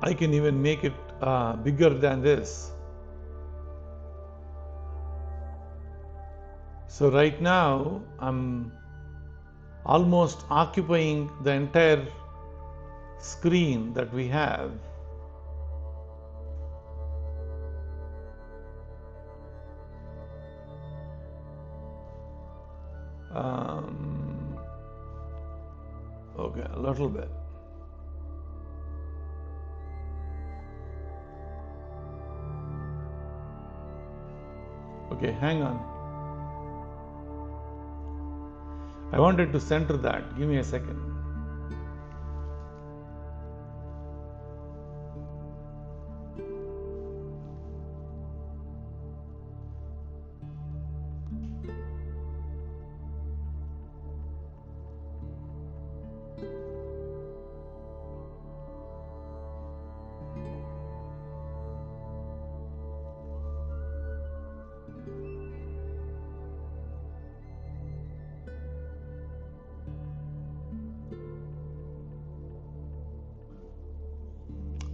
I can even make it bigger than this. So right now I'm almost occupying the entire screen that we have. Okay, a little bit. Okay, hang on. I wanted to center that. Give me a second.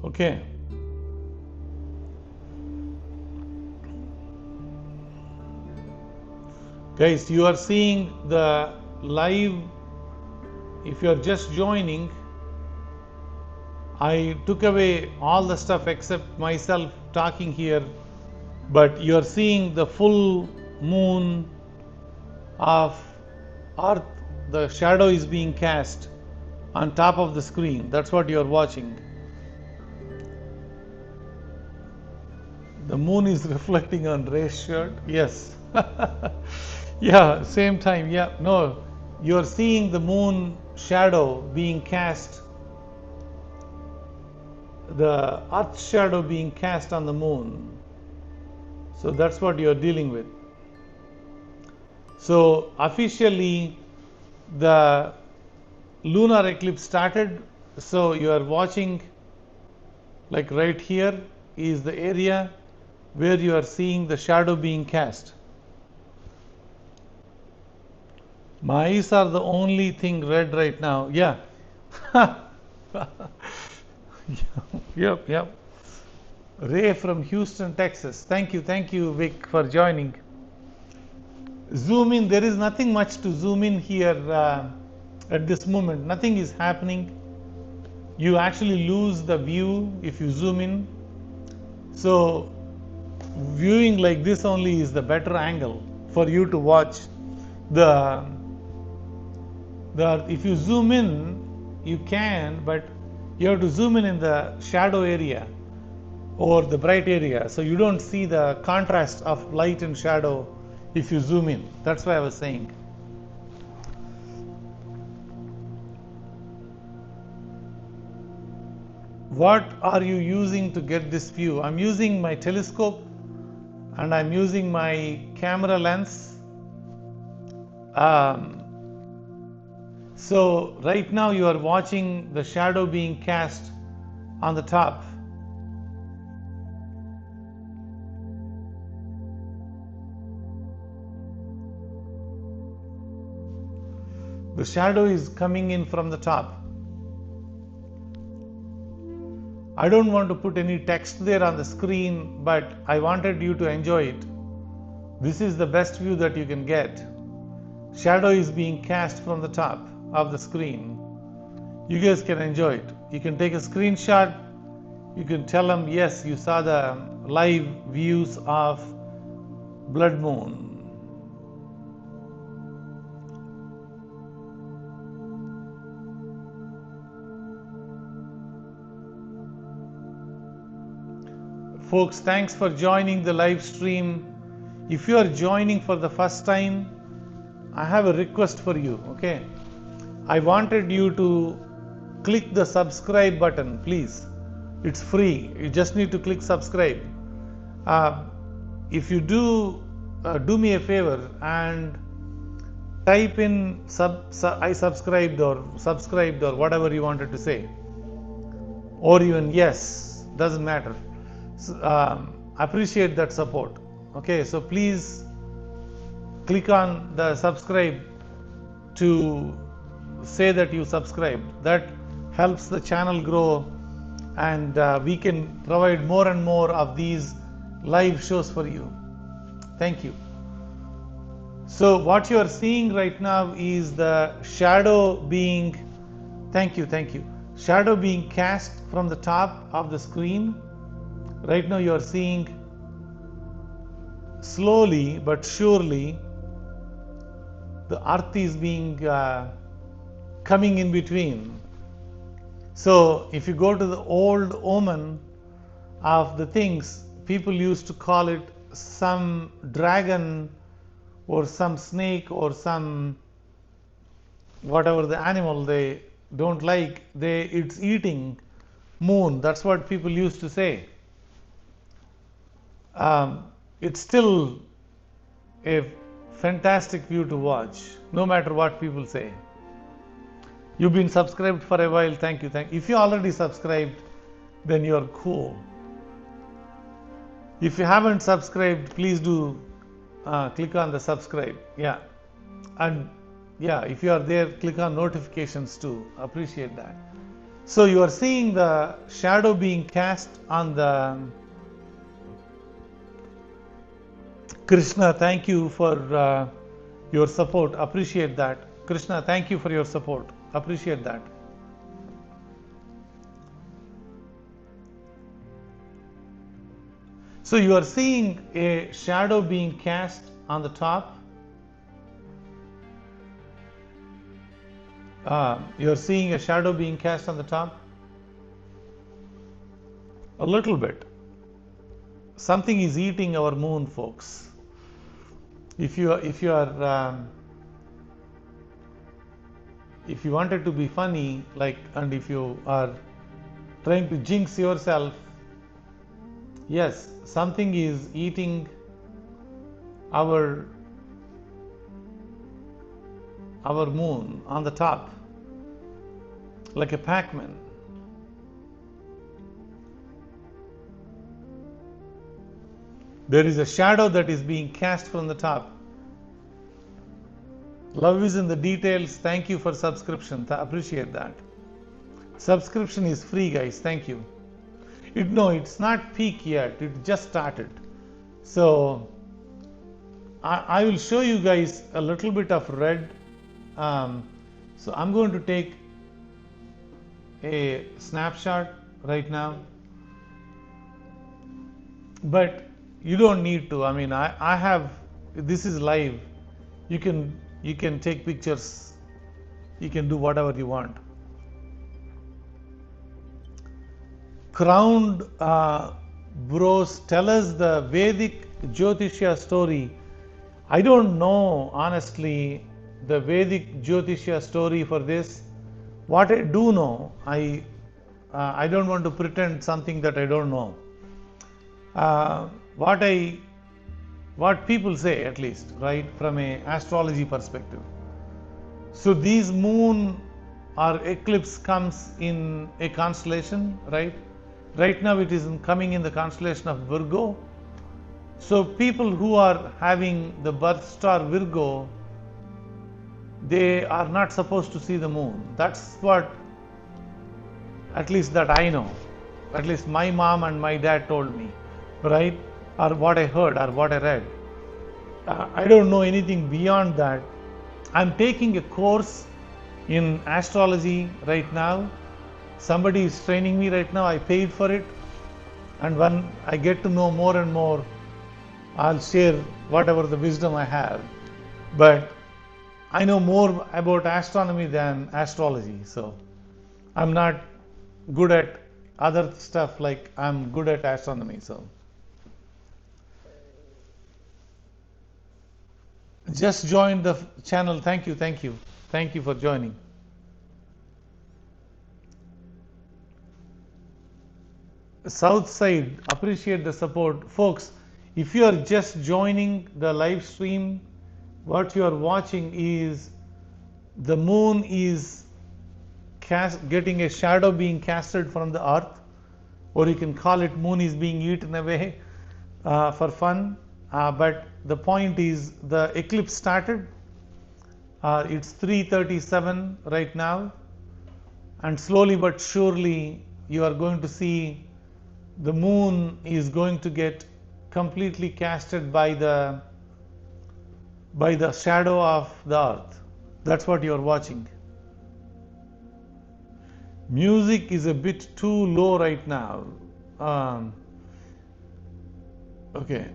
Okay. Guys, you are seeing the live. If you are just joining, I took away all the stuff except myself talking here, but you are seeing the full moon of Earth. The shadow is being cast on top of the screen. That's what you are watching. The moon is reflecting on Ray's shirt. Yes. Yeah, same time. Yeah, no, you're seeing the moon shadow being cast, the Earth shadow being cast on the moon. So that's what you're dealing with. So officially the lunar eclipse started. So you are watching, like right here is the area where you are seeing the shadow being cast. My eyes are the only thing red right now. Yeah. Yep. Ray from Houston, Texas. Thank you, Vic, for joining. Zoom in. There is nothing much to zoom in here at this moment. Nothing is happening. You actually lose the view if you zoom in. So viewing like this only is the better angle for you to watch. If you zoom in, you can, but you have to zoom in the shadow area or the bright area, so you don't see the contrast of light and shadow if you zoom in. That's why I was saying. What are you using to get this view? I'm using my telescope and I'm using my camera lens. So right now you are watching the shadow being cast on the top. The shadow is coming in from the top. I don't want to put any text there on the screen, but I wanted you to enjoy it. This is the best view that you can get. Shadow is being cast from the top of the screen. You guys can enjoy it. You can take a screenshot. You can tell them, yes, you saw the live views of blood moon. Folks, thanks for joining the live stream. If you are joining for the first time, I have a request for you, okay? I wanted you to click the subscribe button, please. It's free. You just need to click subscribe. If you do me a favor and type in I subscribed or whatever you wanted to say, or even yes, doesn't matter. Appreciate that support. Okay, so please click on the subscribe to say that you subscribed. That helps the channel grow, and we can provide more and more of these live shows for you. Thank you. So what you are seeing right now is the shadow being, thank you, shadow being cast from the top of the screen. Right now you are seeing slowly but surely the earth is being coming in between. So if you go to the old omen of the things, people used to call it some dragon or some snake or some whatever the animal they don't like, it's eating moon. That's what people used to say. It's still a fantastic view to watch, no matter what people say. You've been subscribed for a while. Thank you. If you already subscribed, then you're cool. If you haven't subscribed, please do click on the subscribe. Yeah, and yeah, if you are there, click on notifications too. Appreciate that. So you are seeing the shadow being cast on the Krishna. Thank you for your support. Appreciate that. Krishna, thank you for your support. Appreciate that. So you are seeing a shadow being cast on the top. You're seeing a shadow being cast on the top. A little bit. Something is eating our moon, folks. If you wanted to be funny, and if you are trying to jinx yourself, yes, something is eating our moon on the top, like a Pac-Man. There is a shadow that is being cast from the top. Love is in the details. Thank you for subscription. Appreciate that. Subscription is free, guys. Thank you. It's not peak yet. It just started. So I will show you guys a little bit of red. So I'm going to take a snapshot right now, but you don't need to. I mean, I have, this is live. You can take pictures. You can do whatever you want. Crowned bros, tell us the Vedic Jyotishya story. I don't know, honestly, the Vedic Jyotishya story for this. What I do know, I don't want to pretend something that I don't know. What people say, at least, right, from an astrology perspective. So these moon or eclipse comes in a constellation, right? Right now it is coming in the constellation of Virgo. So people who are having the birth star Virgo, they are not supposed to see the moon. That's what, at least that I know. At least my mom and my dad told me, right? Or what I heard or what I read. I don't know anything beyond that. I'm taking a course in astrology right now. Somebody is training me right now. I paid for it. And when I get to know more and more, I'll share whatever the wisdom I have. But I know more about astronomy than astrology. So I'm not good at other stuff like I'm good at astronomy. So just joined the channel. Thank you, thank you. Thank you for joining. South side, appreciate the support. Folks, if you are just joining the live stream, what you are watching is the moon is getting a shadow being casted from the earth, or you can call it moon is being eaten away for fun. But the point is the eclipse started. It's 3:37 right now, and slowly but surely you are going to see the moon is going to get completely casted by the shadow of the earth. That's what you are watching. Music is a bit too low right now. Okay,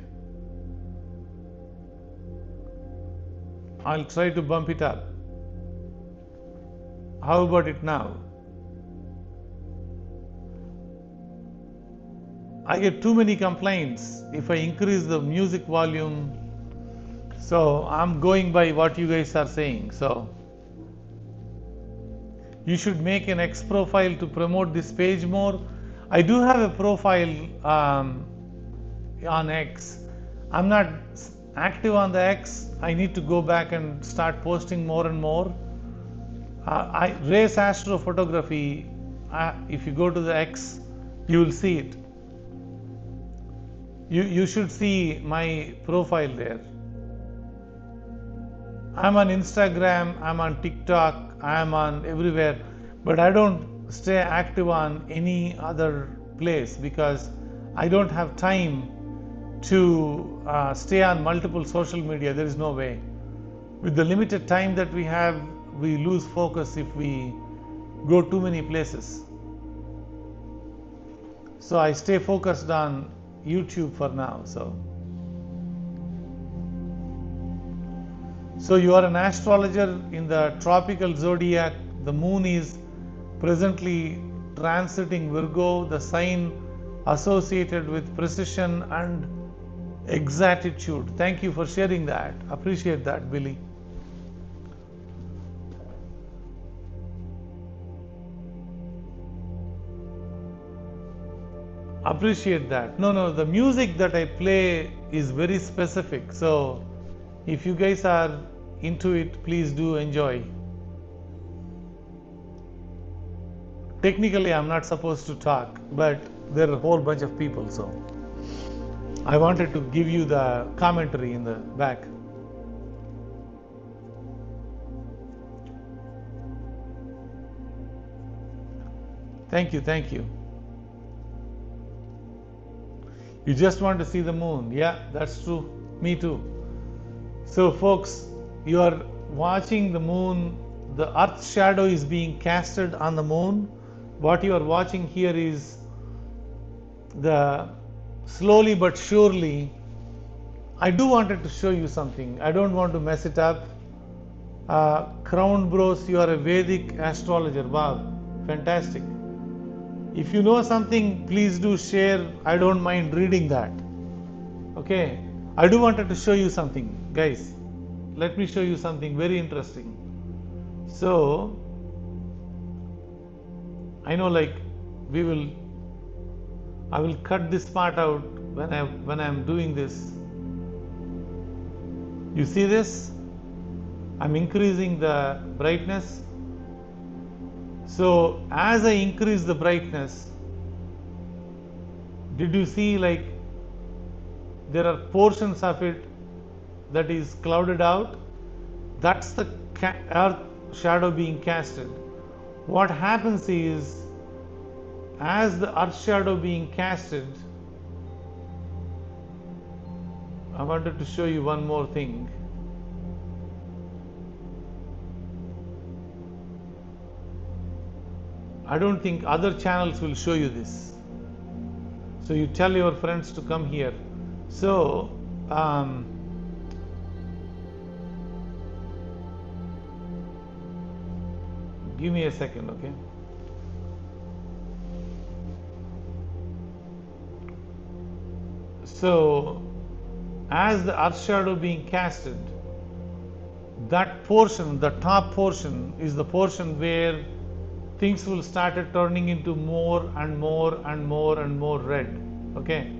I'll try to bump it up. How about it now? I get too many complaints if I increase the music volume, so I'm going by what you guys are saying. So you should make an X profile to promote this page more. I do have a profile on X. I'm not active on the X. I need to go back and start posting more and more. I race astrophotography. If you go to the X, you will see it. You should see my profile there. I'm on Instagram, I'm on TikTok, I'm on everywhere, but I don't stay active on any other place because I don't have time to stay on multiple social media. There is no way. With the limited time that we have, we lose focus if we go too many places. So I stay focused on YouTube for now. So you are an astrologer in the tropical zodiac. The moon is presently transiting Virgo, the sign associated with precision and exactitude. Thank you for sharing that. Appreciate that, Billy. Appreciate that. No, the music that I play is very specific. So if you guys are into it, please do enjoy. Technically, I'm not supposed to talk, but there are a whole bunch of people, so I wanted to give you the commentary in the back. Thank you, thank you. You just want to see the moon. Yeah, that's true. Me too. So folks, you are watching the moon. The earth's shadow is being casted on the moon. What you are watching here is the slowly but surely. I do wanted to show you something. I don't want to mess it up. Crown Bros, you are a Vedic astrologer. Wow, fantastic. If you know something, please do share. I don't mind reading that. Okay, I do wanted to show you something, guys. Let me show you something very interesting. So I know, like, I will cut this part out when I'm doing this. You see this? I'm increasing the brightness. So as I increase the brightness, did you see, like, there are portions of it that is clouded out? That's the earth shadow being casted. What happens is, as the earth shadow being casted, I wanted to show you one more thing. I don't think other channels will show you this. So you tell your friends to come here. So give me a second, okay? So as the earth shadow being casted, that portion, the top portion, is the portion where things will start turning into more and more and more and more red. Okay,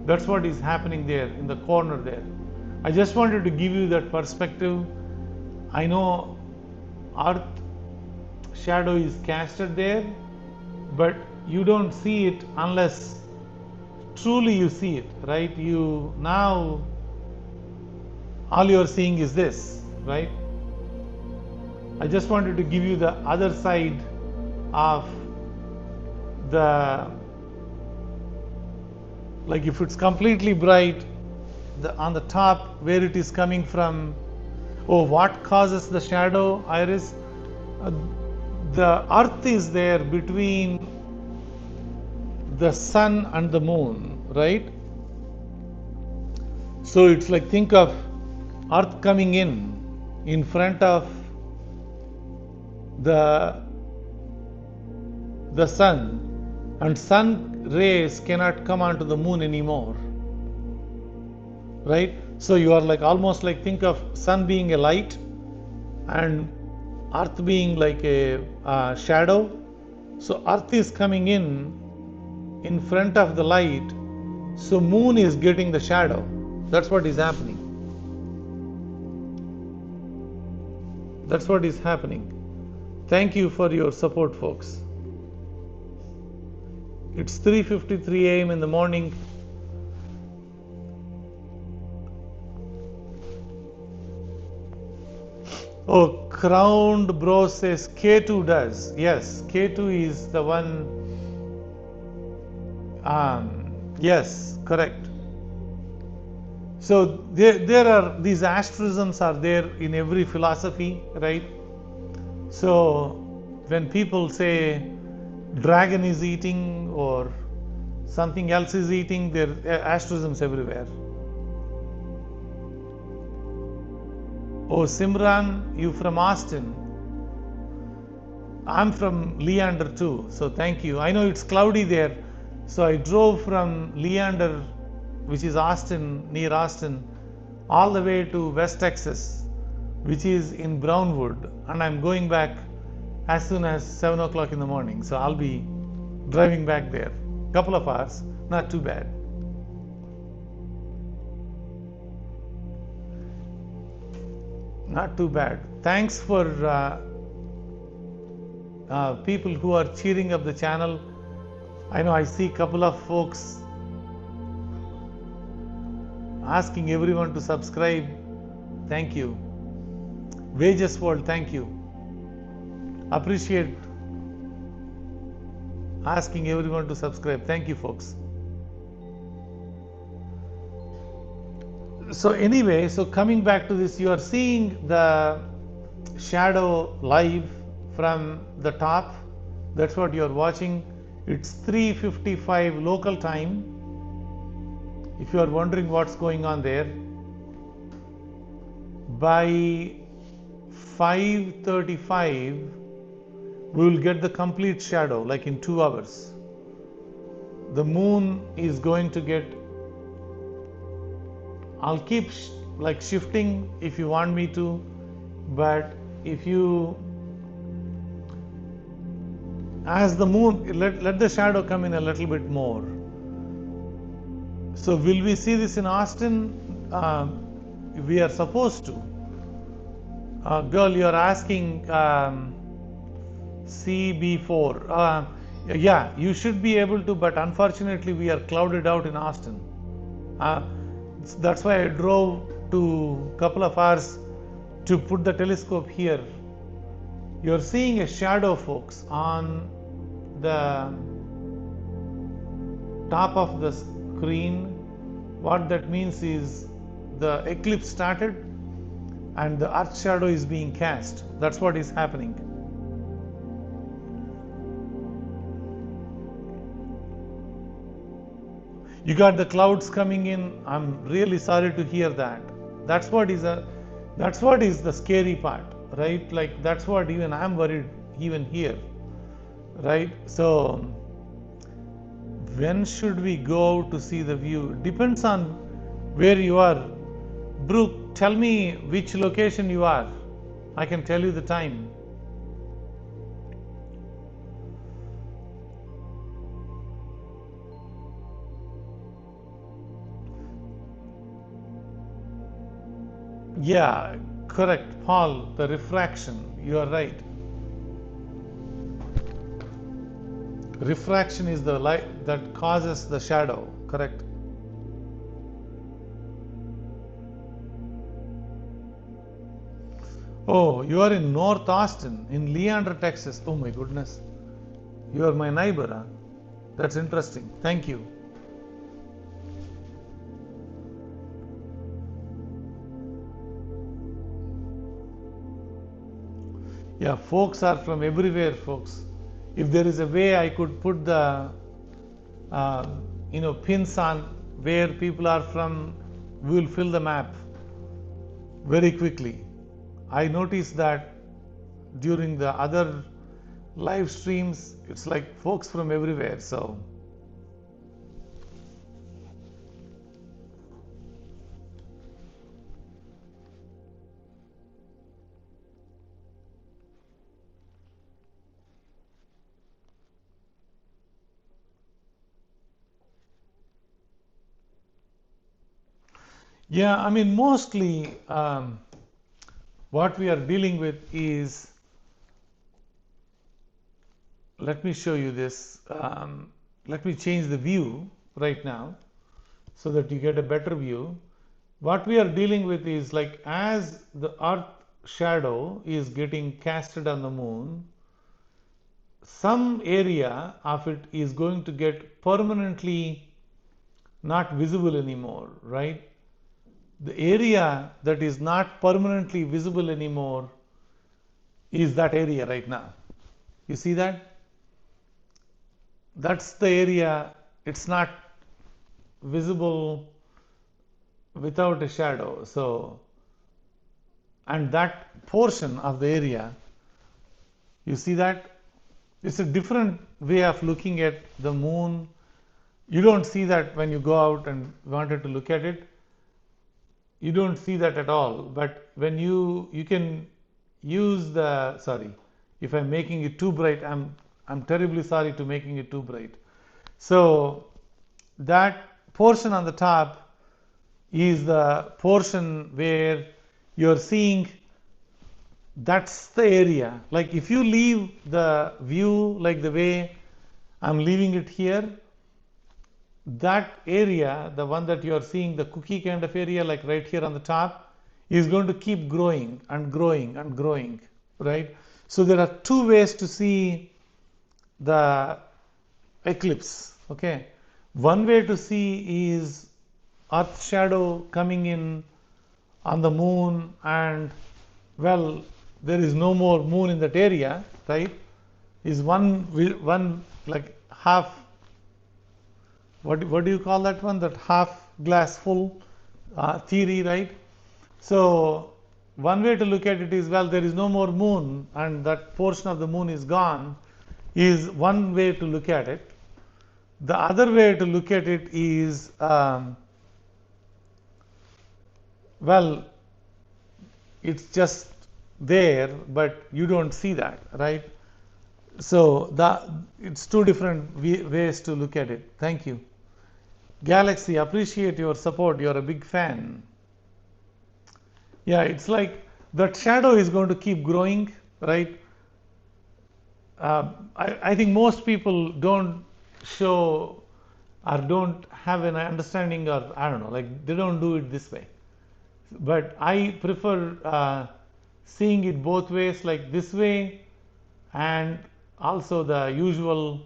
that's what is happening there in the corner there. I just wanted to give you that perspective. I know Earth shadow is casted there, but you don't see it unless truly you see it, right? You now all you're seeing is this, right? I just wanted to give you the other side of the, like if it's completely bright, on the top where it is coming from. Oh, what causes the shadow, Iris? The Earth is there between the sun and the moon, right? So it's like, think of Earth coming in front of the sun, and sun rays cannot come onto the moon anymore, right? So you are like almost like, think of sun being a light and Earth being like a shadow. So Earth is coming in front of the light, so moon is getting the shadow. That's what is happening. That's what is happening. Thank you for your support, folks. It's 3:53 a.m. in the morning. Oh, Crowned Bro says K2 does. Yes, K2 is the one. Yes, correct. So there are these asterisms are there in every philosophy, right? So when people say dragon is eating or something else is eating, there are asterisms everywhere. Oh, Simran, you from Austin. I'm from Leander too, so thank you. I know it's cloudy there, so I drove from Leander, which is Austin, near Austin, all the way to West Texas, which is in Brownwood, and I'm going back as soon as 7 o'clock in the morning. So I'll be driving back there. Couple of hours, not too bad. Not too bad. Thanks for people who are cheering up the channel. I know I see a couple of folks asking everyone to subscribe. Thank you. Wages World, thank you. Appreciate asking everyone to subscribe. Thank you, folks. So anyway, so coming back to this, you are seeing the shadow live from the top. That's what you are watching. It's 3:55 local time. If you are wondering what's going on there, by 5:35 we will get the complete shadow, like in 2 hours. The moon is going to get, I'll keep like shifting if you want me to, but if you, as the moon, let the shadow come in a little bit more. So will we see this in Austin? We are supposed to. Girl, you are asking CB4. Yeah, you should be able to, but unfortunately we are clouded out in Austin. That's why I drove to a couple of hours to put the telescope here. You're seeing a shadow, folks, on the top of the screen. What that means is the eclipse started and the earth shadow is being cast. That's what is happening. You got the clouds coming in. I'm really sorry to hear that. That's what is the scary part, right? Like that's what even I'm worried even here, right? So when should we go to see the view? Depends on where you are. Brooke, tell me which location you are. I can tell you the time. Yeah, correct, Paul. The refraction. You are right. Refraction is the light that causes the shadow. Correct. Oh, you are in North Austin, in Leander, Texas. Oh my goodness. You are my neighbor. Huh? That's interesting. Thank you. Yeah, folks are from everywhere, folks. If there is a way I could put the uh, pins on where people are from, we will fill the map very quickly. I noticed that during the other live streams, it's like folks from everywhere. So yeah, I mean, mostly what we are dealing with is, let me show you this. Let me change the view right now so that you get a better view. What we are dealing with is like as the earth shadow is getting casted on the moon, some area of it is going to get permanently not visible anymore, right? The area that is not permanently visible anymore is that area right now. You see that? That's the area, it's not visible without a shadow. So, and that portion of the area, you see that? It's a different way of looking at the moon. You don't see that when you go out and wanted to look at it. You don't see that at all. But when you can use the, sorry, if I'm making it too bright, I'm terribly sorry to making it too bright. So that portion on the top is the portion where you're seeing, that's the area. Like if you leave the view like the way I'm leaving it here, that area, the one that you are seeing, the cookie kind of area, like right here on the top, is going to keep growing and growing and growing, right? So there are two ways to see the eclipse, okay? One way to see is earth shadow coming in on the moon, and well, there is no more moon in that area, right? Is one like half, what do you call that one, that half glass full theory, right? So one way to look at it is, well, there is no more moon and that portion of the moon is gone, is one way to look at it. The other way to look at it is, well, it's just there, but you don't see that, right? So it's two different ways to look at it. Thank you. Galaxy, appreciate your support. You're a big fan. Yeah, it's like that shadow is going to keep growing, right? I think most people don't show or don't have an understanding, or I don't know, like they don't do it this way. But I prefer seeing it both ways, like this way, and also the usual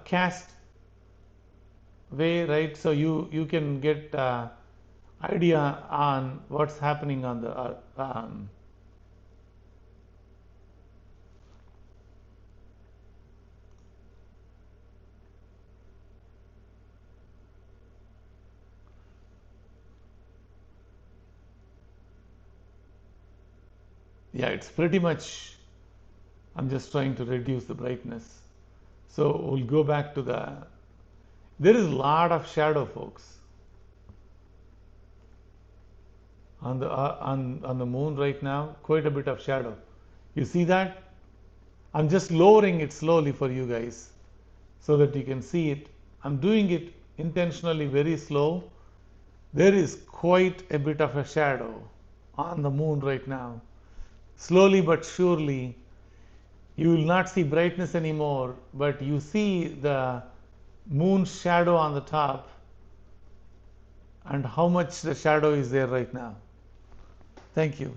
cast way, right? So you can get idea on what's happening on the yeah, it's pretty much, I'm just trying to reduce the brightness. So we'll go back to there is a lot of shadow, folks. on the moon right now, quite a bit of shadow. You see that? I'm just lowering it slowly for you guys so that you can see it. I'm doing it intentionally very slow. There is quite a bit of a shadow on the moon right now. Slowly but surely, you will not see brightness anymore, but you see the moon's shadow on the top and how much the shadow is there right now. Thank you.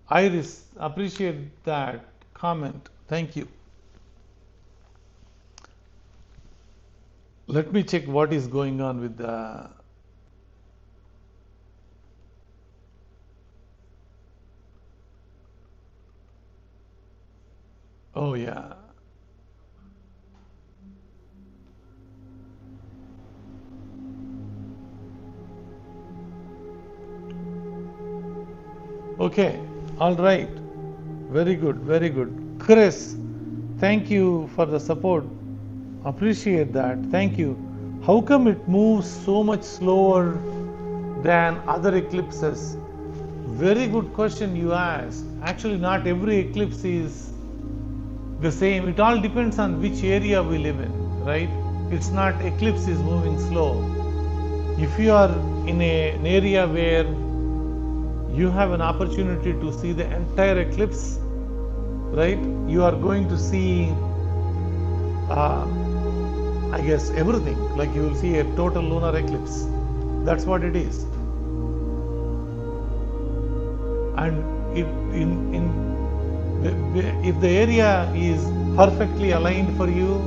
Iris, appreciate that comment. Thank you. Let me check what is going on with the. Oh, yeah. Okay, all right. Very good, very good. Chris, thank you for the support. Appreciate that. Thank you. How come it moves so much slower than other eclipses? Very good question you asked. Actually, not every eclipse is the same. It all depends on which area we live in, right? It's not eclipse is moving slow. If you are in an area where you have an opportunity to see the entire eclipse, right? You are going to see, I guess, everything. Like you will see a total lunar eclipse. That's what it is. And if the area is perfectly aligned for you,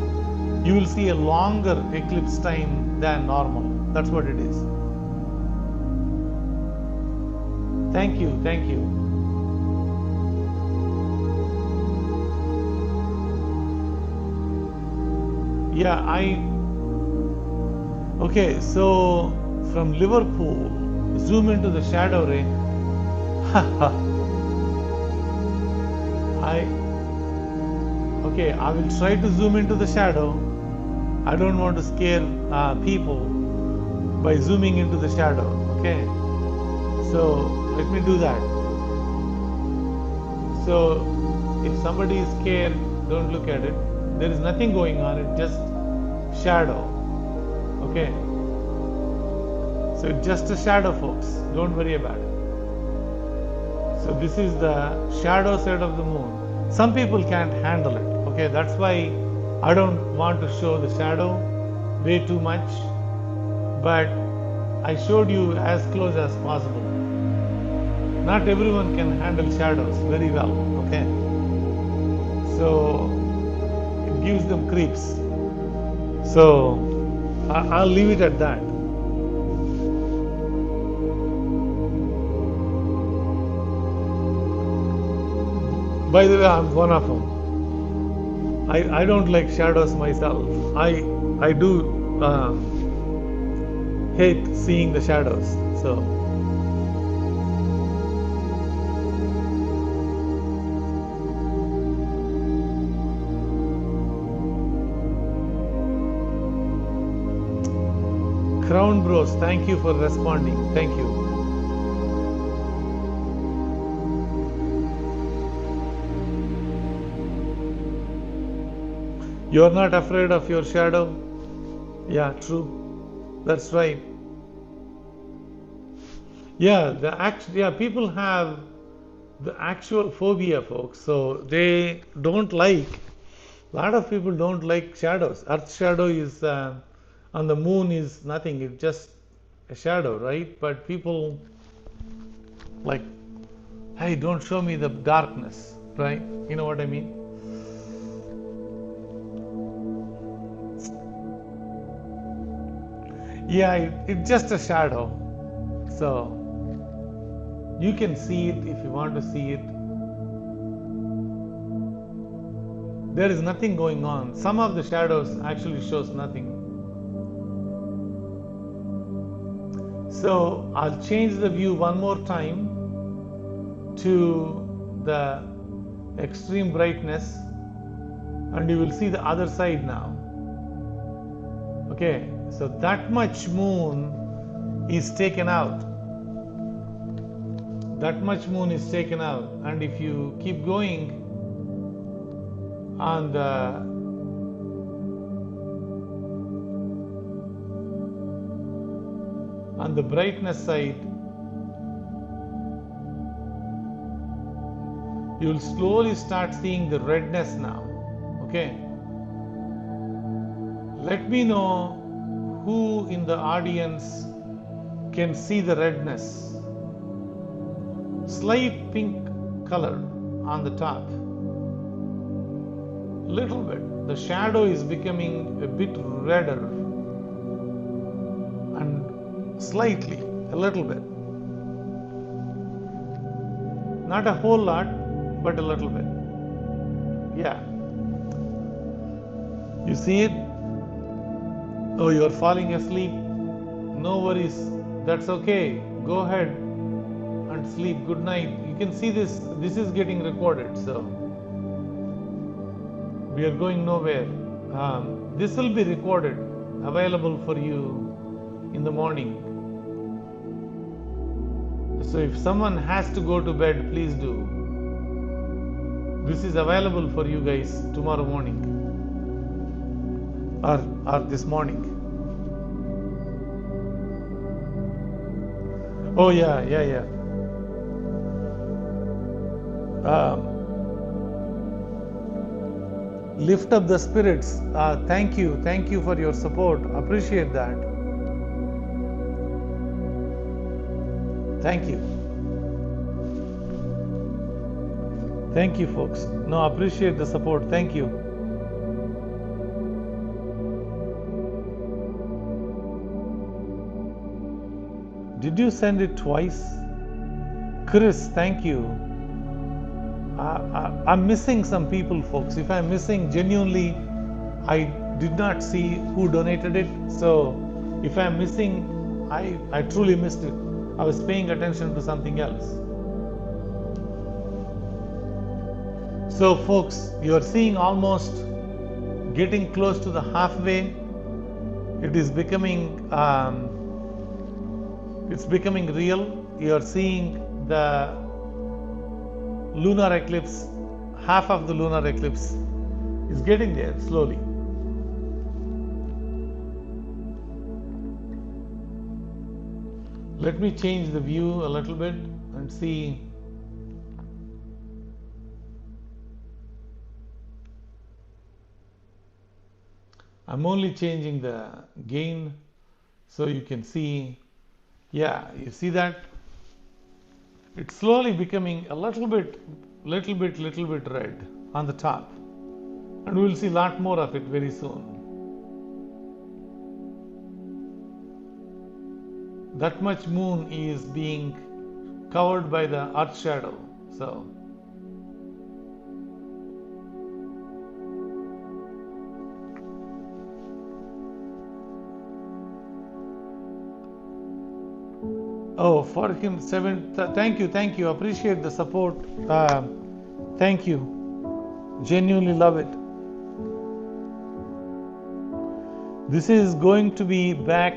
you will see a longer eclipse time than normal. That's what it is. Thank you, thank you. Yeah, okay, so from Liverpool, zoom into the shadow ray. Okay, I will try to zoom into the shadow. I don't want to scare people by zooming into the shadow, okay? So let me do that. So if somebody is scared, don't look at it. There is nothing going on, it's just shadow, okay? So it's just a shadow, folks. Don't worry about it. So this is the shadow side of the moon. Some people can't handle it, okay? That's why I don't want to show the shadow way too much, but I showed you as close as possible. Not everyone can handle shadows very well, okay? So it gives them creeps. So I'll leave it at that. By the way, I'm one of them. I don't like shadows myself. I do hate seeing the shadows. So Crown Bros, thank you for responding. Thank you. You are not afraid of your shadow? Yeah, true. That's right. Yeah, people have the actual phobia, folks. So they don't like. A lot of people don't like shadows. Earth shadow is on the moon is nothing. It's just a shadow, right? But people like, hey, don't show me the darkness, right? You know what I mean? Yeah, it's just a shadow. So you can see it if you want to see it. There is nothing going on. Some of the shadows actually shows nothing. So I'll change the view one more time to the extreme brightness and you will see the other side now. Okay, so that much moon is taken out. That much moon is taken out, and if you keep going on the brightness side, you will slowly start seeing the redness now. Okay, let me know who in the audience can see the redness. Slight pink color on the top, little bit. The shadow is becoming a bit redder, and slightly, a little bit. Not a whole lot, but a little bit. Yeah. You see it? Oh, you're falling asleep. No worries. That's okay. Go ahead and sleep. Good night. You can see this. This is getting recorded, so we are going nowhere. This will be recorded, available for you in the morning. So if someone has to go to bed, please do. This is available for you guys tomorrow morning or this morning. Oh yeah. Lift up the spirits. Thank you for your support. Appreciate that. Thank you folks. No, appreciate the support. Thank you. Did you send it twice? Chris, thank you. I'm missing some people, folks. If I'm missing, genuinely, I did not see who donated it. So if I'm missing, I truly missed it. I was paying attention to something else. So folks, you're seeing almost getting close to the halfway. It is becoming it's becoming real. You're seeing the lunar eclipse, half of the lunar eclipse is getting there slowly. Let me change the view a little bit and see. I'm only changing the gain so you can see. Yeah, you see that? It's slowly becoming a little bit red on the top. And we'll see a lot more of it very soon. That much moon is being covered by the earth shadow. So oh, for him, thank you. Appreciate the support. Thank you. Genuinely love it. This is going to be back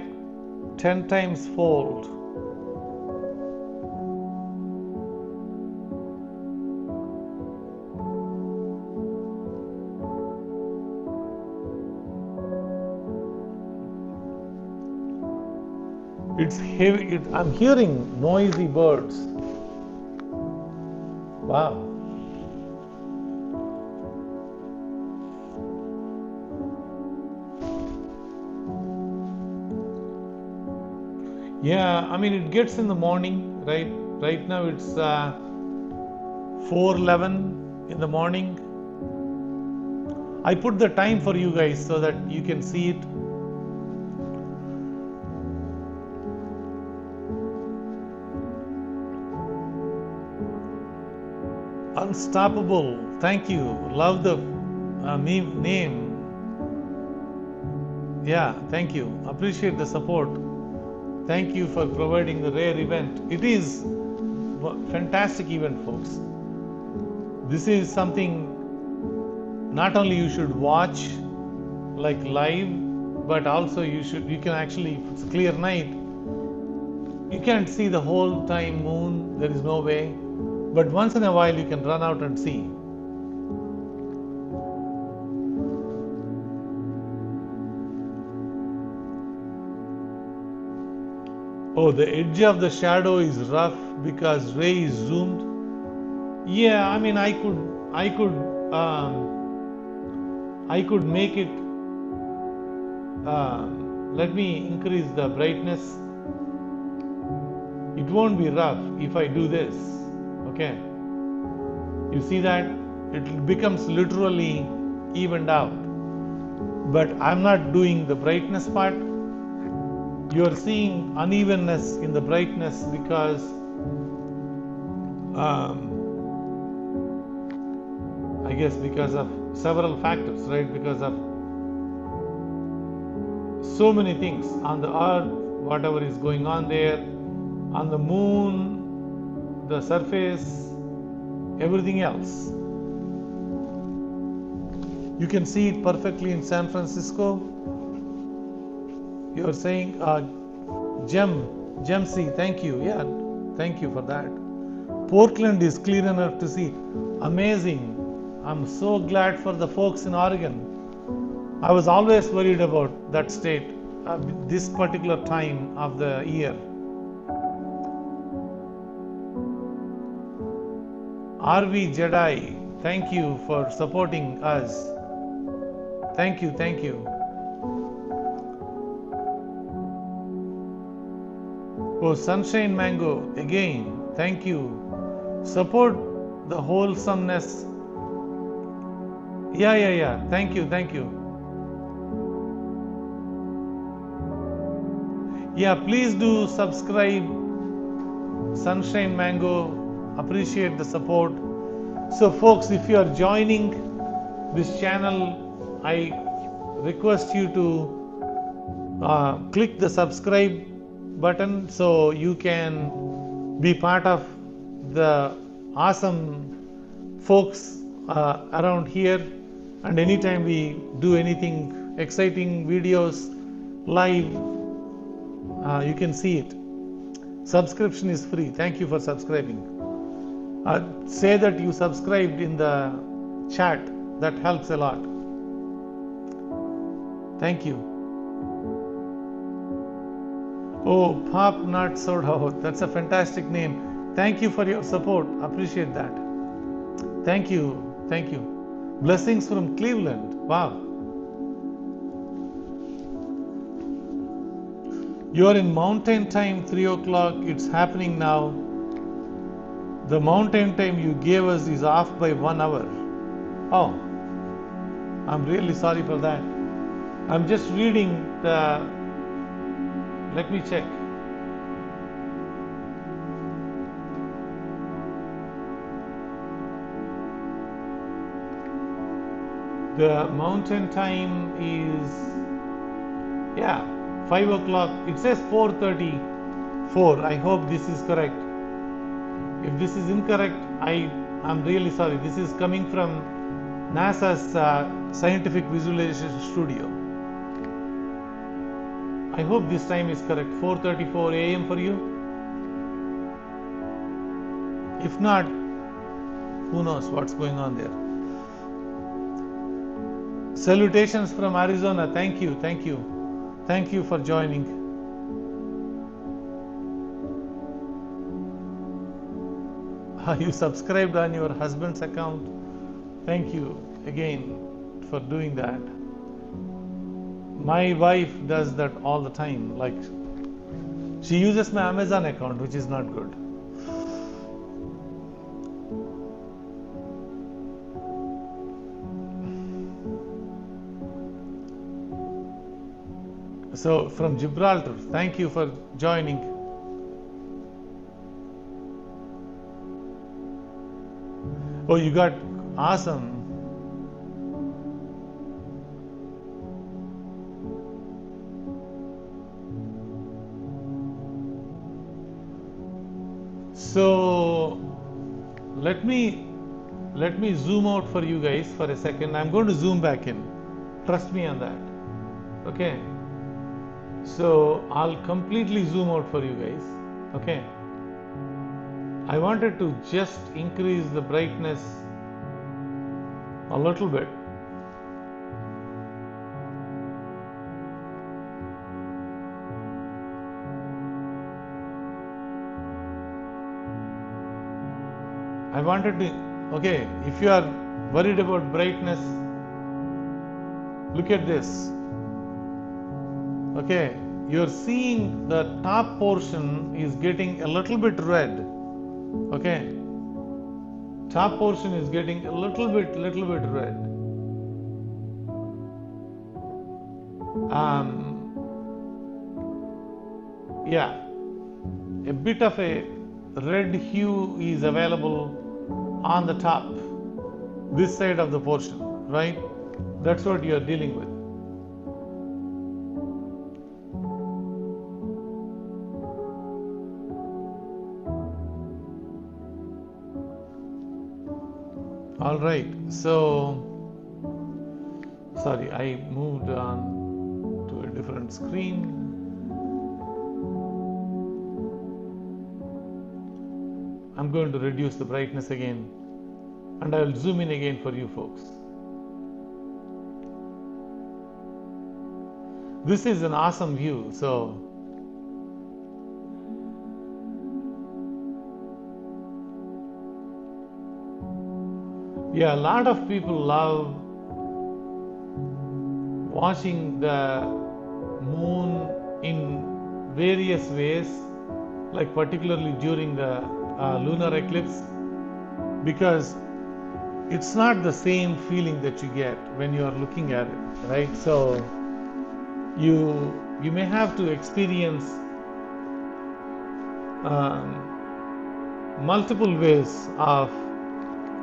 10 times fold. It's heavy. I'm hearing noisy birds. Wow. Yeah, I mean, it gets in the morning, right? Right now it's 4:11 in the morning. I put the time for you guys so that you can see it. Unstoppable. Thank you. Love the name. Yeah, thank you. Appreciate the support. Thank you for providing the rare event. It is a fantastic event, folks. This is something not only you should watch like live, but also you can actually, if it's a clear night, you can't see the whole time moon, there is no way, but once in a while you can run out and see. Oh, the edge of the shadow is rough because ray is zoomed. Yeah, I mean, I could make it. Let me increase the brightness. It won't be rough if I do this. Okay, you see that it becomes literally evened out. But I'm not doing the brightness part. You are seeing unevenness in the brightness because I guess because of several factors, right? Because of so many things on the earth, whatever is going on there, on the moon, the surface, everything else. You can see it perfectly in San Francisco. You are saying, Gemcy, thank you. Yeah, thank you for that. Portland is clear enough to see. Amazing. I'm so glad for the folks in Oregon. I was always worried about that state this particular time of the year. RV Jedi, thank you for supporting us. Thank you, thank you. Oh, Sunshine Mango, again, thank you. Support the wholesomeness. Yeah. Thank you, thank you. Yeah, please do subscribe, Sunshine Mango. Appreciate the support. So, folks, if you are joining this channel, I request you to click the subscribe button so you can be part of the awesome folks around here. And anytime we do anything exciting videos live, you can see it. Subscription is free. Thank you for subscribing. Say that you subscribed in the chat. That helps a lot. Thank you. Oh, Pop Not Soda. That's a fantastic name. Thank you for your support. Appreciate that. Thank you. Thank you. Blessings from Cleveland. Wow. You're in mountain time, 3 o'clock. It's happening now. The mountain time you gave us is off by 1 hour. Oh, I'm really sorry for that. I'm just reading the. Let me check. The mountain time is, 5 o'clock. It says 4:34. I hope this is correct. If this is incorrect, I'm really sorry. This is coming from NASA's Scientific Visualization Studio. I hope this time is correct. 4:34 a.m. for you. If not, who knows what's going on there. Salutations from Arizona. Thank you. Thank you. Thank you for joining. You subscribed on your husband's account. Thank you again for doing that. My wife does that all the time. Like, she uses my Amazon account, which is not good. So from Gibraltar, thank you for joining. Oh, you got awesome. So let me zoom out for you guys for a second. I'm going to zoom back in. Trust me on that. Okay, so I'll completely zoom out for you guys. Okay, I wanted to just increase the brightness a little bit. I wanted to, okay, if you are worried about brightness, look at this. Okay, you're seeing the top portion is getting a little bit red. Okay, top portion is getting a little bit red. Yeah, a bit of a red hue is available on the top, this side of the portion, right? That's what you are dealing with. All right, so sorry, I moved on to a different screen. I'm going to reduce the brightness again, and I will zoom in again for you folks. This is an awesome view. So yeah, a lot of people love watching the moon in various ways, like particularly during the lunar eclipse, because it's not the same feeling that you get when you are looking at it, right? So you may have to experience multiple ways of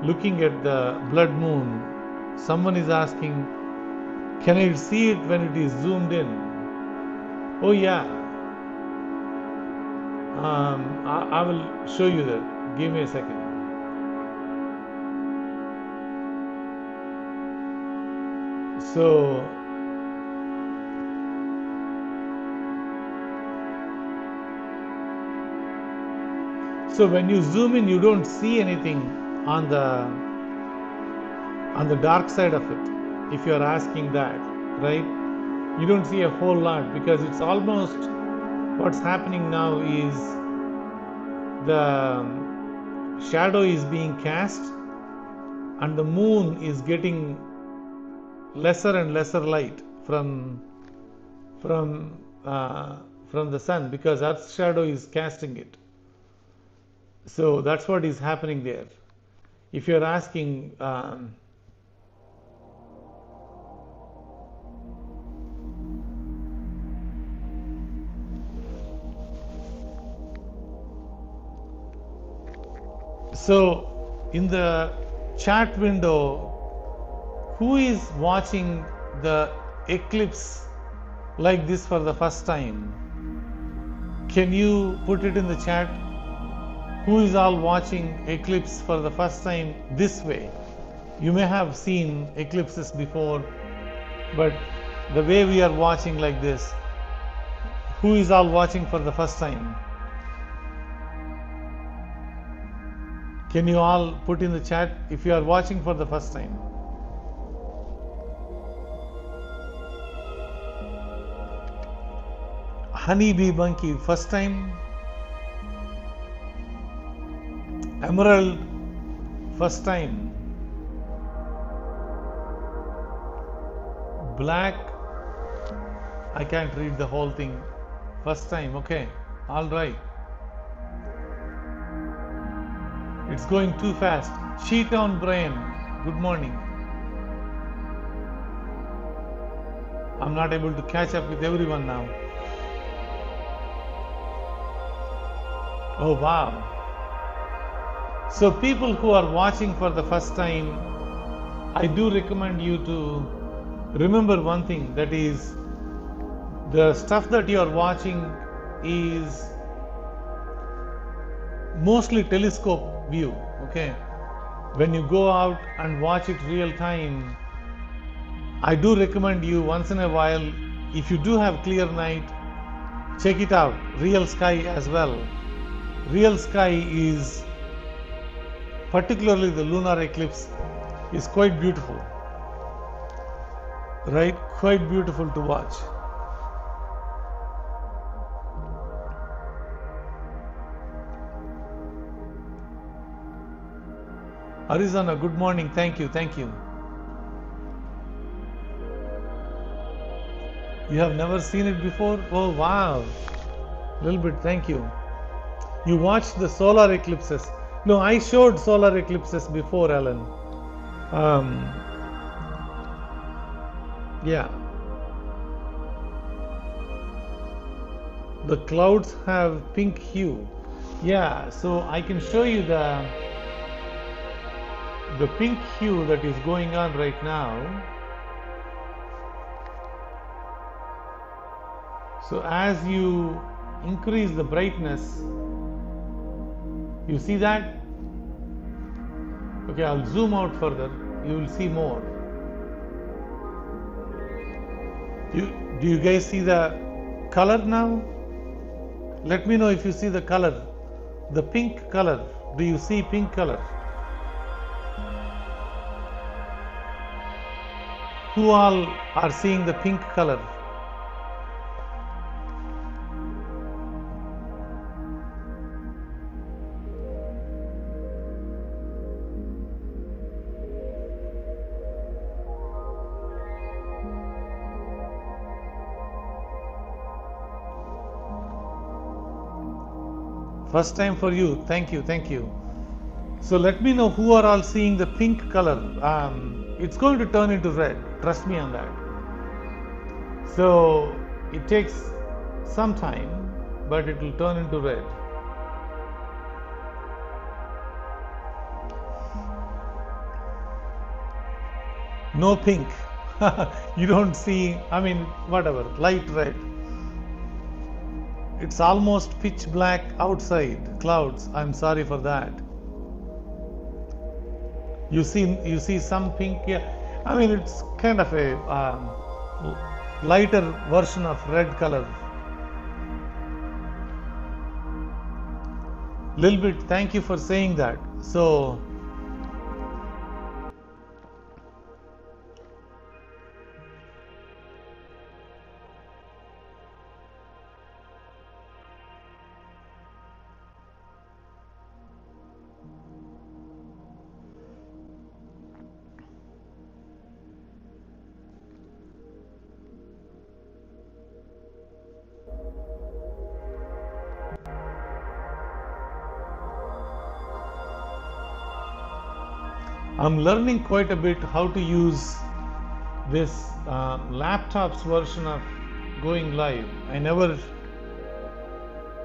looking at the blood moon. Someone is asking, can I see it when it is zoomed in? Oh yeah, I will show you that. Give me a second. So when you zoom in, you don't see anything on the dark side of it. If you are asking that, right? You don't see a whole lot, because it's almost, what's happening now is the shadow is being cast and the moon is getting lesser and lesser light from the sun, because Earth's shadow is casting it. So that's what is happening there. If you're asking, so in the chat window, who is watching the eclipse like this for the first time? Can you put it in the chat? Who is all watching eclipse for the first time this way? You may have seen eclipses before, but the way we are watching like this, who is all watching for the first time? Can you all put in the chat if you are watching for the first time? Honeybee monkey, first time. Emerald, first time. Black, I can't read the whole thing. First time, okay, all right. It's going too fast. Cheetown Brian, good morning. I'm not able to catch up with everyone now. Oh wow. So people who are watching for the first time, I do recommend you to remember one thing, that is, the stuff that you are watching is mostly telescope view, okay? When you go out and watch it real time, I do recommend you once in a while if you do have clear night, check it out. Real sky as well. Real sky is, particularly the lunar eclipse, is quite beautiful. Right? Quite beautiful to watch. Arizona, good morning. Thank you. Thank you. You have never seen it before? Oh, wow. A little bit. Thank you. You watched the solar eclipses. No, I showed solar eclipses before, Alan. Yeah. The clouds have pink hue. Yeah, so I can show you the pink hue that is going on right now. So as you increase the brightness, you see that? Okay, I'll zoom out further. You will see more. Do you guys see the color now? Let me know if you see the color. The pink color. Do you see pink color? Who all are seeing the pink color? First time for you. Thank you. Thank you. So let me know who are all seeing the pink color. It's going to turn into red. Trust me on that. So it takes some time, but it will turn into red. No pink. You don't see, I mean, whatever, light red. It's almost pitch black outside, clouds. I'm sorry for that. You see some pink here. I mean, it's kind of a lighter version of red color. Little bit. Thank you for saying that. So I'm learning quite a bit how to use this laptop's version of going live. I never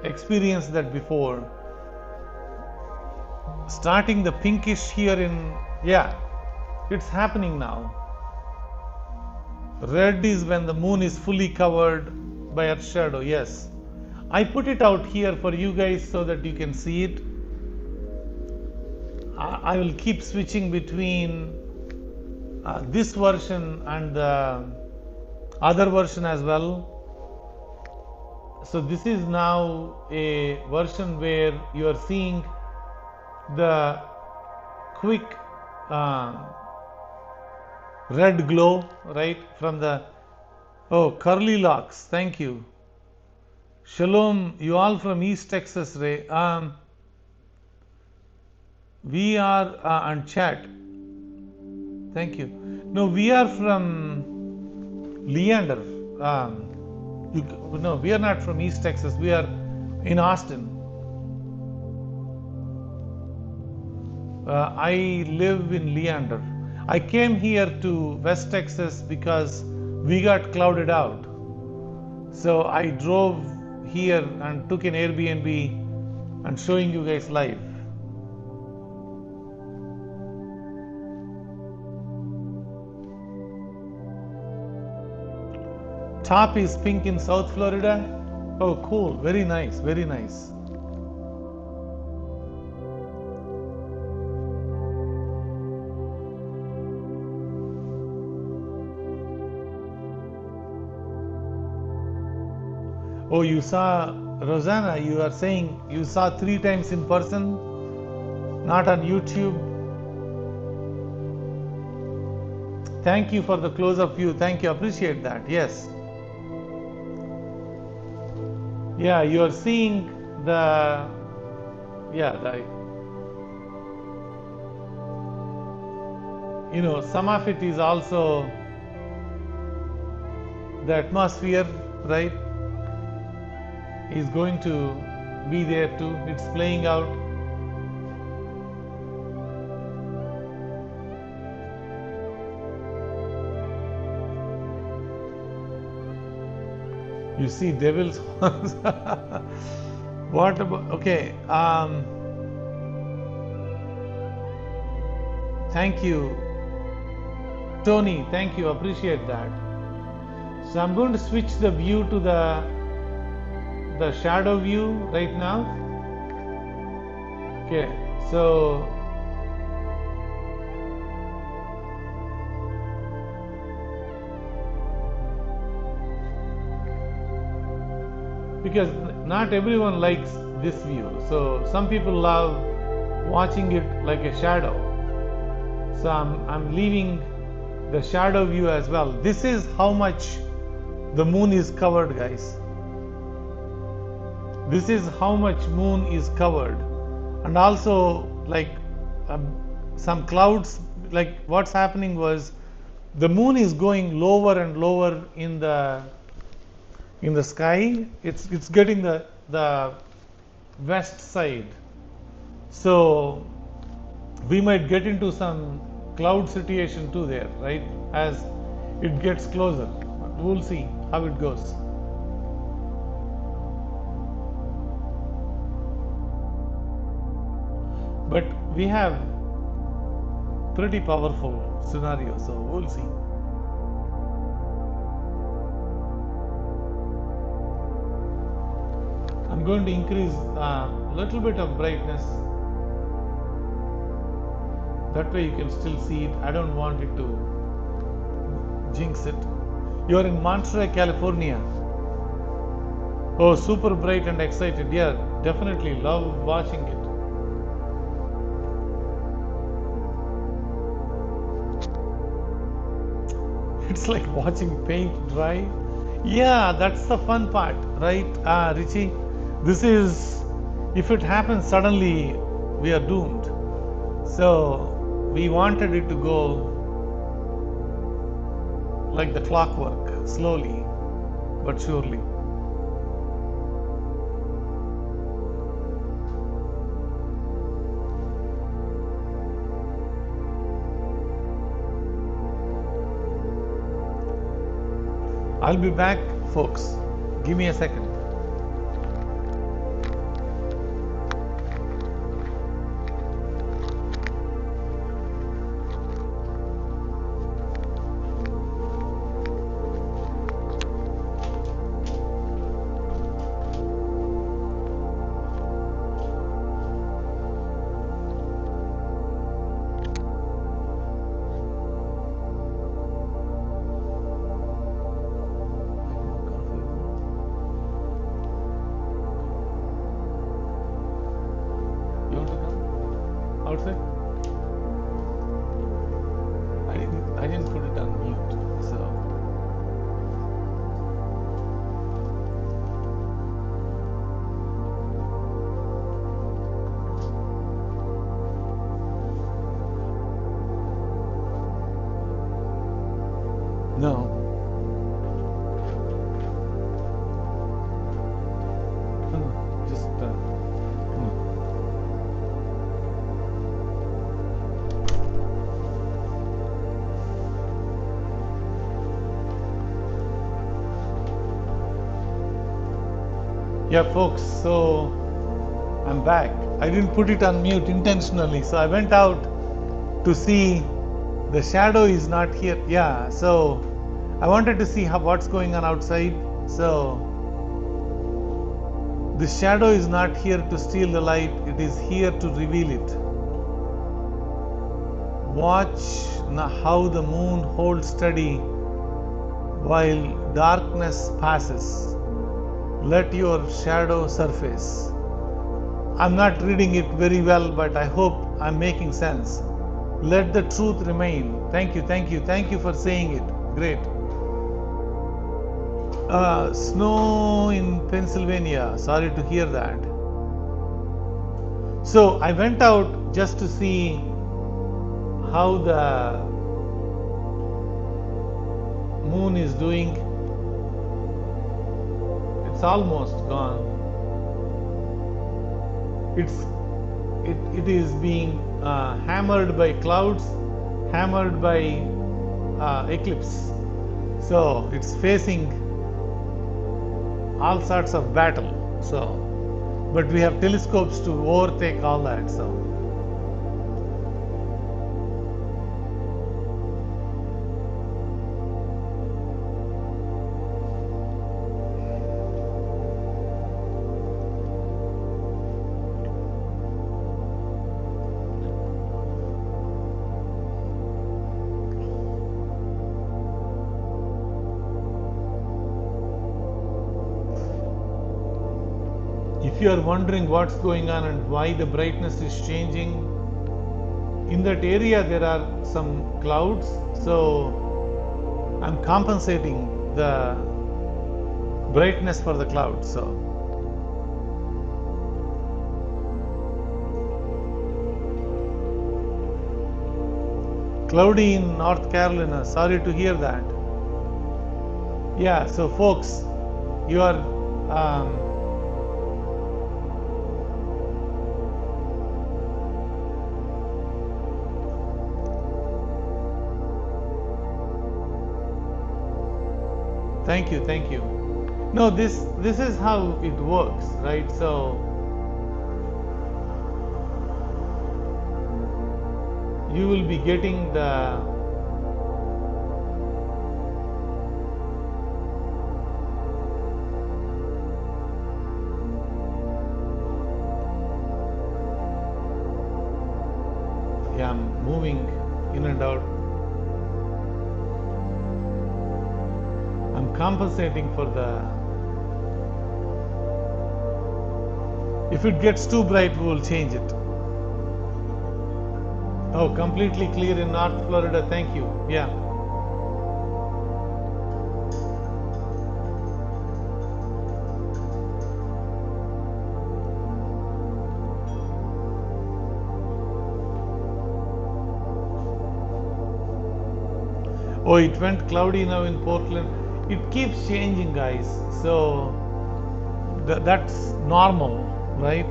experienced that before. Starting the pinkish here yeah, it's happening now. Red is when the moon is fully covered by Earth shadow. Yes, I put it out here for you guys so that you can see it. I will keep switching between this version and the other version as well. So this is now a version where you are seeing the quick red glow, right, from the, oh, curly locks. Thank you. Shalom, you all from East Texas, Ray. We are on chat. Thank you. No, we are from Leander. No, we are not from East Texas. We are in Austin. I live in Leander. I came here to West Texas because we got clouded out. So I drove here and took an Airbnb and showing you guys live. Top is pink in South Florida. Oh, cool. Very nice. Very nice. Oh, you saw, Rosanna, you are saying you saw 3 times in person, not on YouTube. Thank you for the close-up view. Thank you. Appreciate that. Yes. Yeah, you are seeing the, some of it is also the atmosphere, right, is going to be there too. It's playing out. You see devil's horns. What about, okay, thank you, Tony, thank you, appreciate that. So I'm going to switch the view to the shadow view right now. Okay, so because not everyone likes this view, so some people love watching it like a shadow, so I'm leaving the shadow view as well. This is how much the moon is covered, guys. This is how much moon is covered, and also like some clouds, like what's happening was the moon is going lower and lower in the sky. It's getting the west side, so we might get into some cloud situation too there, right, as it gets closer. We'll see how it goes. But we have pretty powerful scenario, so we'll see. I'm going to increase a little bit of brightness. That way you can still see it. I don't want it to jinx it. You're in Monterey, California. Oh, super bright and excited. Yeah, definitely love watching it. It's like watching paint dry. Yeah, that's the fun part, right, Richie? This is, if it happens suddenly, we are doomed. So we wanted it to go like the clockwork, slowly but surely. I'll be back, folks. Give me a second. Outside? I didn't put it on mute, so no. Just yeah, folks, so I'm back. I didn't put it on mute intentionally, so I went out to see the shadow is not here. Yeah, so I wanted to see what's going on outside. So the shadow is not here to steal the light, it is here to reveal it. Watch how the moon holds steady while darkness passes. Let your shadow surface. I'm not reading it very well, but I hope I'm making sense. Let the truth remain. Thank you, thank you, thank you for saying it. Great. Snow in Pennsylvania. Sorry to hear that. So I went out just to see how the moon is doing. It's almost gone. It is being hammered by clouds, hammered by eclipse. So it's facing all sorts of battle. So, but we have telescopes to overtake all that. So. If you are wondering what's going on and why the brightness is changing, in that area there are some clouds, so I'm compensating the brightness for the clouds. So cloudy in North Carolina. Sorry to hear that. Yeah, so folks, you are thank you, thank you. No, this is how it works, right? So you will be getting the I'm moving in and out. I'm compensating for the. If it gets too bright, we will change it. Oh, completely clear in North Florida. Thank you. Yeah. Oh, it went cloudy now in Portland. It keeps changing, guys. So that's normal, right?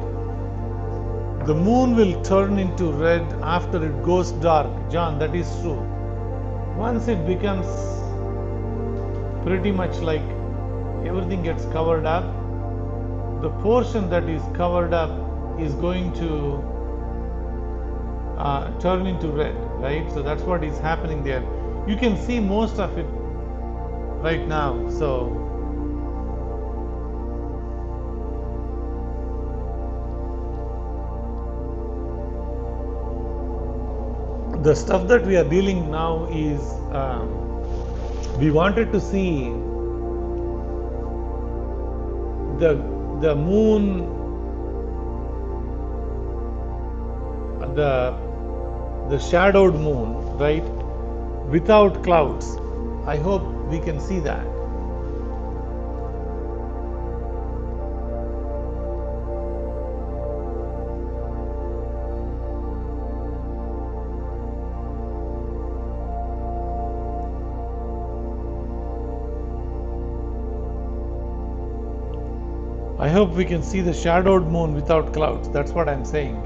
The moon will turn into red after it goes dark. John, that is true. Once it becomes pretty much like everything gets covered up, the portion that is covered up is going to turn into red, right? So that's what is happening there. You can see most of it right now. So the stuff that we are dealing now is we wanted to see the moon, the shadowed moon, right, without clouds. I hope we can see that. I hope we can see the shadowed moon without clouds. That's what I'm saying.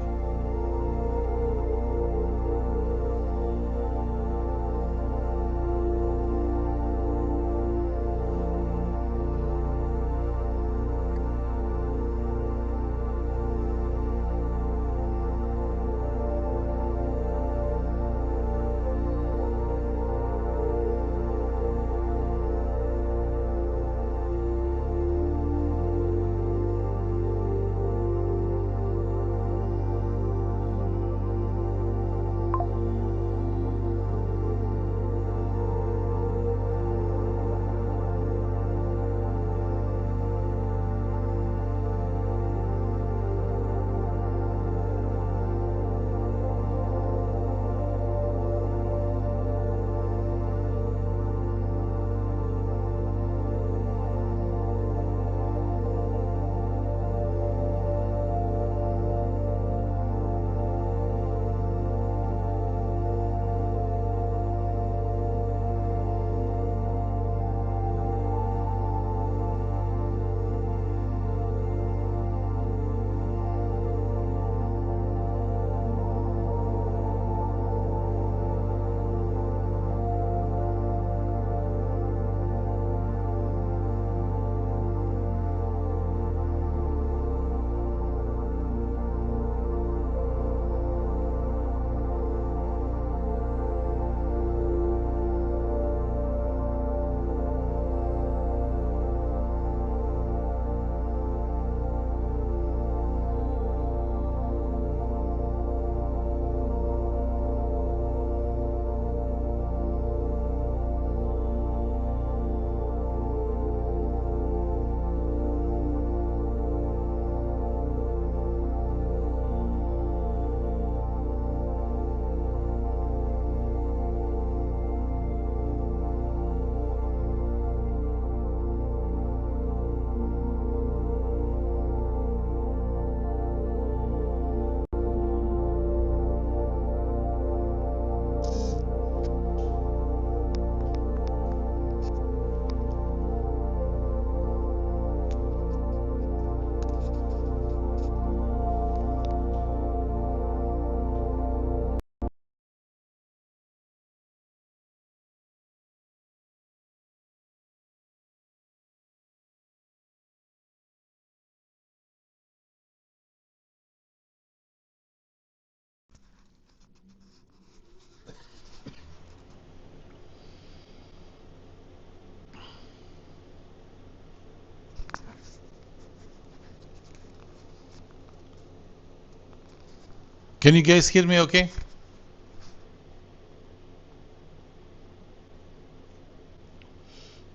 Can you guys hear me okay?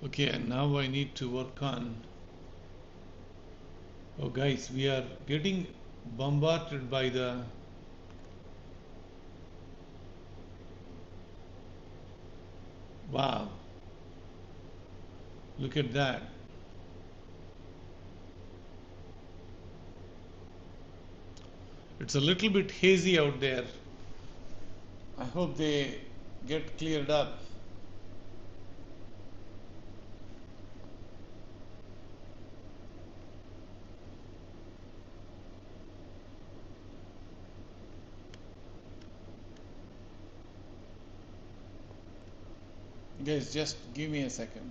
Okay, and now I need to work on. Oh, guys, we are getting bombarded by the. Wow. Look at that. It's a little bit hazy out there. I hope they get cleared up. Guys, just give me a second.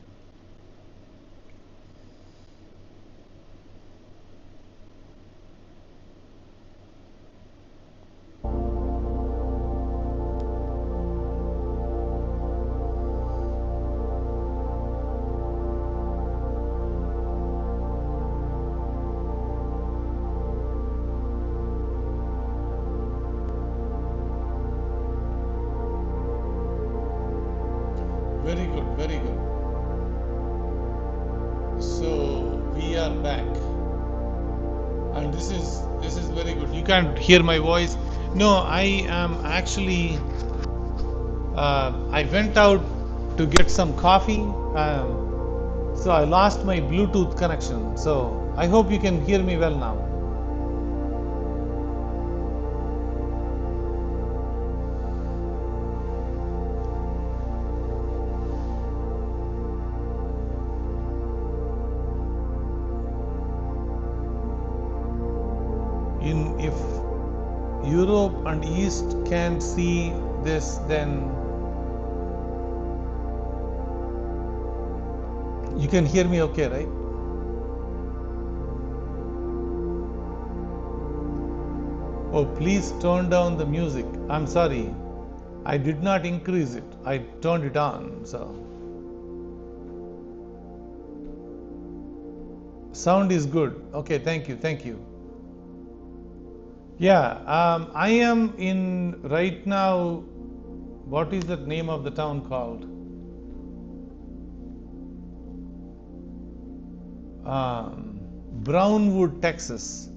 Very good, very good. So we are back, and this is very good. You can't hear my voice. No, I am actually. I went out to get some coffee, so I lost my Bluetooth connection. So I hope you can hear me well now. If Europe and East can see this, then you can hear me okay, right? Oh, please turn down the music. I'm sorry. I did not increase it. I turned it on. So sound is good. Okay, thank you. Thank you. Yeah, I am in right now. What is the name of the town called? Brownwood, Texas.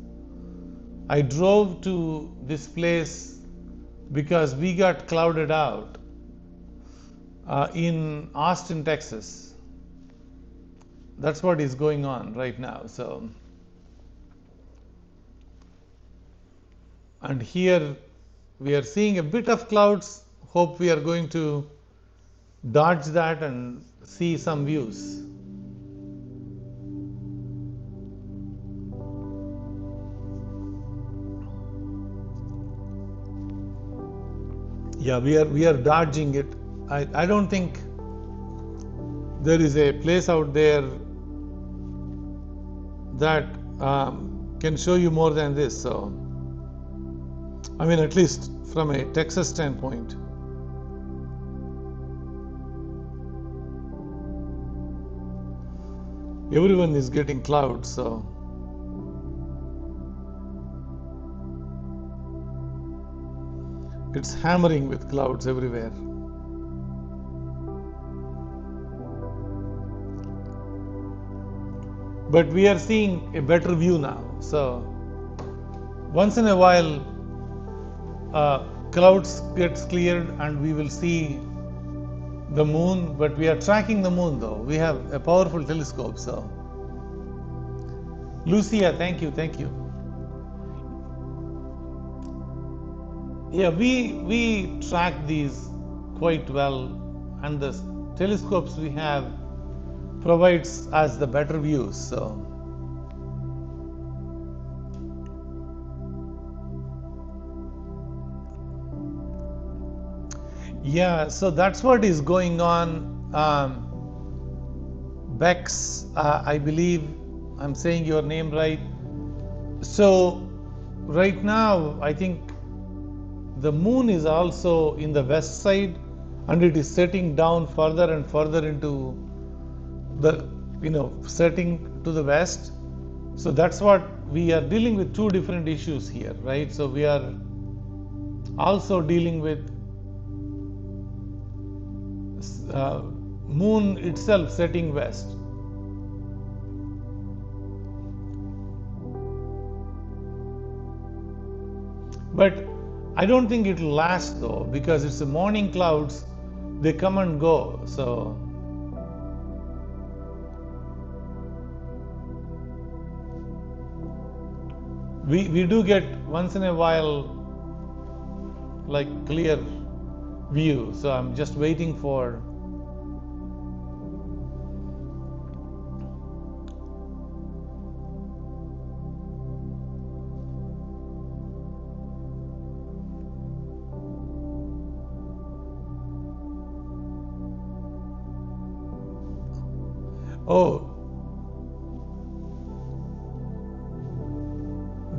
I drove to this place because we got clouded out in Austin, Texas. That's what is going on right now. So, and here we are seeing a bit of clouds. Hope we are going to dodge that and see some views. Yeah, we are dodging it. I don't think there is a place out there that can show you more than this. So, I mean, at least from a Texas standpoint. Everyone is getting clouds, so. It's hammering with clouds everywhere. But we are seeing a better view now. So once in a while, clouds gets cleared and we will see the moon. But we are tracking the moon though. We have a powerful telescope. So Lucia, thank you, thank you. Yeah, we track these quite well, and the telescopes we have provides us the better views. So yeah, so that's what is going on. Bex, I believe I'm saying your name right. So right now, I think the moon is also in the west side, and it is setting down further and further into the, setting to the west. So that's what we are dealing with, two different issues here, right? So we are also dealing with moon itself setting west. But I don't think it will last though, because it's the morning clouds, they come and go. So we do get once in a while like clear view. So I'm just waiting for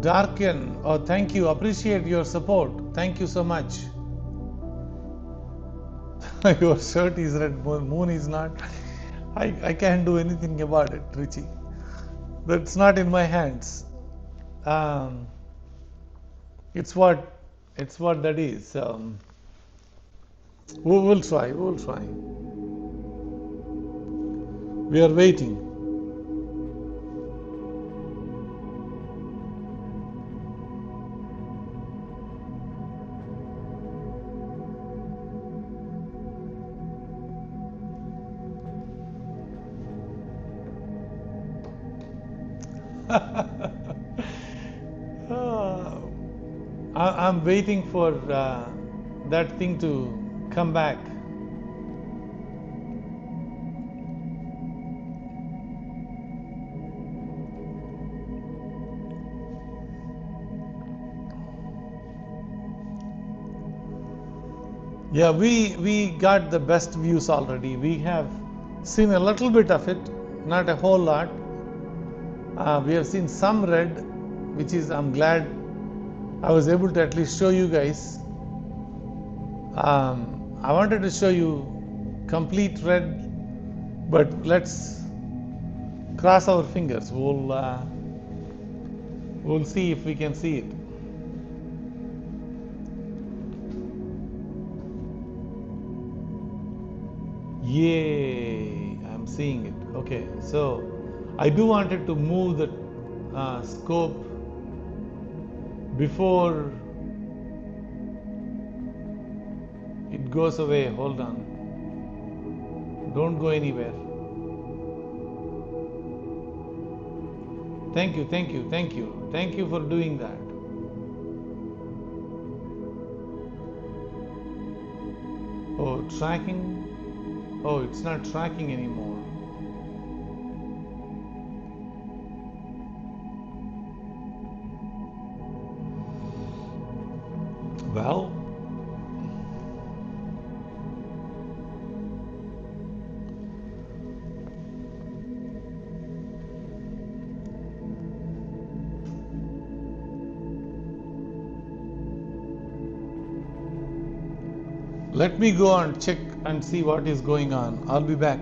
darken. Oh, thank you. Appreciate your support. Thank you so much. Your shirt is red, moon is not. I can't do anything about it, Richie. That's not in my hands. It's what that is. We will try. We will try. We are waiting. I'm waiting for that thing to come back. Yeah, we got the best views already. We have seen a little bit of it, not a whole lot. We have seen some red, which is, I'm glad I was able to at least show you guys. I wanted to show you complete red, but let's cross our fingers. We'll see if we can see it. Yay, I'm seeing it. Okay, so I do wanted to move the scope before it goes away. Hold on. Don't go anywhere. Thank you, thank you, thank you. Thank you for doing that. Oh, tracking. Oh, it's not tracking anymore. Well, let me go and check and see what is going on. I'll be back.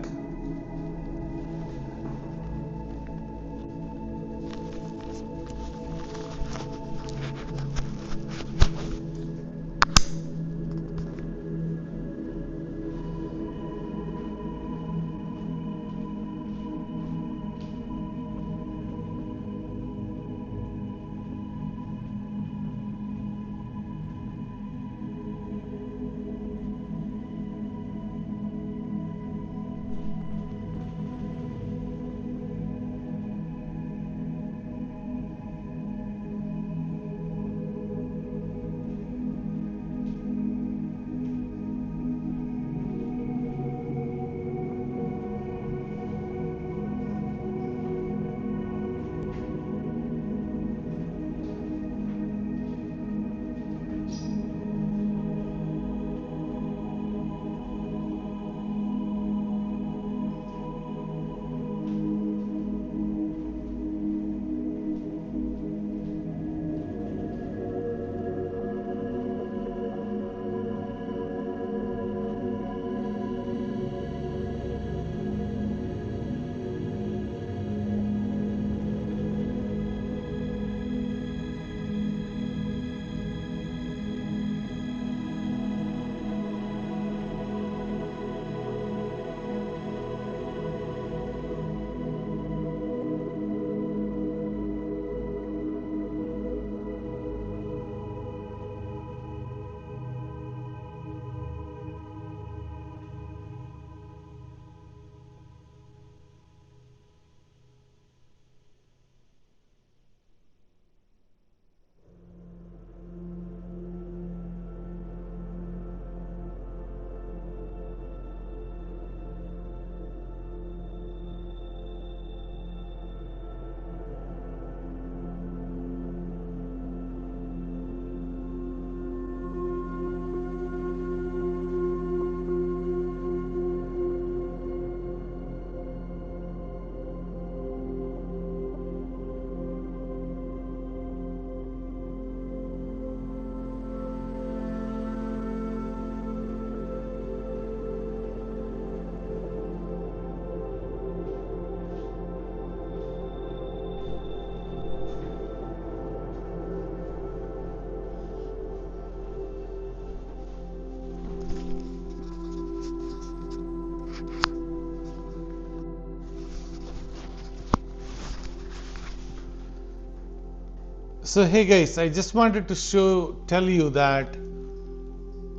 So hey guys, I just wanted to tell you that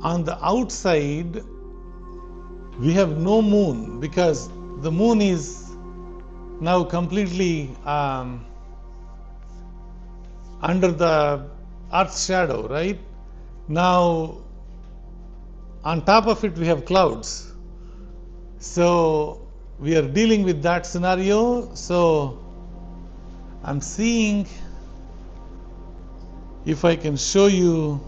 on the outside we have no moon because the moon is now completely under the Earth's shadow, right? Now on top of it we have clouds. So we are dealing with that scenario. So I'm seeing if I can show you.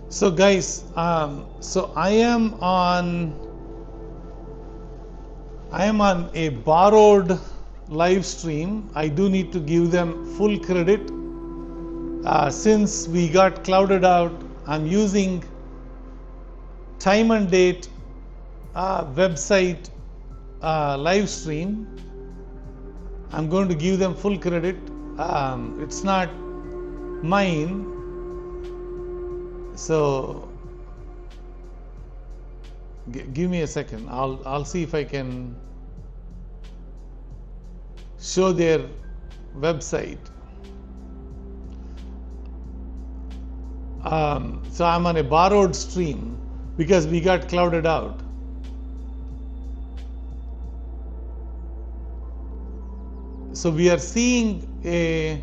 So guys, so I am on a borrowed live stream. I do need to give them full credit. Since we got clouded out, I'm using time and date website live stream. I'm going to give them full credit. It's not mine. So give me a second. I'll see if I can show their website. So I'm on a borrowed stream because we got clouded out. So we are seeing a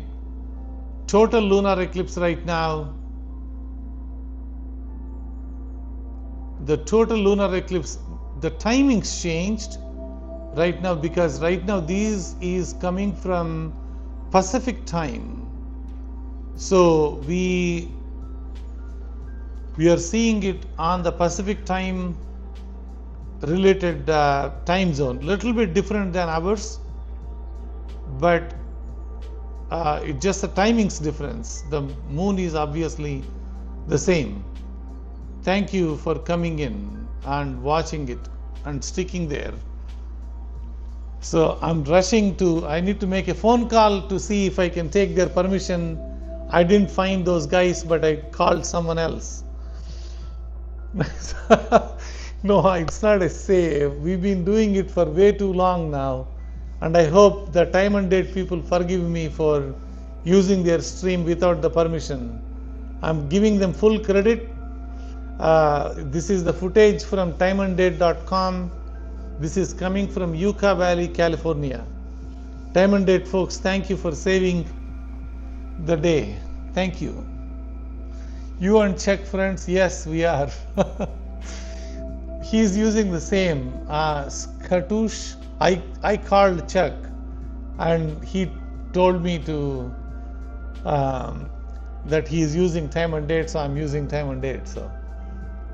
total lunar eclipse right now. The total lunar eclipse, the timing's changed right now because right now this is coming from Pacific time. So we are seeing it on the Pacific time related time zone, little bit different than ours, but it's just the timings difference. The moon is obviously the same. Thank you for coming in and watching it and sticking there. So I'm rushing to, I need to make a phone call to see if I can take their permission. I didn't find those guys, but I called someone else. No, it's not a save. We've been doing it for way too long now. And I hope the time and date people forgive me for using their stream without the permission. I'm giving them full credit. This is the footage from timeanddate.com. This is coming from Yucca Valley, California. Time and date folks, thank you for saving the day. Thank you. You and Chuck friends, yes, we are. He's using the same Skatoosh. I called Chuck and he told me to that he is using time and date, so I'm using time and date. So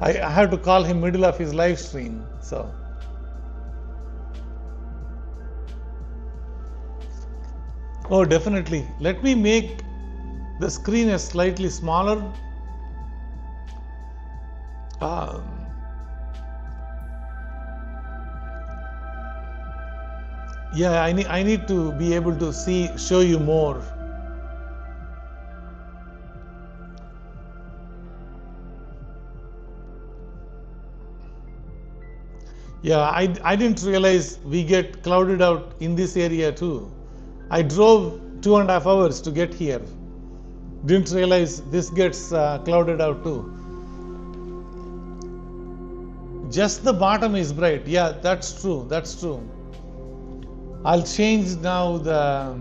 I have to call him middle of his live stream. So oh, definitely. Let me make the screen a slightly smaller. Yeah, I need to be able to show you more. Yeah, I didn't realize we get clouded out in this area too. I drove 2.5 hours to get here. Didn't realize this gets clouded out too. Just the bottom is bright. Yeah, that's true. That's true. I'll change now the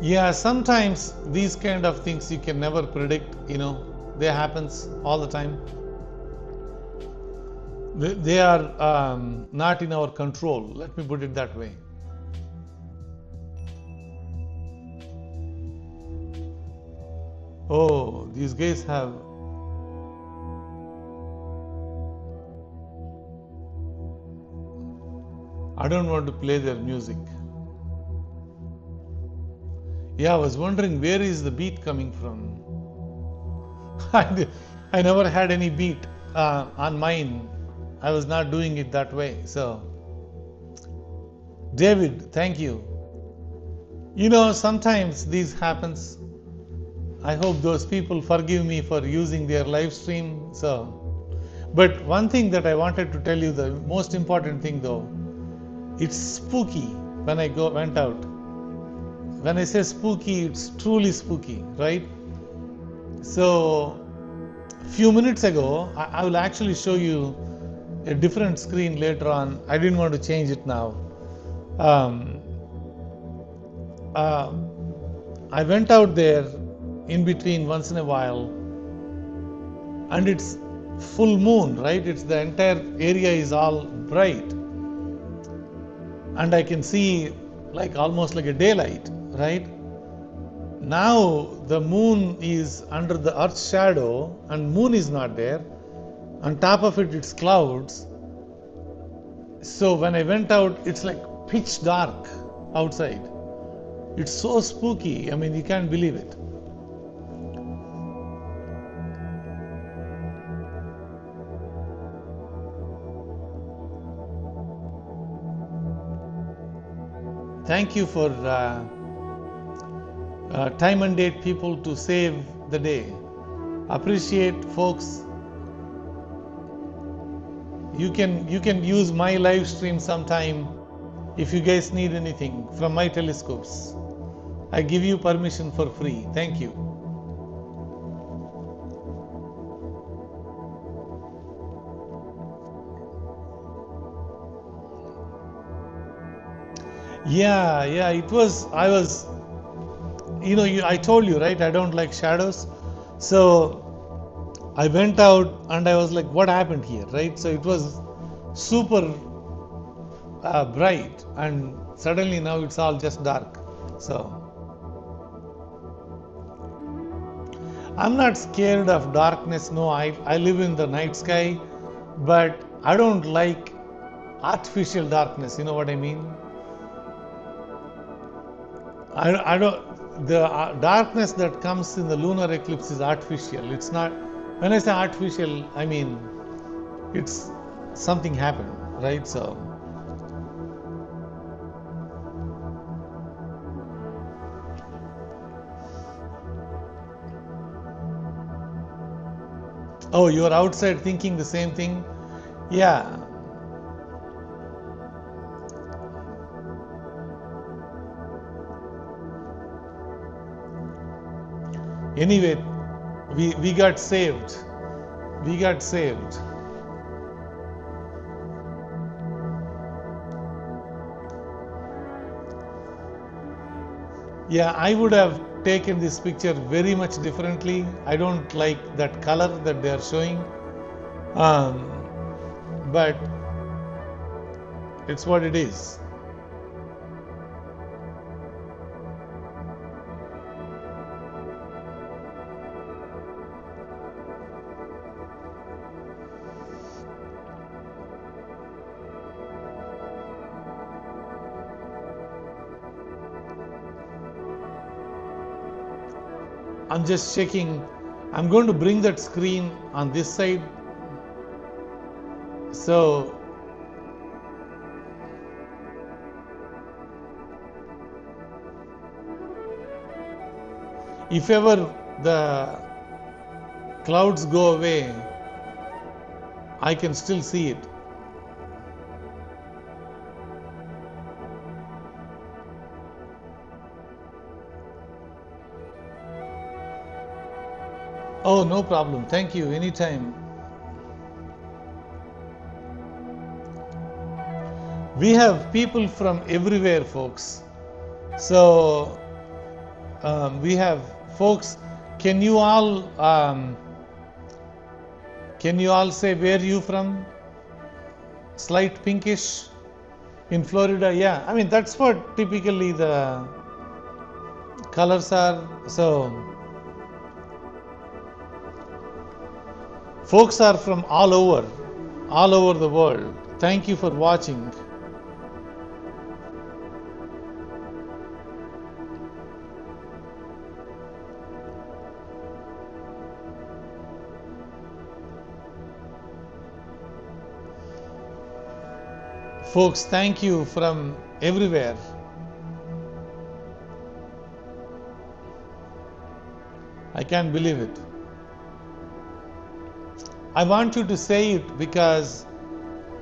yeah, sometimes these kind of things you can never predict, they happens all the time. They are not in our control. Let me put it that way. Oh, these guys have I don't want to play their music. Yeah, I was wondering where is the beat coming from. I never had any beat on mine. I was not doing it that way. So, David, thank you. Sometimes this happens. I hope those people forgive me for using their live stream. But one thing that I wanted to tell you, the most important thing though, it's spooky when I went out. When I say spooky, it's truly spooky, right? So, few minutes ago, I will actually show you a different screen later on. I didn't want to change it now. I went out there in between once in a while, and it's full moon, right? It's the entire area is all bright, and I can see almost like a daylight, right? Now the moon is under the earth's shadow and moon is not there. On top of it, it's clouds. So when I went out, it's like pitch dark outside. It's so spooky. I mean, you can't believe it. Thank you for time and date people to save the day. Appreciate, folks. You can use my live stream sometime if you guys need anything from my telescopes. I give you permission for free. Thank you. Yeah, I told you, right? I don't like shadows. So I went out and I was like, what happened here, right? So it was super bright, and suddenly now it's all just dark. So I'm not scared of darkness. No, I live in the night sky, but I don't like artificial darkness. You know what I mean? I don't. The darkness that comes in the lunar eclipse is artificial. It's not. When I say artificial, I mean it's something happened, right? So. Oh, you're outside thinking the same thing? Yeah. Anyway, we got saved. We got saved. Yeah, I would have taken this picture very much differently. I don't like that color that they are showing. But it's what it is. I'm just checking. I'm going to bring that screen on this side. So if ever the clouds go away, I can still see it. Oh, no problem. Thank you. Anytime. We have people from everywhere, folks. So we have folks. Can you all say where you from? Slight pinkish in Florida. Yeah, I mean that's what typically the colors are. So folks are from all over the world. Thank you for watching. Folks, thank you from everywhere. I can't believe it. I want you to say it because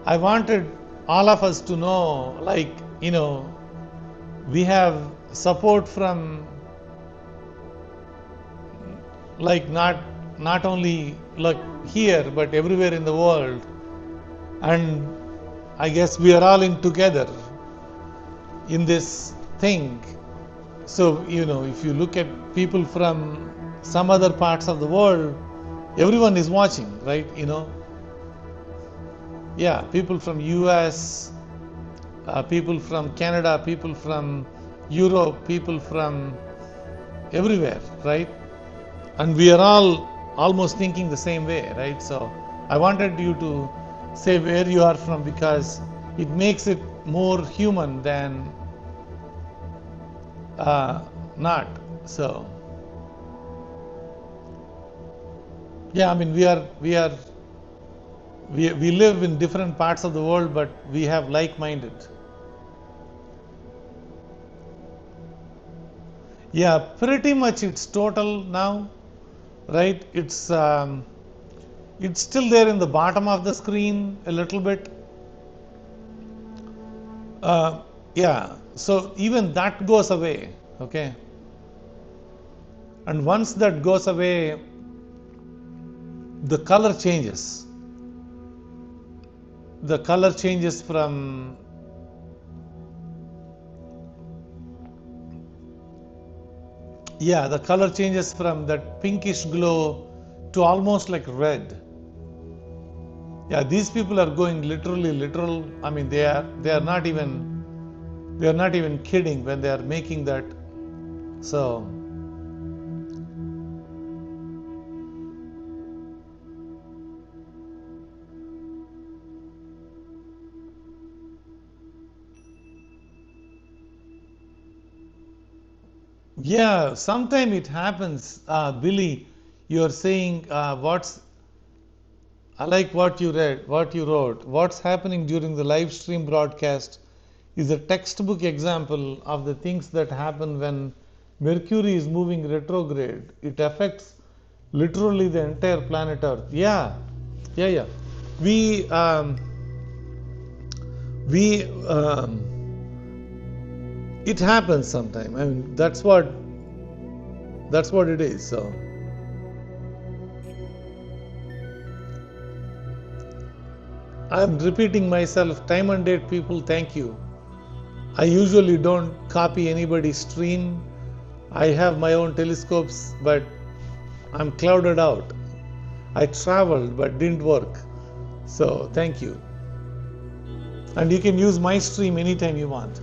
I wanted all of us to know, like, you know, we have support from, like, not only like here but everywhere in the world, and I guess we are all in together in this thing. So, you know, if you look at people from some other parts of the world, everyone is watching, right? You know, yeah, people from US, people from Canada, people from Europe, people from everywhere, right? And we are all almost thinking the same way, right? So I wanted you to say where you are from because it makes it more human than not. So yeah, I mean we live in different parts of the world, but we have like-minded. Yeah, pretty much it's total now, right? It's still there in the bottom of the screen a little bit. Yeah, so even that goes away, okay? And once that goes away, the color changes. The color changes from the color changes from that pinkish glow to almost like red. Yeah, these people are going literal. I mean, they are not even kidding when they are making that. So Yeah, sometime it happens. Billy, you're saying I like what you read, what you wrote. What's happening during the live stream broadcast is a textbook example of the things that happen when Mercury is moving retrograde. It affects literally the entire planet Earth. Yeah, yeah, yeah. We, um, we, it happens sometime. I mean, that's what it is. So. I'm repeating myself, time and date people, thank you. I usually don't copy anybody's stream. I have my own telescopes, but I'm clouded out. I traveled but didn't work. So thank you. And you can use my stream anytime you want.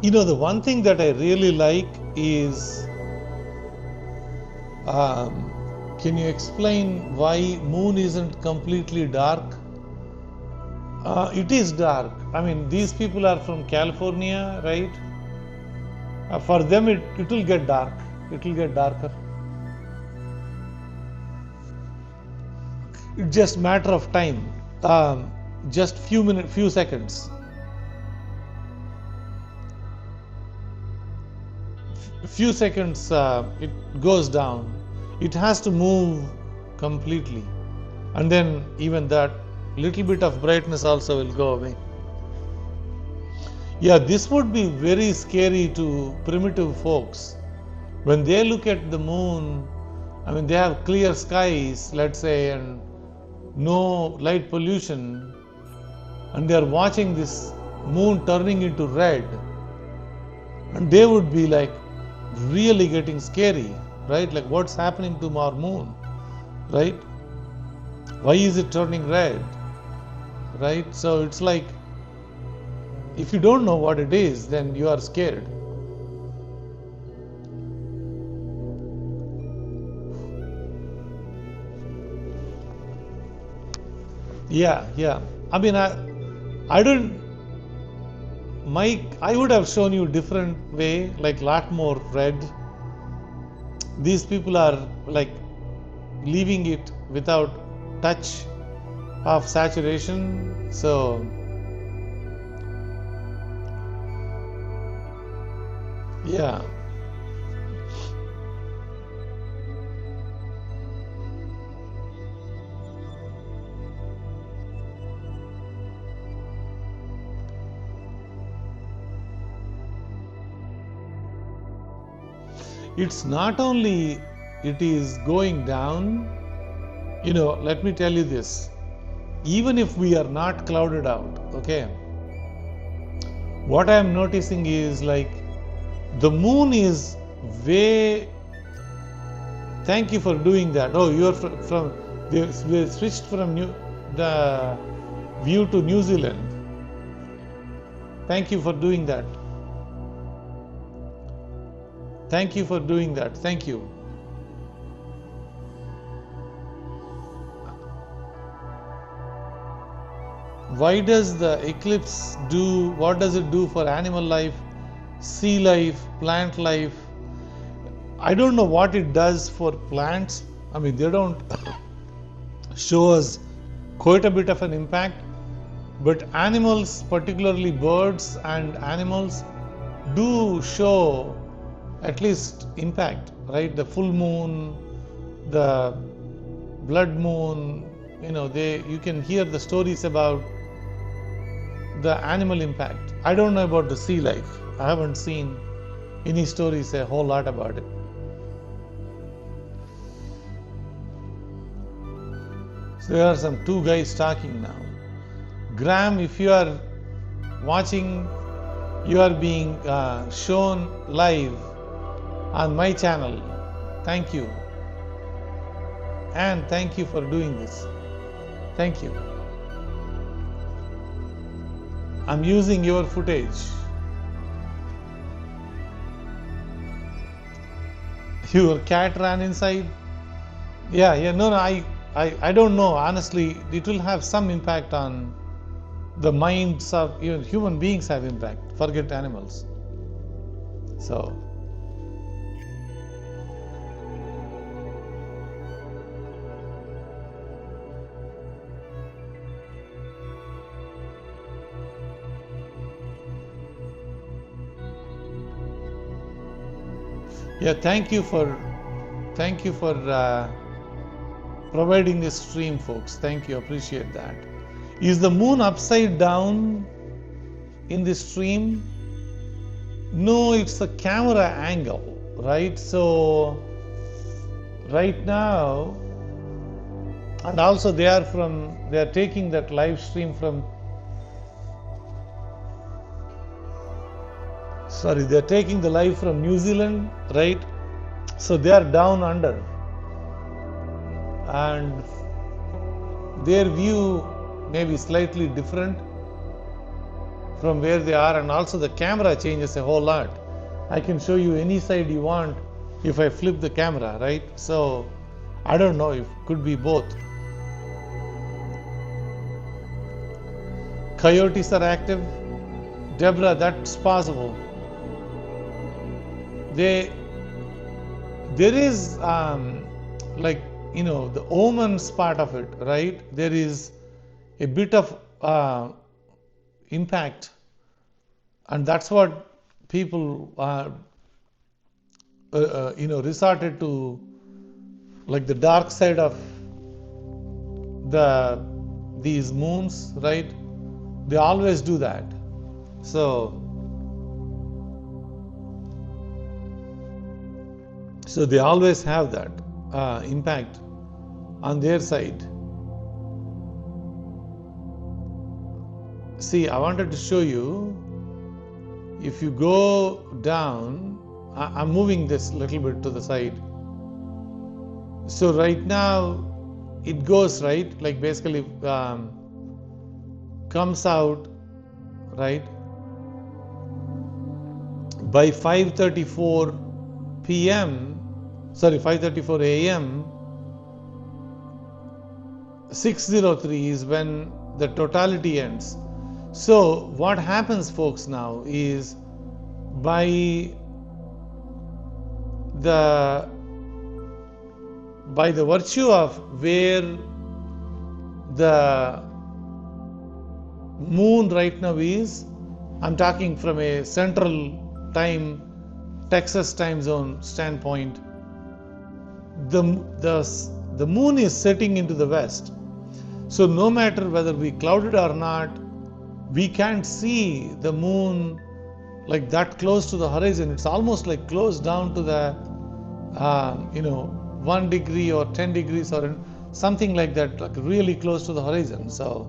You know, the one thing that I really like is, can you explain why moon isn't completely dark? It is dark. I mean, these people are from California, right? For them, it will get dark. It will get darker. It's just matter of time. Just few seconds. Few seconds, it goes down. It has to move completely, and then even that little bit of brightness also will go away. Yeah, this would be very scary to primitive folks. When they look at the moon, I mean, they have clear skies, let's say, and no light pollution, and they are watching this moon turning into red, and they would be like really getting scary, right? Like, what's happening to our moon, right? Why is it turning red, right? So it's like, if you don't know what it is, then you are scared. Yeah. I mean, I don't. I would have shown you different way, like lot more red. These people are like leaving it without touch of saturation. So yeah. It's not only it is going down, you know, let me tell you this. Even if we are not clouded out, okay, what I am noticing is like the moon is way. Thank you for doing that. Oh, you are from they switched from the view to New Zealand. Thank you for doing that. Thank you for doing that. Thank you. Why does the eclipse do, what does it do for animal life, sea life, plant life? I don't know what it does for plants. I mean, they don't show us quite a bit of an impact, but animals, particularly birds and animals, do show at least impact, right? The full moon, the blood moon, you know, you can hear the stories about the animal impact. I don't know about the sea life. I haven't seen any stories a whole lot about it. So there are some two guys talking now. Graham, if you are watching, you are being shown live on my channel. Thank you. And thank you for doing this. Thank you. I'm using your footage. Your cat ran inside. Yeah. No. I don't know. Honestly, it will have some impact on the minds of even human beings. Have impact. Forget animals. So. Yeah, thank you for providing this stream, folks. Thank you, appreciate that. Is the moon upside down in this stream? No, it's the camera angle, right? So right now, and also they are taking that live stream from. Sorry, they're taking the live from New Zealand, right? So they are down under, and their view may be slightly different from where they are, and also the camera changes a whole lot. I can show you any side you want if I flip the camera, right? So I don't know, it could be both. Coyotes are active. Deborah, that's possible. There is like, you know, the omens part of it, right? There is a bit of impact, and that's what people resorted to, like the dark side of these moons, right? They always do that. So they always have that impact on their side. See, I wanted to show you, if you go down, I'm moving this a little bit to the side. So right now it goes, right, like basically comes out, right, by 5:34 p.m. sorry 5:34 a.m. 6:03 is when the totality ends. So what happens, folks, now is by the virtue of where the moon right now is, I'm talking from a central time, Texas time zone standpoint, the moon is setting into the west. So no matter whether we cloud it or not, we can't see the moon like that close to the horizon. It's almost like close down to the 1 degree or 10 degrees or something like that, like really close to the horizon. So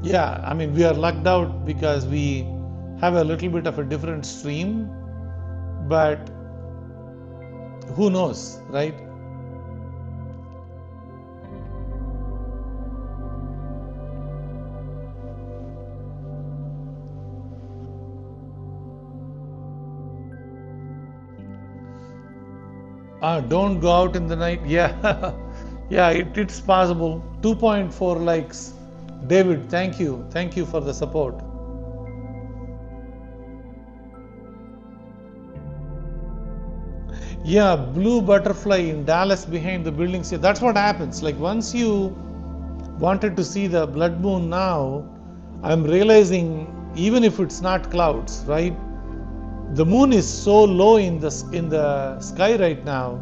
yeah, I mean, we are lucked out because we have a little bit of a different stream, but who knows, right? Don't go out in the night. Yeah, yeah, it's possible. 2.4 likes. David, thank you for the support. Yeah, blue butterfly in Dallas behind the buildings. Yeah, that's what happens. Like once you wanted to see the blood moon now, I'm realizing even if it's not clouds, right? The moon is so low in the sky right now,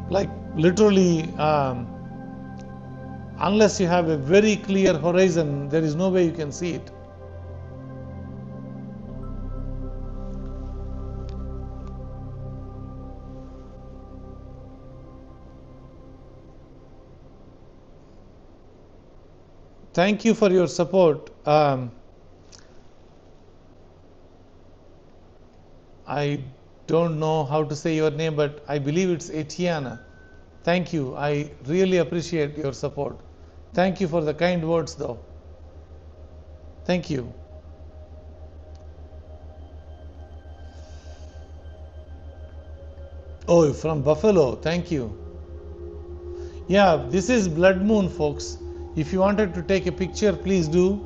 like literally, unless you have a very clear horizon, there is no way you can see it. Thank you for your support. I don't know how to say your name, but I believe it's Etiana. Thank you. I really appreciate your support. Thank you for the kind words, though. Thank you. Oh, from Buffalo. Thank you. Yeah, this is blood moon, folks. If you wanted to take a picture, please do.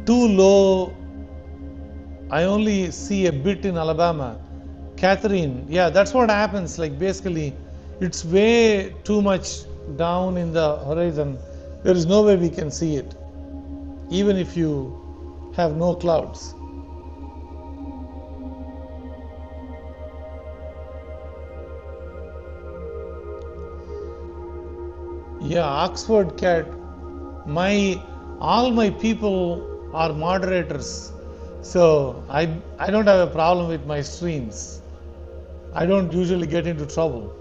Too low. I only see a bit in Alabama. Catherine, yeah, that's what happens. Like basically, it's way too much down in the horizon. There is no way we can see it, even if you have no clouds. Yeah, Oxford cat. All my people are moderators, so I don't have a problem with my streams. I don't usually get into trouble.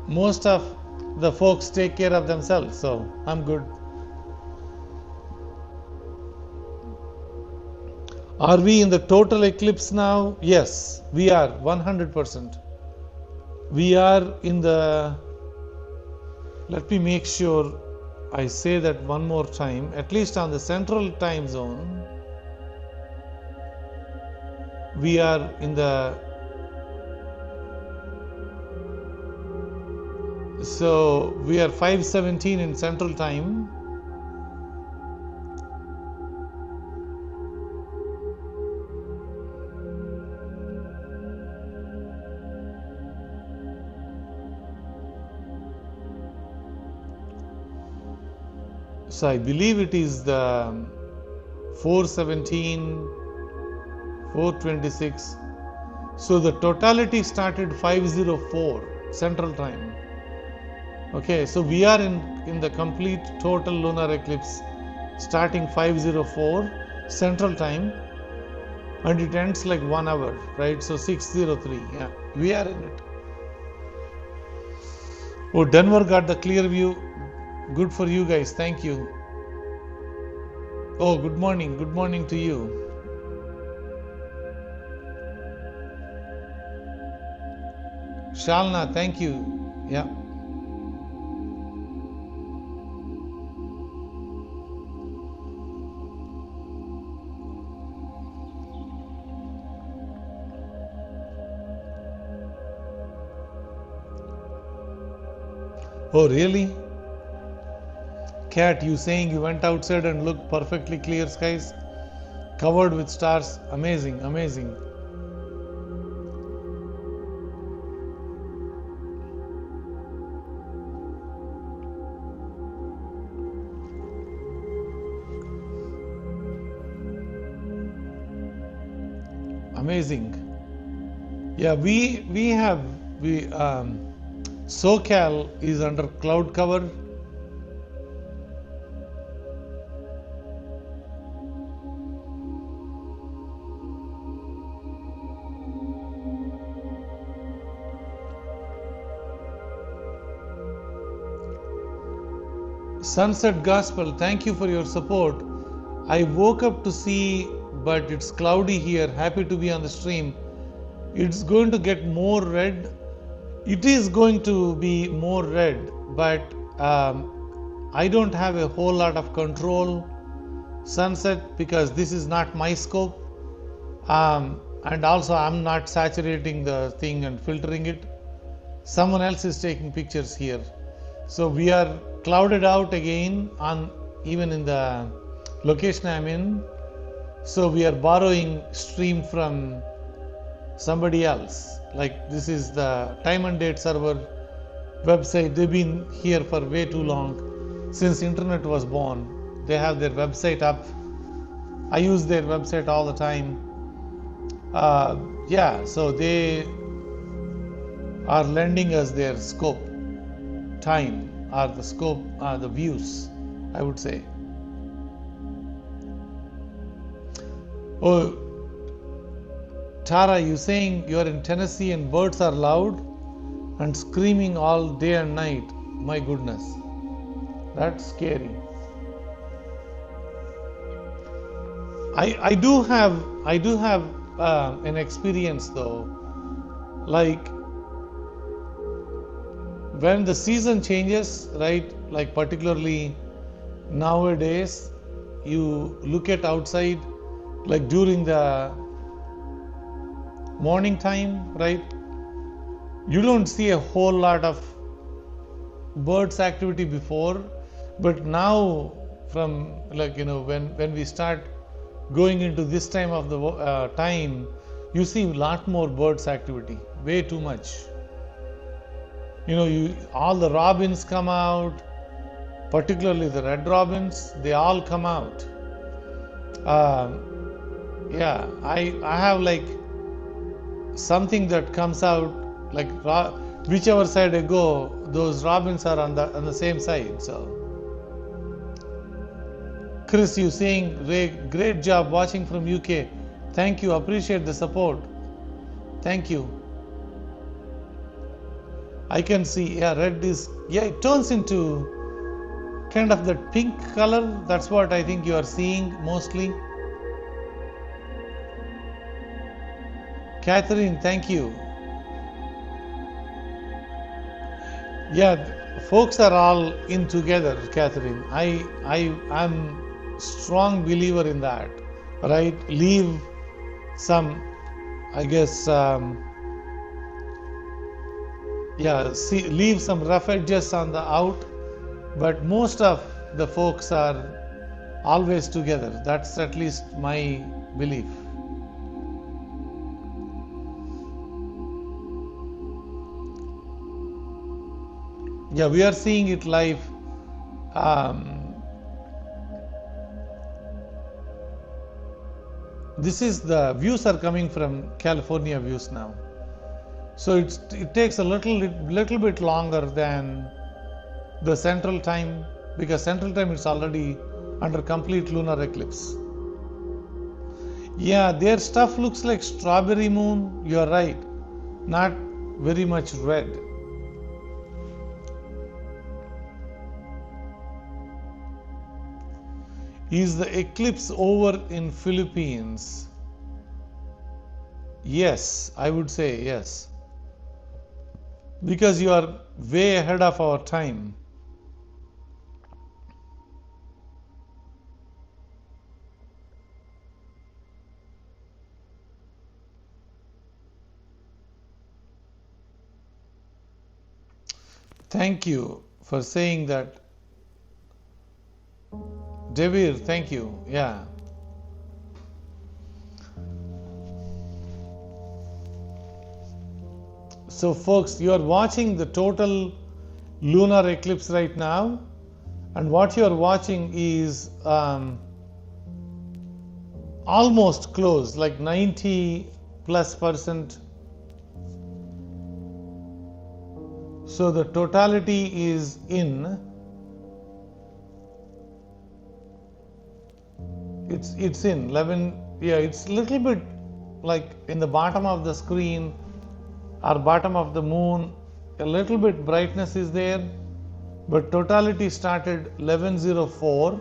Most of the folks take care of themselves, so I'm good. Are we in the total eclipse now? Yes, we are 100%. We are in the, let me make sure I say that one more time, at least on the central time zone. We are in the, so we are 5:17 in central time. So I believe it is the 4:17, 4:26. So the totality started 5:04 central time. Okay, so we are in the complete total lunar eclipse starting 5:04 central time, and it ends like 1 hour, right? So 6:03. Yeah, we are in it. Oh, Denver got the clear view. Good for you guys. Thank you. Oh, good morning. Good morning to you. Shalna, thank you. Yeah. Oh, really? Cat, you saying you went outside and looked perfectly clear skies, covered with stars. Amazing, amazing. Amazing. Yeah, SoCal is under cloud cover. Sunset Gospel, thank you for your support. I woke up to see, but it's cloudy here. Happy to be on the stream. It's going to get more red. It is going to be more red, but I don't have a whole lot of control. Sunset, because this is not my scope. And also I'm not saturating the thing and filtering it. Someone else is taking pictures here. So we are clouded out again even in the location I'm in. So we are borrowing stream from somebody else. Like this is the time and date server website. They've been here for way too long. Since internet was born, they have their website up. I use their website all the time. So they are lending us their scope, time, or the scope, the views, I would say. Oh, Tara, you saying you are in Tennessee and birds are loud and screaming all day and night. My goodness, that's scary. I do have an experience though, like when the season changes, right? Like particularly nowadays, you look at outside, like during the morning time, right? You don't see a whole lot of birds activity before, but now from like when we start going into this time of the time, you see a lot more birds activity, way too much. All the robins come out, particularly the red robins, they all come out. Yeah, I have like something that comes out, like whichever side I go, those robins are on the same side. So Chris, you saying great job watching from UK. Thank you, appreciate the support. Thank you. I can see, yeah, red is, yeah, it turns into kind of that pink color. That's what I think you are seeing mostly. Catherine, thank you. Yeah, folks are all in together, Catherine. I'm strong believer in that, right? Leave some, I guess, leave some rough edges on the out, but most of the folks are always together. That's at least my belief. Yeah, we are seeing it live. This is the views are coming from California views now. So it takes a little bit longer than the central time, because central time is already under complete lunar eclipse. Yeah, their stuff looks like strawberry moon. You are right, not very much red. Is the eclipse over in Philippines? Yes, I would say yes. Because you are way ahead of our time. Thank you for saying that. Devir, thank you. Yeah. So folks, you are watching the total lunar eclipse right now, and what you are watching is almost close, like 90+%. So the totality is in. It's in 11. Yeah, it's a little bit like in the bottom of the screen or bottom of the moon, a little bit brightness is there, but totality started 11:04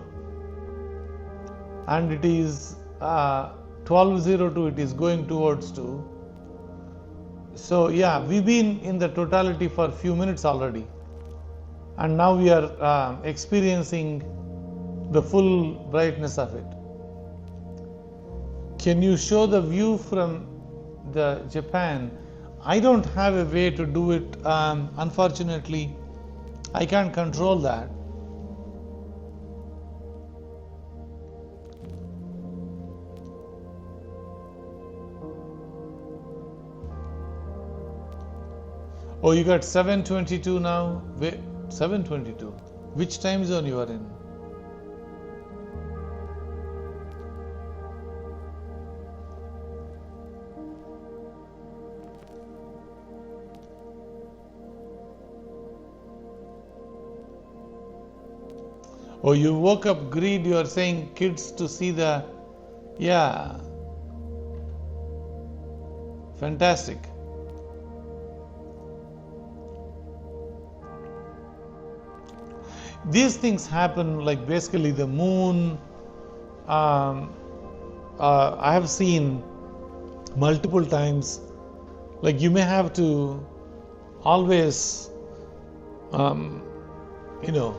and it is 12:02. It is going towards 2. So yeah, we've been in the totality for a few minutes already, and now we are experiencing the full brightness of it. Can you show the view from the Japan? I don't have a way to do it. Unfortunately, I can't control that. Oh, you got 7:22 now? Wait, 7:22. Which time zone you are in? Oh, you woke up greed, you are saying kids to see the, yeah, fantastic. These things happen, like basically the moon I have seen multiple times, like you may have to always, you know,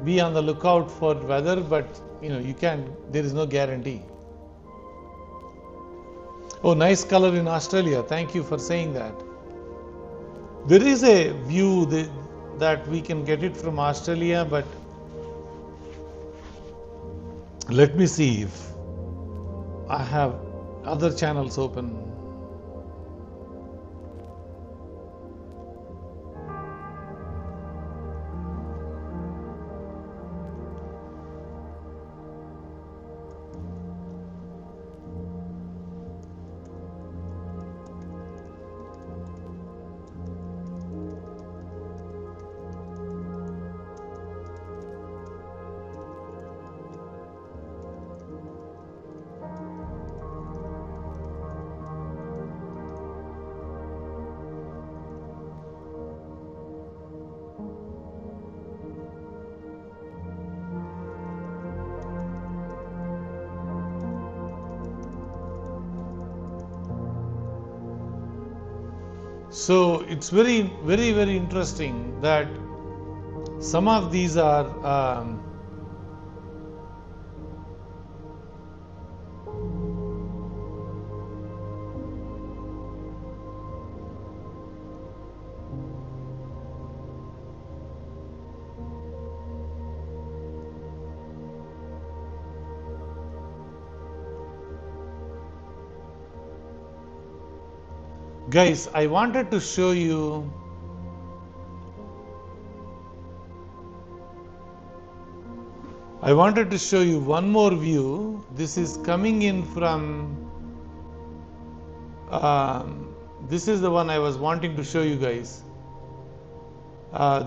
be on the lookout for weather, but you can, there is no guarantee. Oh, nice color in Australia. Thank you for saying that. There is a view that we can get it from Australia, but let me see if I have other channels open. So it's very, very, very interesting that some of these are guys, I wanted to show you one more view. This is coming in from this is the one I was wanting to show you guys.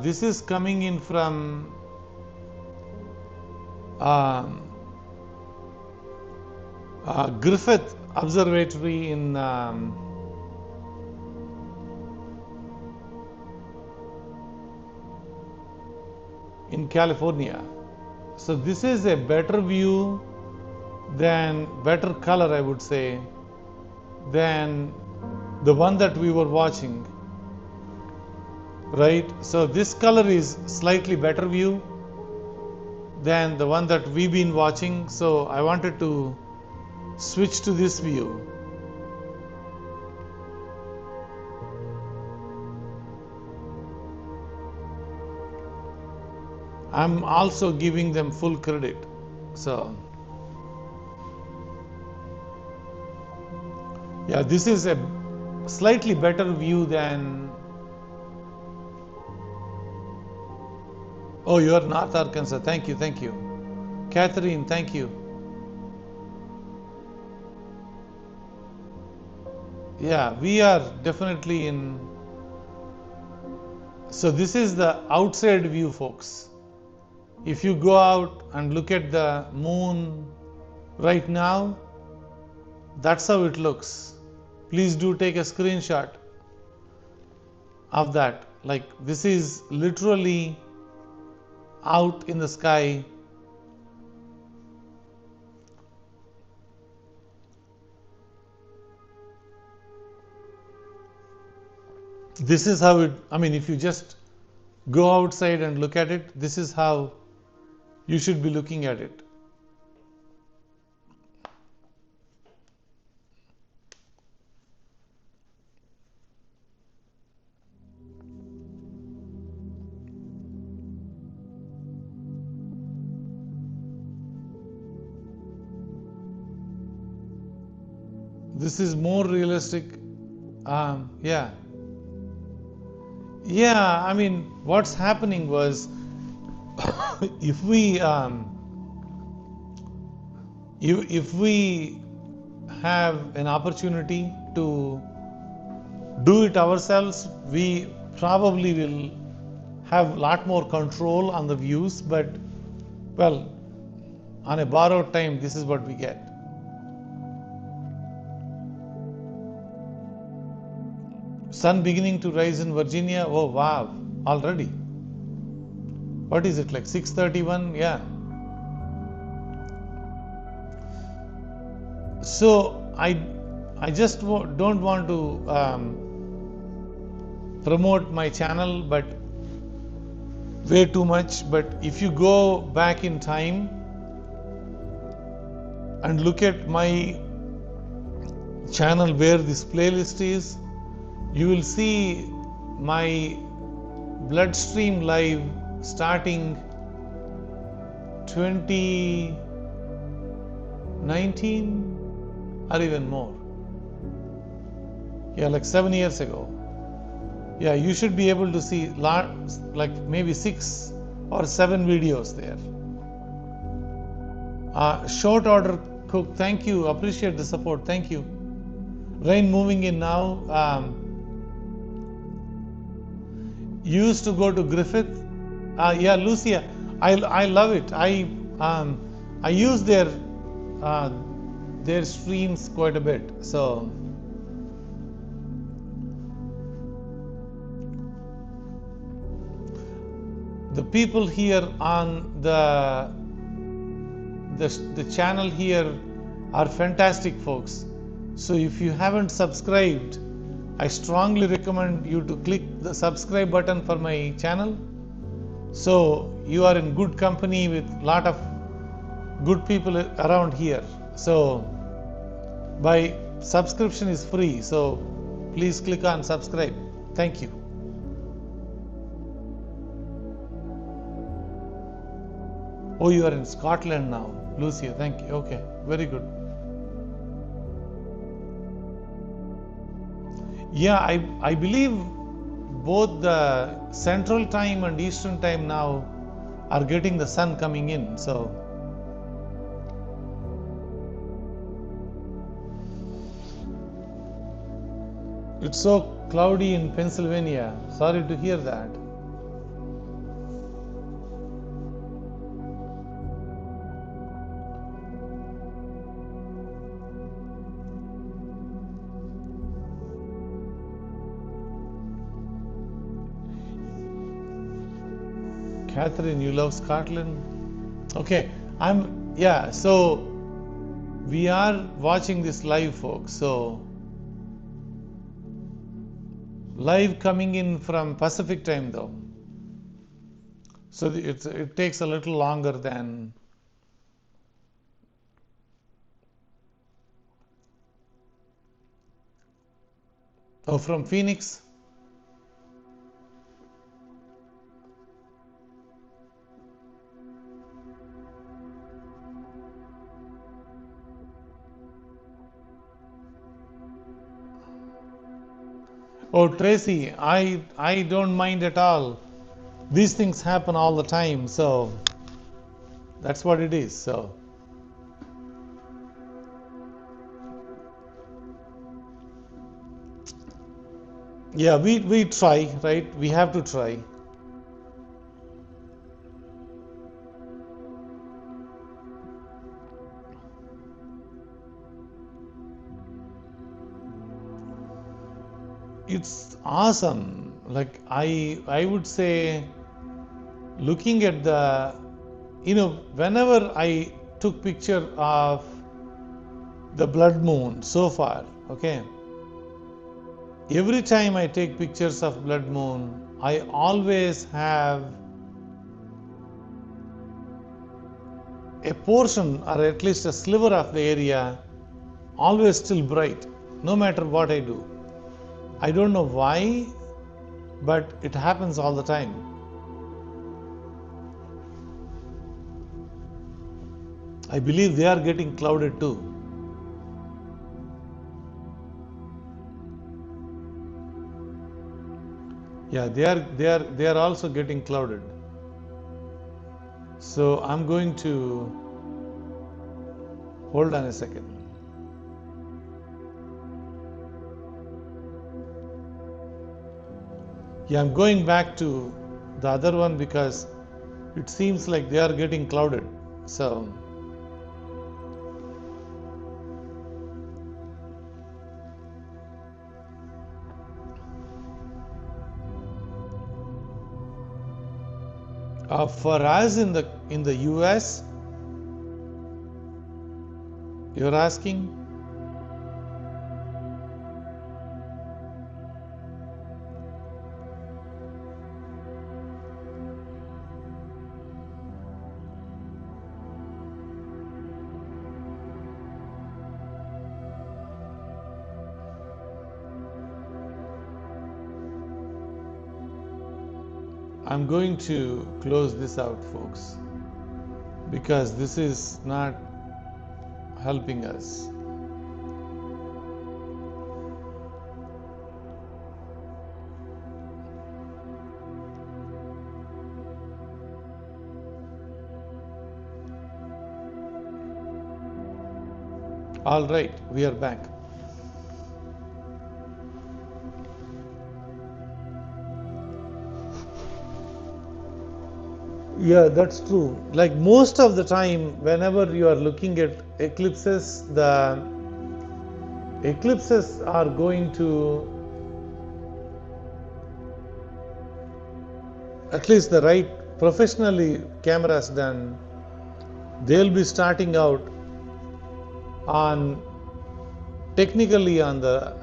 This is coming in from Griffith Observatory in California. So this is a better view better color, I would say, than the one that we were watching, right? So this color is slightly better view than the one that we've been watching. So I wanted to switch to this view. I'm also giving them full credit. So yeah, this is a slightly better view than, oh, you're North Arkansas. Thank you. Catherine, thank you. Yeah, we are definitely in. So this is the outside view, folks. If you go out and look at the moon right now, that's how it looks. Please do take a screenshot of that. Like, this is literally out in the sky. This is how it, if you just go outside and look at it, this is how you should be looking at it. This is more realistic. Yeah. What's happening was, if we have an opportunity to do it ourselves, we probably will have a lot more control on the views, but well, on a borrowed time, this is what we get. Sun beginning to rise in Virginia. Oh wow, already. What is it, like 6:31? Yeah. So I just don't want to promote my channel, but way too much. But if you go back in time and look at my channel where this playlist is, you will see my bloodstream live starting 2019 or even more. Yeah, like 7 years ago. Yeah, you should be able to see like maybe 6 or 7 videos there. Short order cook, thank you, appreciate the support, thank you. Rain moving in now. Used to go to Griffith. Yeah, Lucia, I love it. I use their streams quite a bit. So the people here on the channel here are fantastic folks. So if you haven't subscribed, I strongly recommend you to click the subscribe button for my channel. So you are in good company with a lot of good people around here. So by subscription is free. So please click on subscribe. Thank you. Oh, you are in Scotland now, Lucia. Thank you. Okay, very good. Yeah, I believe both the Central Time and Eastern Time now are getting the sun coming in. So it's so cloudy in Pennsylvania. Sorry to hear that. Catherine, you love Scotland? Okay, so we are watching this live, folks. So live coming in from Pacific time though. So it takes a little longer than from Phoenix. Oh, Tracy, I don't mind at all. These things happen all the time, so that's what it is. So yeah, we try, right? We have to try. It's awesome. Like I would say, looking at the, whenever I took picture of the blood moon so far, okay, every time I take pictures of blood moon, I always have a portion or at least a sliver of the area always still bright, no matter what I do. I don't know why, but it happens all the time. I believe they are getting clouded too. Yeah, they are also getting clouded. So I'm going to hold on a second. Yeah, I'm going back to the other one because it seems like they are getting clouded. So for us in the US, you're asking? I'm going to close this out, folks, because this is not helping us. All right, we are back. Yeah, that's true. Like most of the time, whenever you are looking at eclipses, the eclipses are going to, at least the right professionally cameras done, they'll be starting out on technically on the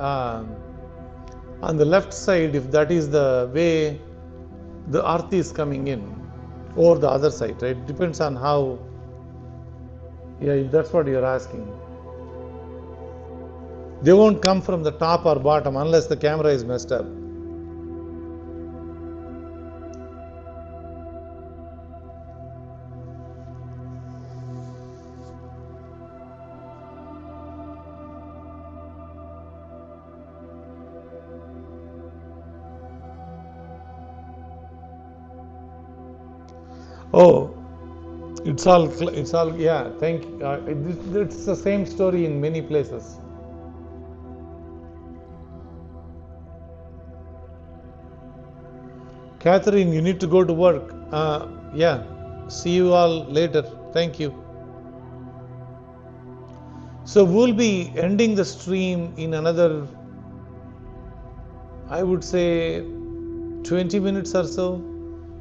left side, if that is the way the earth is coming in, or the other side, right? It depends on how. Yeah, if that's what you're asking. They won't come from the top or bottom unless the camera is messed up. Oh, it's all, yeah, thank you. It's the same story in many places. Catherine, you need to go to work. Yeah, see you all later. Thank you. So we'll be ending the stream in another, I would say, 20 minutes or so.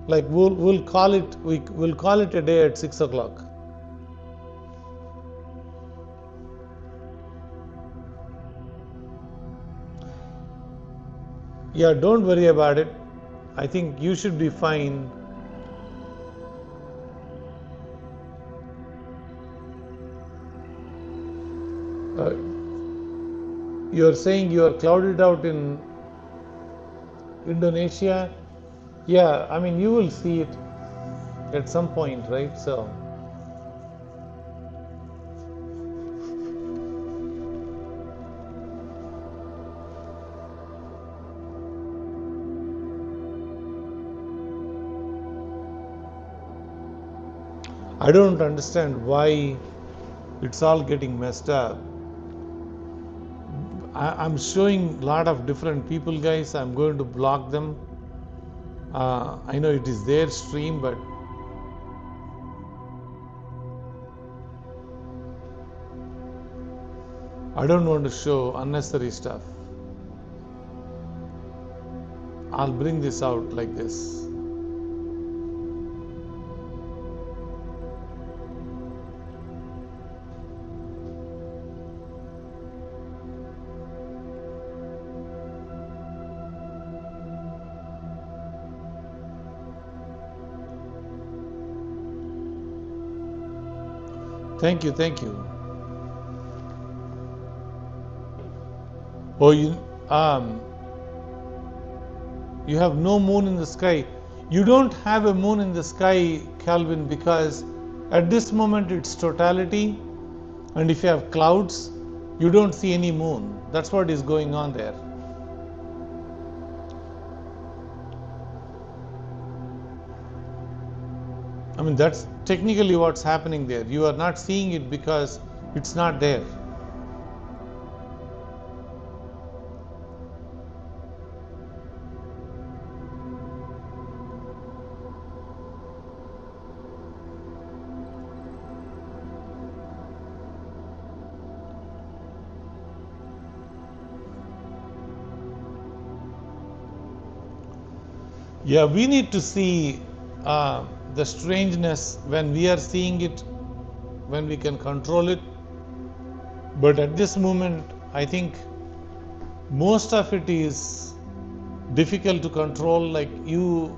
Like we'll call it, we'll call it a day at 6 o'clock. Yeah, don't worry about it. I think you should be fine. You're saying you are clouded out in Indonesia. Yeah, I mean, you will see it at some point, right? So, I don't understand why it's all getting messed up. I'm showing a lot of different people, guys. I'm going to block them. I know it is their stream, but I don't want to show unnecessary stuff. I'll bring this out like this. Thank you, thank you. Oh, you have no moon in the sky. You don't have a moon in the sky, Calvin, because at this moment it's totality, and if you have clouds, you don't see any moon. That's what is going on there. I mean, that's technically what's happening there. You are not seeing it because it's not there. Yeah, we need to see the strangeness when we are seeing it, when we can control it. But at this moment, I think most of it is difficult to control. Like you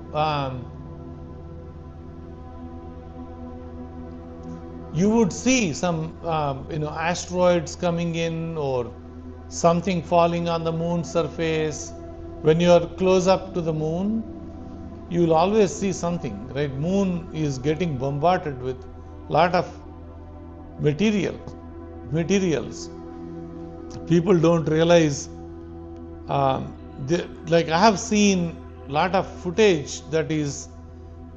would see some asteroids coming in or something falling on the moon's surface when you are close up to the moon. you will always see something, right? Moon is getting bombarded with lot of materials. People don't realize, like I have seen lot of footage that is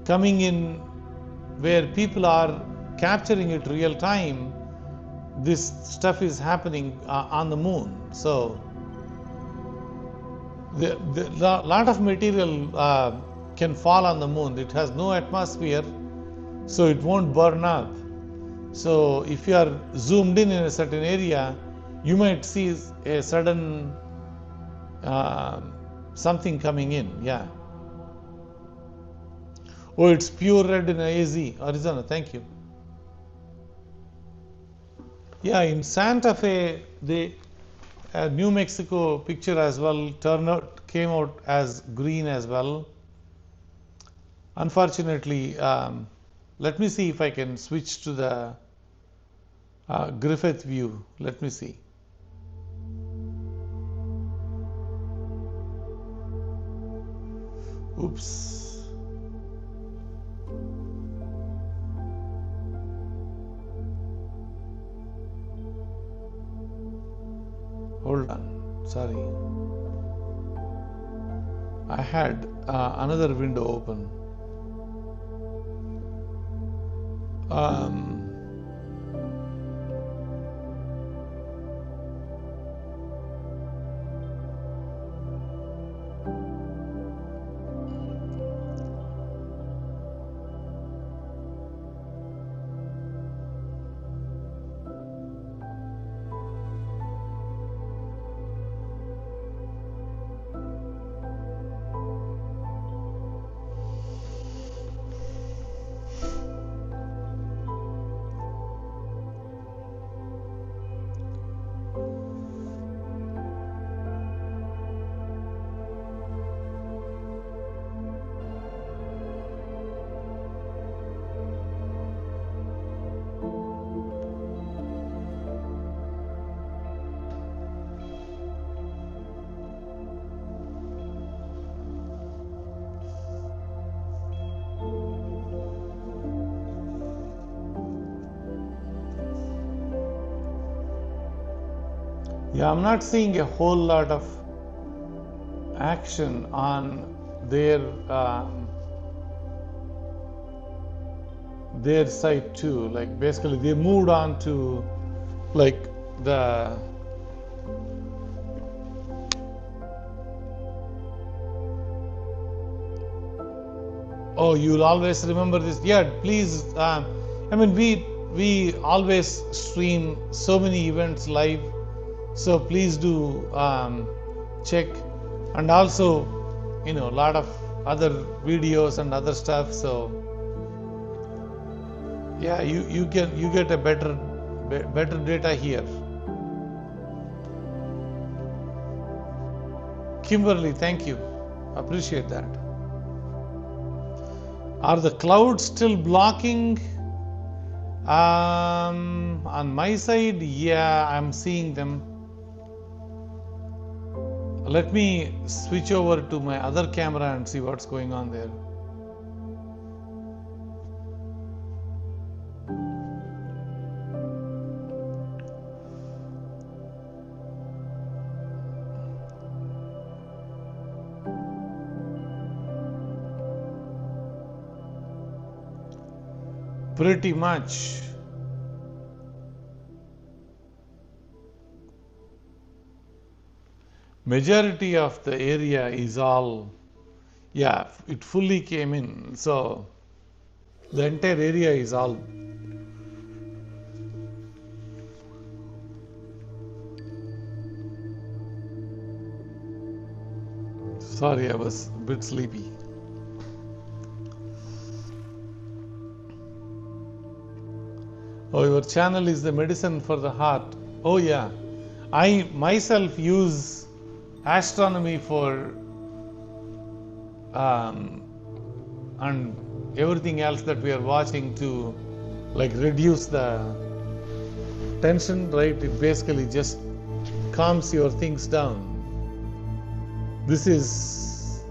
coming in where people are capturing it real time. This stuff is happening on the moon. So the lot of material can fall on the moon. It has no atmosphere, so it won't burn up. So if you are zoomed in a certain area, you might see a sudden something coming in. Yeah. Oh, it's pure red in AZ, Arizona. Thank you. Yeah, in Santa Fe, the New Mexico picture as well came out as green as well. Unfortunately, let me see if I can switch to the Griffith view. Let me see. Oops. Hold on, sorry. I had another window open. Yeah, I'm not seeing a whole lot of action on their side too. Like basically they moved on to like the oh, you'll always remember this. Yeah, please. I mean, we always stream so many events live. So please do check, and also, a lot of other videos and other stuff. So yeah, you get a better data here. Kimberly, thank you, appreciate that. Are the clouds still blocking? On my side, yeah, I'm seeing them. Let me switch over to my other camera and see what's going on there. Pretty much. Majority of the area is all, yeah, it fully came in. So the entire area is all. Sorry, I was a bit sleepy. Oh, your channel is the medicine for the heart. Oh yeah, I myself use astronomy for and everything else that we are watching to like reduce the tension, right? It basically just calms your things down. This is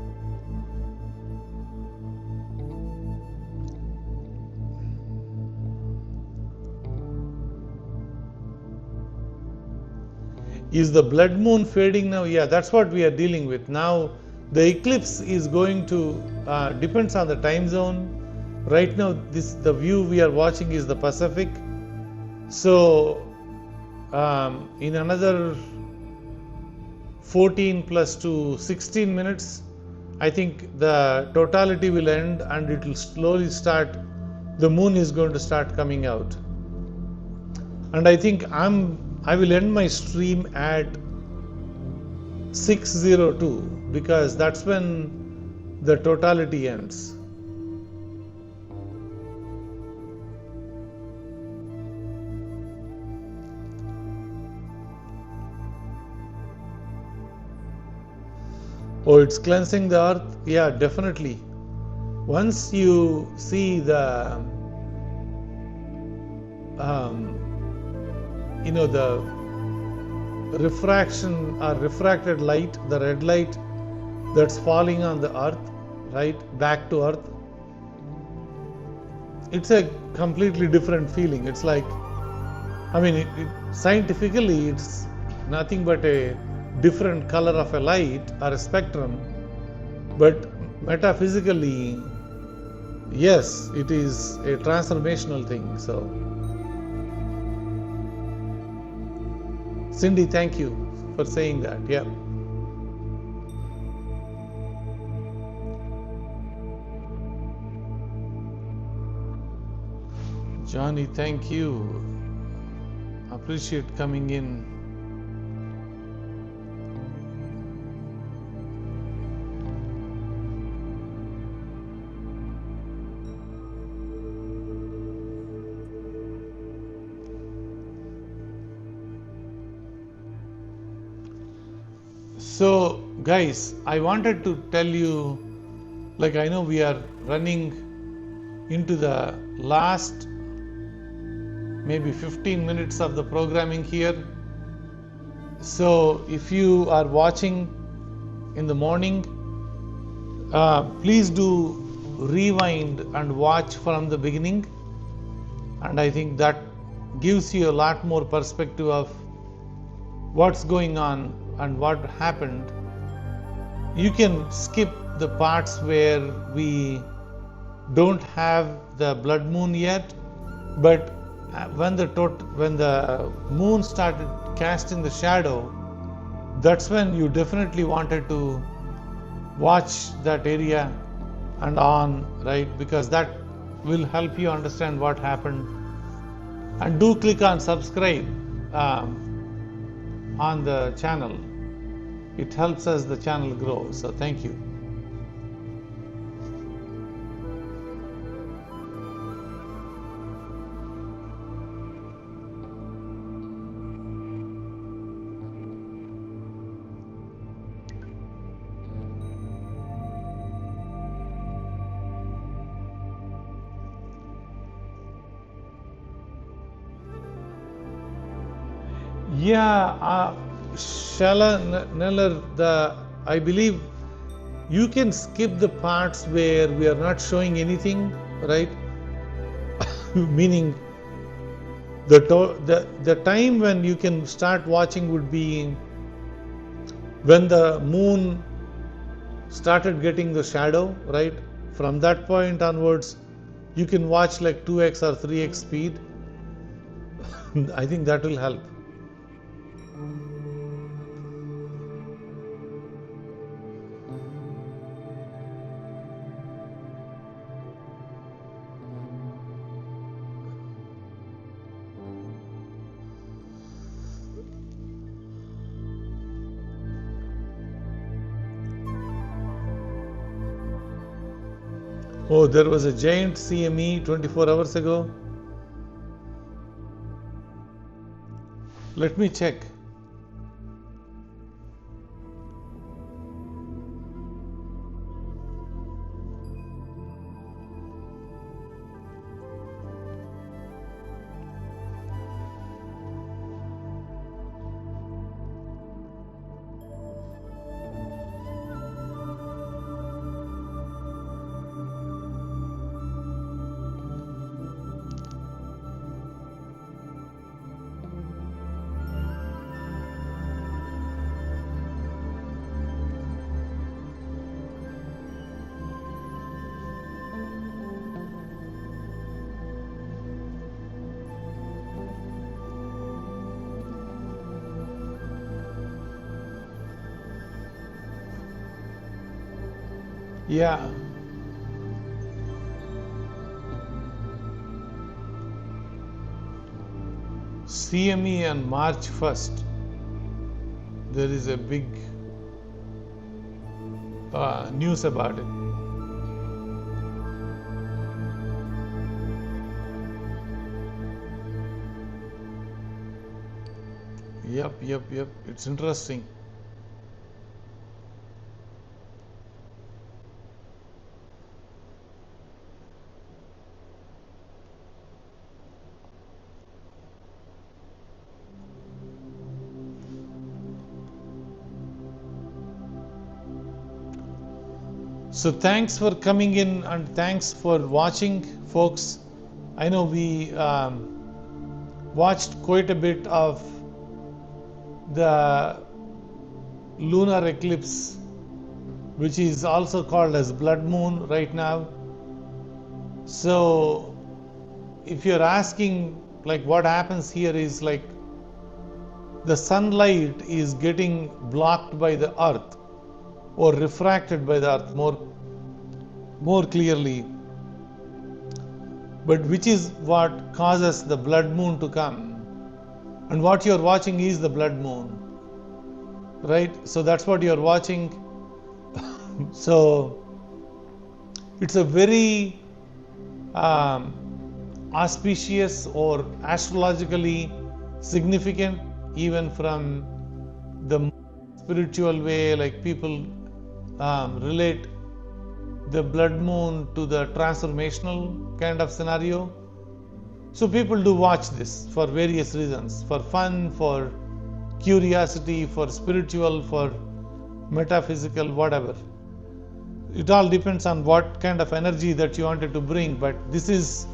Is the blood moon fading now? Yeah, that's what we are dealing with. Now, the eclipse is going to, depends on the time zone. Right now, the view we are watching is the Pacific. So, in another 14 plus to 16 minutes, I think the totality will end and it will slowly start, the moon is going to start coming out. And I think I will end my stream at 6:02 because that's when the totality ends. Oh, it's cleansing the earth? Yeah, definitely. Once you see the the refraction or refracted light, the red light that's falling on the earth, right, back to earth, it's a completely different feeling. It's like, scientifically it's nothing but a different color of a light or a spectrum, but metaphysically, yes, it is a transformational thing. So Cindy, thank you for saying that. Yeah. Johnny, thank you. Appreciate coming in. So guys, I wanted to tell you, like, I know we are running into the last maybe 15 minutes of the programming here. So if you are watching in the morning, please do rewind and watch from the beginning, and I think that gives you a lot more perspective of what's going on and what happened. You can skip the parts where we don't have the blood moon yet, but when the moon started casting the shadow, that's when you definitely wanted to watch that area and on, right? Because that will help you understand what happened. And do click on subscribe on the channel. It helps us the channel grow. So thank you. Yeah, Shala Neller, I believe you can skip the parts where we are not showing anything, right? Meaning the time when you can start watching would be when the moon started getting the shadow, right? From that point onwards, you can watch like 2x or 3x speed. I think that will help. Oh, there was a giant CME 24 hours ago. Let me check. Yeah. CME on March 1st. There is a big news about it. Yep. It's interesting. So thanks for coming in and thanks for watching, folks. I know we watched quite a bit of the lunar eclipse, which is also called as blood moon right now. So if you're asking like what happens here is like the sunlight is getting blocked by the earth or refracted by the earth more clearly, but which is what causes the blood moon to come, and what you're watching is the blood moon, right? So that's what you're watching. So it's a very auspicious or astrologically significant, even from the spiritual way, like people relate the blood moon to the transformational kind of scenario. So people do watch this for various reasons, for fun, for curiosity, for spiritual, for metaphysical, whatever. It all depends on what kind of energy that you wanted to bring, but this is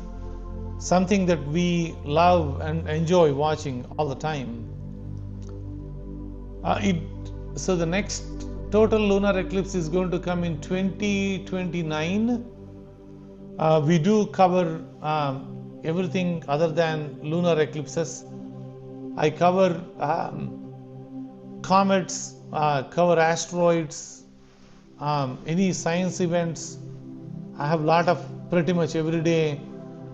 something that we love and enjoy watching all the time. So the next total lunar eclipse is going to come in 2029. We do cover everything other than lunar eclipses. I cover comets, cover asteroids, any science events. I have a lot of pretty much every day.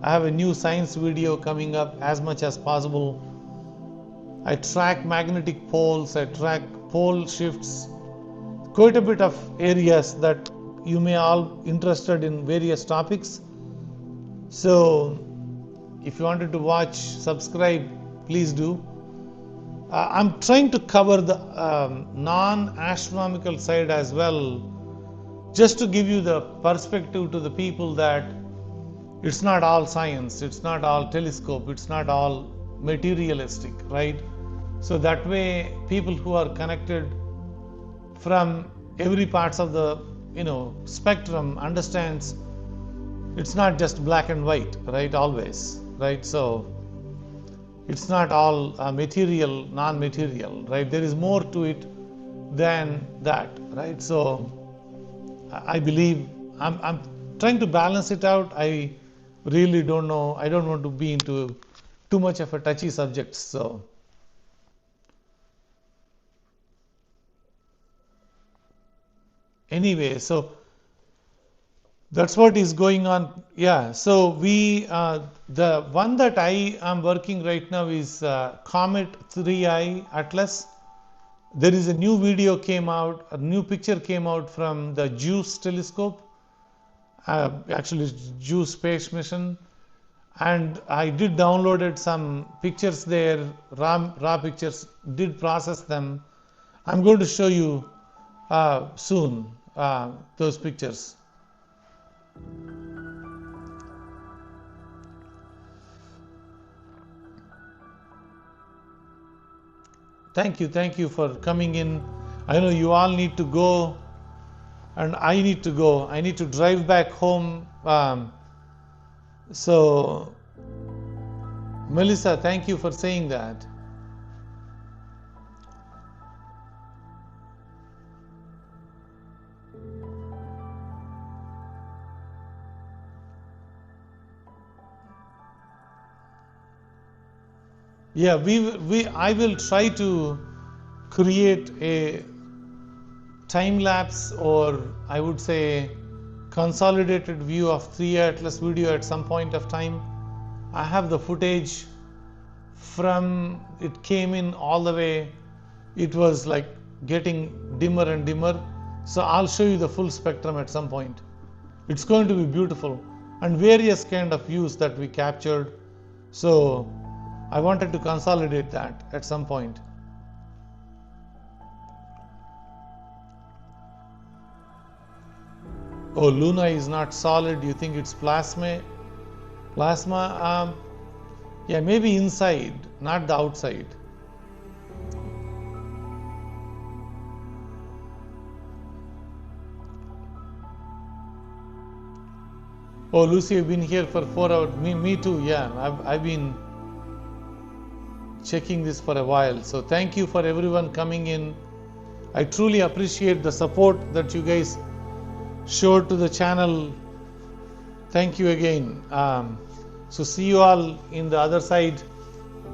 I have a new science video coming up as much as possible. I track magnetic poles, I track pole shifts, quite a bit of areas that you may all interested in various topics. So if you wanted to watch, subscribe, please do. I'm trying to cover the non-astronomical side as well, just to give you the perspective to the people that it's not all science, it's not all telescope, it's not all materialistic, right? So that way people who are connected from every parts of the spectrum understands it's not just black and white, right? Always, right? So it's not all material, non-material, right? There is more to it than that, right? So I believe I'm trying to balance it out. I really don't know. I don't want to be into too much of a touchy subject. So anyway, so that's what is going on. Yeah. So we the one that I am working right now is Comet 3I Atlas. There is a new video came out, a new picture came out from the JUICE telescope, actually JUICE space mission, and I did downloaded some pictures there, raw pictures, did process them. I'm going to show you soon those pictures. Thank you for coming in. I know you all need to go, and I need to go. I need to drive back home. So, Melissa, thank you for saying that. Yeah, I will try to create a time lapse, or I would say consolidated view of 3 Atlas video at some point of time. I have the footage from it came in all the way. It was like getting dimmer and dimmer. So I'll show you the full spectrum at some point. It's going to be beautiful, and various kind of views that we captured. So I wanted to consolidate that at some point. Oh, Luna is not solid. You think it's plasma? Plasma? Yeah, maybe inside, not the outside. Oh, Lucy, you've been here for 4 hours. Me too. Yeah, I've been checking this for a while. So thank you for everyone coming in. I truly appreciate the support that you guys showed to the channel. Thank you again. So see you all in the other side.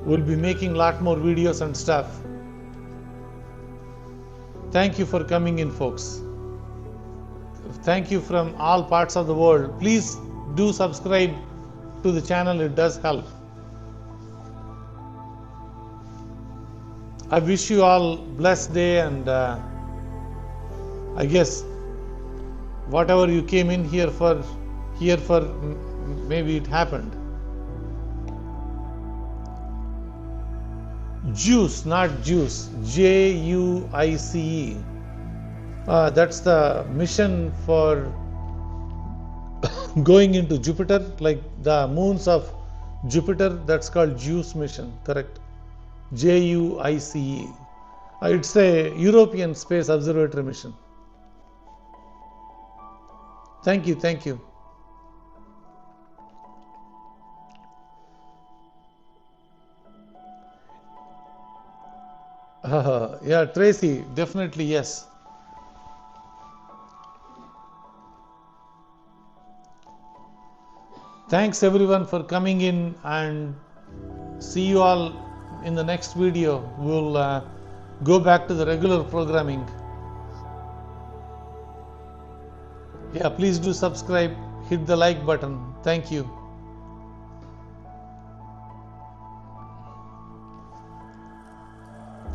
We'll be making a lot more videos and stuff. Thank you for coming in, folks. Thank you from all parts of the world. Please do subscribe to the channel. It does help. I wish you all blessed day, and I guess whatever you came in here for, maybe it happened. Juice, not juice. Juice. That's the mission for going into Jupiter, like the moons of Jupiter. That's called JUICE mission, correct? JUICE. It's a European Space Observatory mission. Thank you, thank you. Yeah, Tracy, definitely yes. Thanks everyone for coming in, and see you all in the next video. We'll go back to the regular programming. Yeah, please do subscribe, hit the like button. Thank you.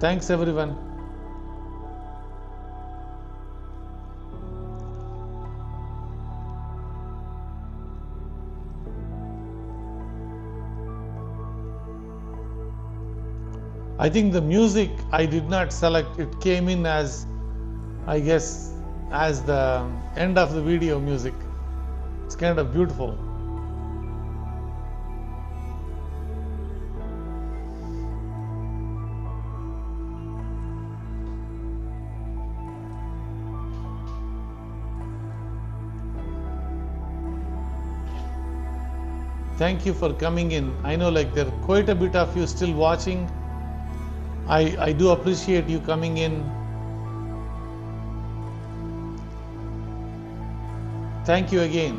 Thanks everyone. I think the music I did not select. It came in as, I guess, as the end of the video music. It's kind of beautiful. Thank you for coming in. I know like there are quite a bit of you still watching. I do appreciate you coming in. Thank you again.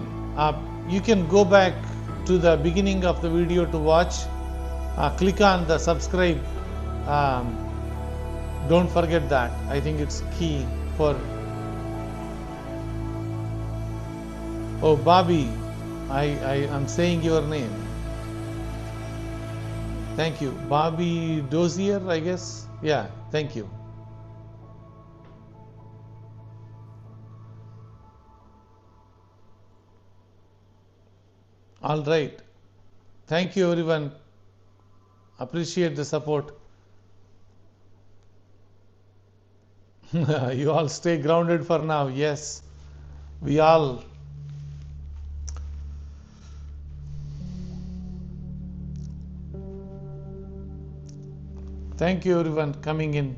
You can go back to the beginning of the video to watch. Click on the subscribe. Don't forget that. I think it's key for. Oh, Bobby, I'm saying your name. Thank you. Bobby Dozier, I guess. Yeah, thank you. All right. Thank you, everyone. Appreciate the support. You all stay grounded for now. Yes, we all. Thank you, everyone, coming in.